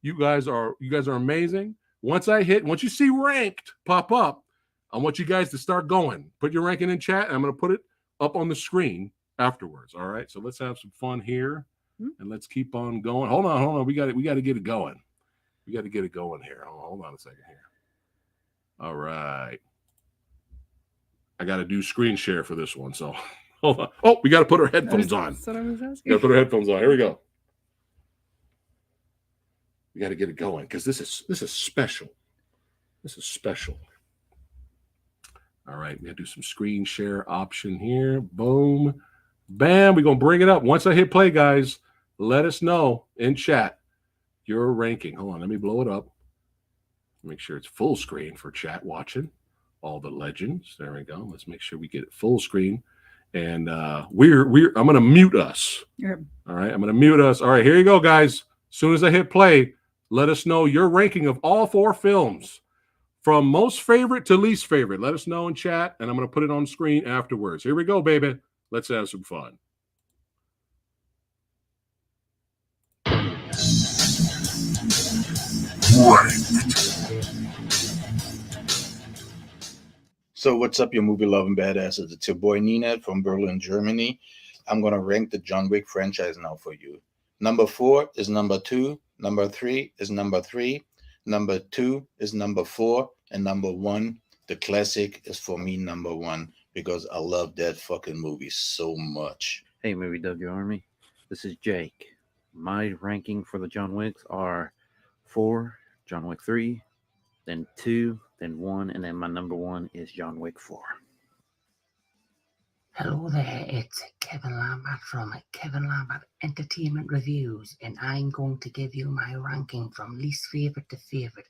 You guys are amazing. Once you see ranked pop up, I want you guys to start going. Put your ranking in chat. I'm going to put it up on the screen afterwards. All right. So let's have some fun here and let's keep on going. Hold on. We got to get it going. We got to get it going here. Hold on a second here. All right. I got to do screen share for this one. So hold on. Oh, we got to put our headphones on. That's what I was asking. Got to put our headphones on. Here we go. We got to get it going because this is special. This is special. All right, we got to do some screen share option here. Boom, bam. We're going to bring it up. Once I hit play, guys, let us know in chat your ranking. Hold on, let me blow it up. Make sure it's full screen for chat watching. All the legends. There we go. Let's make sure we get it full screen. And I'm going to mute us. Yep. All right, I'm going to mute us. All right, here you go, guys. As soon as I hit play, let us know your ranking of all 4 films. From most favorite to least favorite. Let us know in chat, and I'm going to put it on screen afterwards. Here we go, baby. Let's have some fun. So what's up, your movie-loving badasses? It's your boy Ninette from Berlin, Germany. I'm going to rank the John Wick franchise now for you. Number 4 is number 2. Number 3 is number 3. Number 2 is number 4. And number 1, the classic, is for me number 1 because I love that fucking movie so much. Hey, Movie DOJO Army. This is Jake. My ranking for the John Wicks are 4, John Wick 3, then 2, then 1, and then my number 1 is John Wick 4. Hello there, it's Kevin Lambert from Kevin Lambert Entertainment Reviews, and I'm going to give you my ranking from least favorite to favorite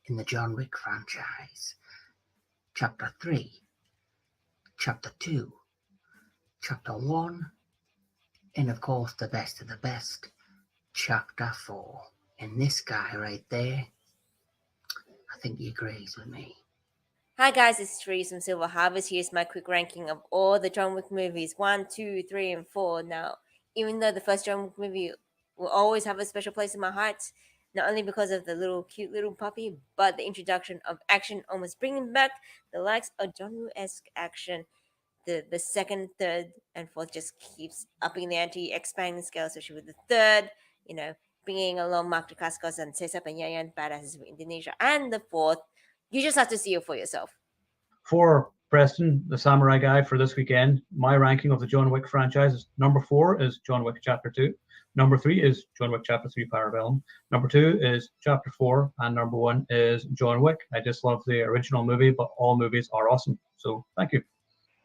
in the John Wick franchise. Chapter 3, Chapter 2, Chapter 1, and of course the best of the best, Chapter 4. And this guy right there, I think he agrees with me. Hi guys, it's Therese from Silver Harvest. Here's my quick ranking of all the John Wick movies, 1, 2, 3, and 4. Now, even though the first John Wick movie will always have a special place in my heart, not only because of the cute little puppy, but the introduction of action, almost bringing back the likes of John Woo-esque action. The second, third, and fourth just keeps upping the ante, expanding the scale, especially with the third, bringing along Mark Dacascos and Cesar Peña and badasses from Indonesia. And the fourth, you just have to see it for yourself. For Preston, the Samurai Guy, for this weekend, my ranking of the John Wick franchise is number 4 is John Wick Chapter 2. Number 3 is John Wick Chapter 3 Parabellum. Number 2 is Chapter 4. And number 1 is John Wick. I just love the original movie, but all movies are awesome. So thank you.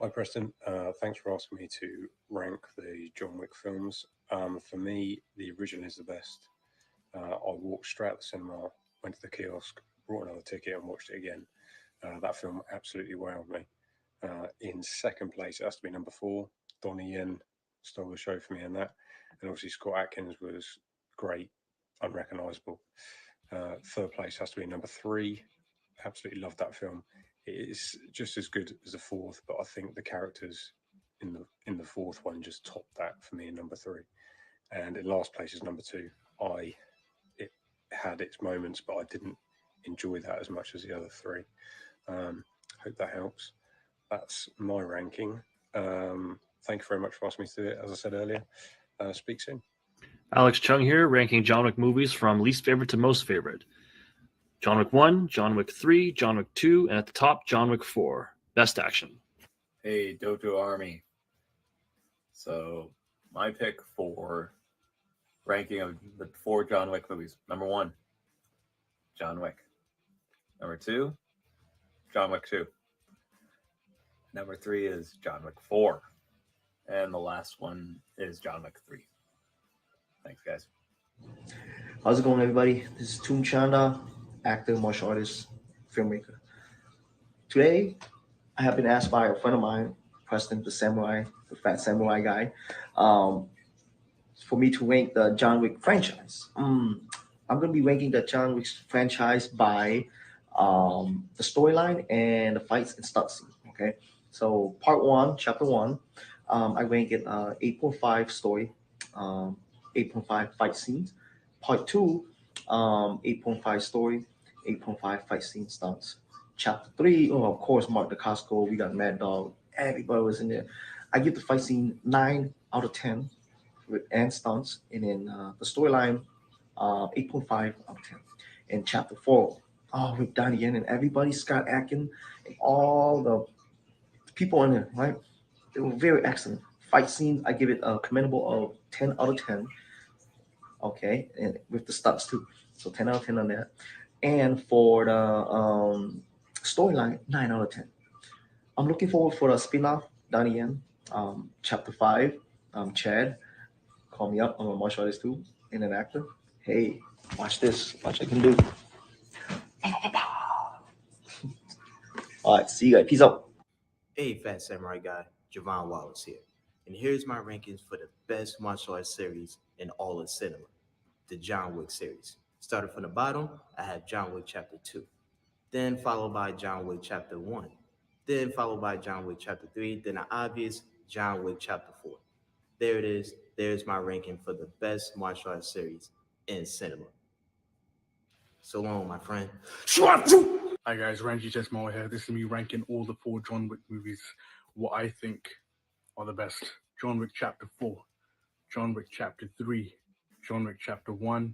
Hi, Preston. Thanks for asking me to rank the John Wick films. For me, the original is the best. I walked straight out the cinema, went to the kiosk, brought another ticket and watched it again. That film absolutely wowed me. In second place, it has to be number 4. Donnie Yen stole the show for me in that. And obviously Scott Adkins was great, unrecognisable. Third place has to be number 3. Absolutely loved that film. It is just as good as the fourth, but I think the characters in the fourth one just topped that for me in number 3. And in last place is number 2. It had its moments, but I didn't enjoy that as much as the other 3. Hope that helps. That's my ranking. Thank you very much for asking me to do it. As I said earlier, speak soon. Alex Chung here, ranking John Wick movies from least favorite to most favorite. John Wick 1, John Wick 3, John Wick 2, and at the top, John Wick 4. Best action. Hey, DOJO Army. So, my pick for ranking of the 4 John Wick movies. Number 1, John Wick. Number 2, John Wick 2. Number 3 is John Wick 4. And the last one is John Wick 3. Thanks, guys. How's it going, everybody? This is Toon Chanda, actor, martial artist, filmmaker. Today, I have been asked by a friend of mine, Preston, the Phat Samurai Guy, for me to rank the John Wick franchise. I'm going to be ranking the John Wick franchise by the storyline and the fights and stunt scene. Okay, so part 1, chapter 1, I rank it 8.5 story, 8.5 fight scenes. Part 2, 8.5 story, 8.5 fight scene stunts. Chapter 3, of course, Mark Dacascos, we got Mad Dog, everybody was in there. I give the fight scene 9 out of 10 and stunts, and then the storyline 8.5 out of 10. And chapter 4, with Donnie Yen and everybody, Scott Adkins, and all the people in there, right? They were very excellent. Fight scenes, I give it a commendable of 10 out of 10. Okay, and with the stunts too. So 10 out of 10 on that. And for the storyline, 9 out of 10. I'm looking forward for the spin-off, Donnie Yen, chapter 5, Chad. Call me up, I'm a martial artist too, and an actor. Hey, watch this, watch what I can do. All right, see you guys, peace out. Hey, Phat Samurai Guy, Javon Wallace here. And here's my rankings for the best martial arts series in all of cinema, the John Wick series. Starting from the bottom, I have John Wick Chapter 2, then followed by John Wick Chapter 1, then followed by John Wick Chapter 3, then the obvious John Wick Chapter 4. There it is. There's my ranking for the best martial arts series in cinema. So long, my friend. Hi guys, Ranji Chesmo here. This is me ranking all the 4 John Wick movies, what I think are the best. John Wick Chapter 4, John Wick Chapter 3, John Wick Chapter 1,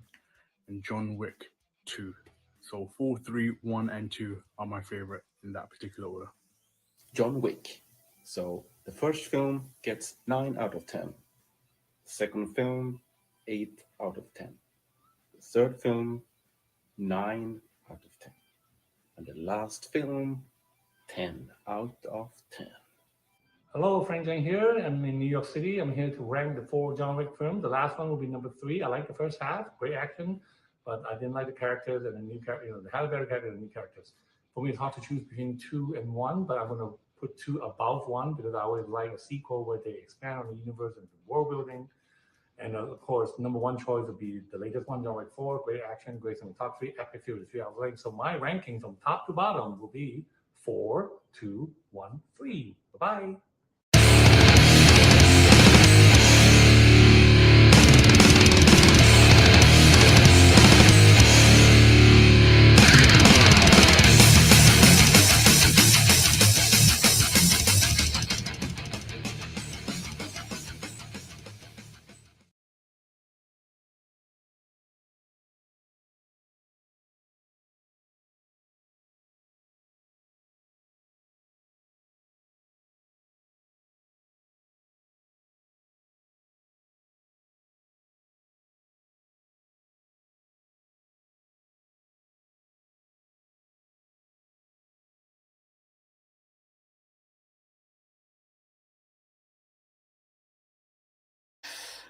and John Wick 2. So 4, 3, 1, and 2 are my favorite in that particular order. John Wick. So the first film gets 9 out of 10. The second film, 8 out of 10. The third film, 9 out of 10. And the last film, 10 out of 10. Hello, Frank Jang here. I'm in New York City. I'm here to rank the 4 John Wick films. The last one will be number 3. I like the first half, great action, but I didn't like the characters and the new character. They had a better character than the new characters. For me, it's hard to choose between 2 and 1, but I'm going to put 2 above 1 because I always like a sequel where they expand on the universe and the world building. And of course, number 1 choice would be the latest one, John Wick 4, great action, great in the top 3, epic series, 3 hours length. So my ranking from top to bottom will be 4, 2, 1, 3. Bye-bye.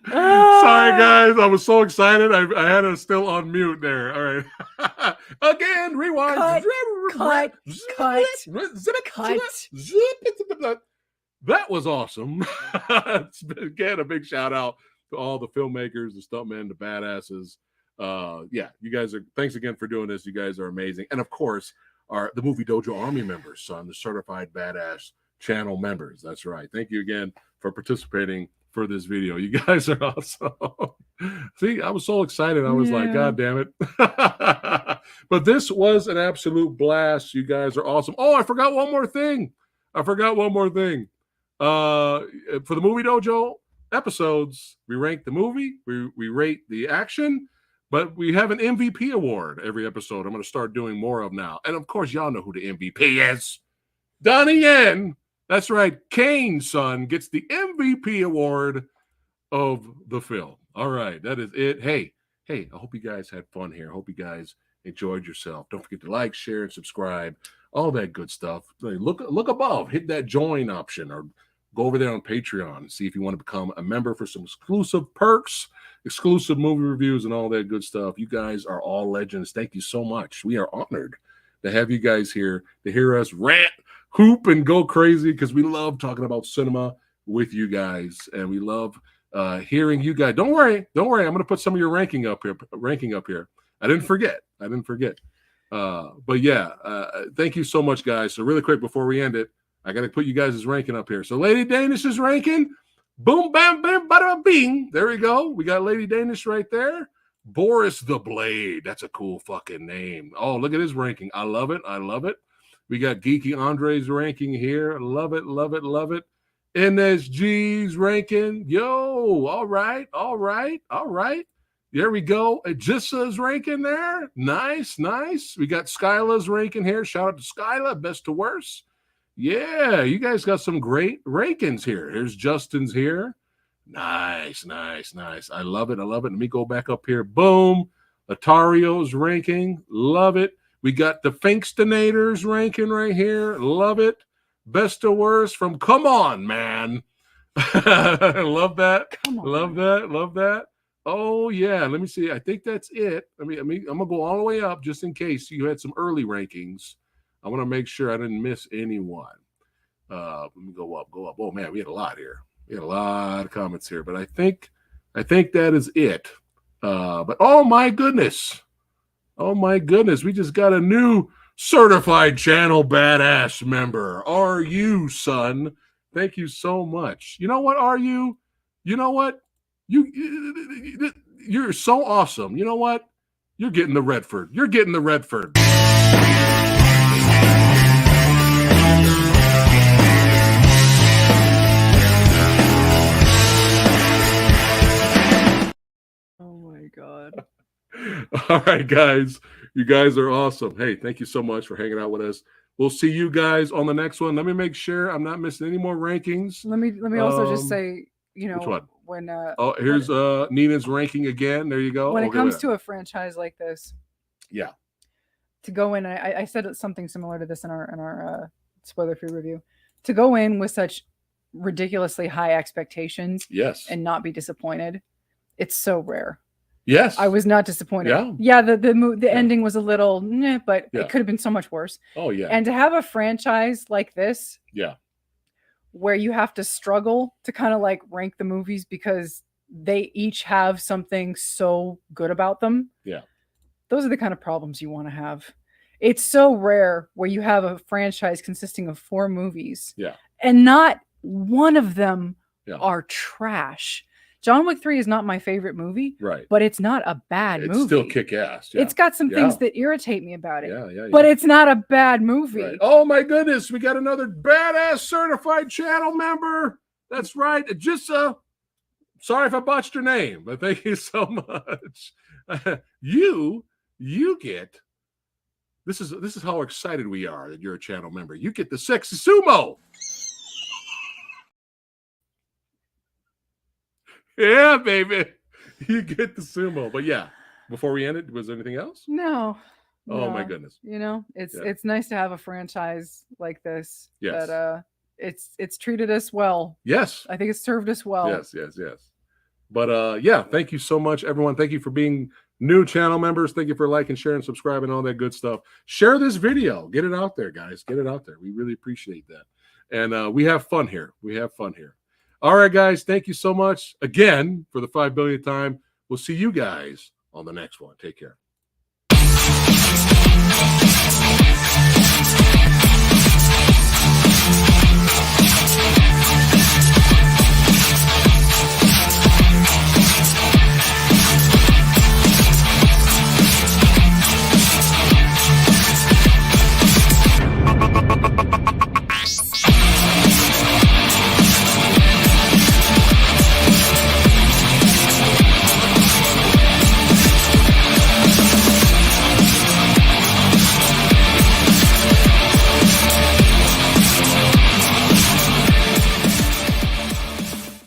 Sorry, guys. I was so excited. I had it still on mute there. All right. Again, rewind. Cut. That was awesome. Again, a big shout out to all the filmmakers, the stuntmen, the badasses. Yeah, you guys are. Thanks again for doing this. You guys are amazing, and of course, are the Movie Dojo Army members, son, the certified badass channel members. That's right. Thank you again for participating for this video. You guys are awesome. See, I was so excited. I was like, God damn it. But this was an absolute blast. You guys are awesome. Oh, I forgot one more thing. For the Movie Dojo episodes, we rank the movie, we rate the action, but we have an MVP award every episode. I'm going to start doing more of now. And of course, y'all know who the MVP is. Donnie Yen. That's right. Kane's son gets the MVP award of the film. All right. That is it. Hey, I hope you guys had fun here. I hope you guys enjoyed yourself. Don't forget to like, share, and subscribe. All that good stuff. Look above. Hit that join option or go over there on Patreon and see if you want to become a member for some exclusive perks, exclusive movie reviews, and all that good stuff. You guys are all legends. Thank you so much. We are honored to have you guys here to hear us rant, hoop, and go crazy because we love talking about cinema with you guys, and we love hearing you guys. Don't worry. I'm going to put some of your ranking up here. I didn't forget. But yeah, thank you so much, guys. So really quick before we end it, I got to put you guys' ranking up here. So Lady Danish's ranking, boom, bam, bam, bada, bing. There we go. We got Lady Danish right there. Boris the Blade. That's a cool fucking name. Oh, look at his ranking. I love it. We got Geeky Andre's ranking here. Love it. NSG's ranking. Yo, all right. There we go. Agissa's ranking there. Nice. We got Skyla's ranking here. Shout out to Skyla, best to worst. Yeah, you guys got some great rankings here. Here's Justin's here. Nice. I love it. Let me go back up here. Boom. Atario's ranking. Love it. We got the Finkstonator's ranking right here. Love it. Best to worst from Come On, Man. Love that. Love that. Oh, yeah. Let me see. I think that's it. I'm going to go all the way up just in case you had some early rankings. I want to make sure I didn't miss anyone. Let me go up. Oh, man, we had a lot here. We had a lot of comments here, but I think that is it. But oh, my goodness. We just got a new certified channel badass member. Are you, son? Thank you so much. You know what, are you? You know what? You're so awesome. You know what? You're getting the Redford. Oh my God. All right, guys. You guys are awesome. Hey, thank you so much for hanging out with us. We'll see you guys on the next one. Let me make sure I'm not missing any more rankings. Let me also just say, which one? When here's Nina's ranking again. There you go. When it comes to a franchise like this, yeah, to go in, I said something similar to this in our spoiler-free review. To go in with such ridiculously high expectations, yes, and not be disappointed, it's so rare. Yes, I was not disappointed. Yeah, the ending was a little, but it could have been so much worse. Oh yeah, and to have a franchise like this, where you have to struggle to kind of like rank the movies because they each have something so good about them. Yeah, those are the kind of problems you want to have. It's so rare where you have a franchise consisting of 4 movies, and not one of them are trash. John Wick 3 is not my favorite movie, right? But it's not a bad movie. It's still kick-ass. Yeah. It's got some things that irritate me about it. Yeah. But it's not a bad movie. Right. Oh my goodness, we got another badass certified channel member. That's right. Ajissa. Sorry if I botched your name, but thank you so much. You get. This is how excited we are that you're a channel member. You get the sexy sumo. Yeah, baby. You get the sumo. But yeah, before we end it, was there anything else? No. Oh my goodness. It's nice to have a franchise like this. Yes. That it's treated us well. Yes. I think it's served us well. Yes. But yeah, thank you so much, everyone. Thank you for being new channel members. Thank you for liking, sharing, subscribing, all that good stuff. Share this video. Get it out there, guys. Get it out there. We really appreciate that. And we have fun here. We have fun here. All right, guys. Thank you so much again for the 5 billionth time. We'll see you guys on the next one. Take care.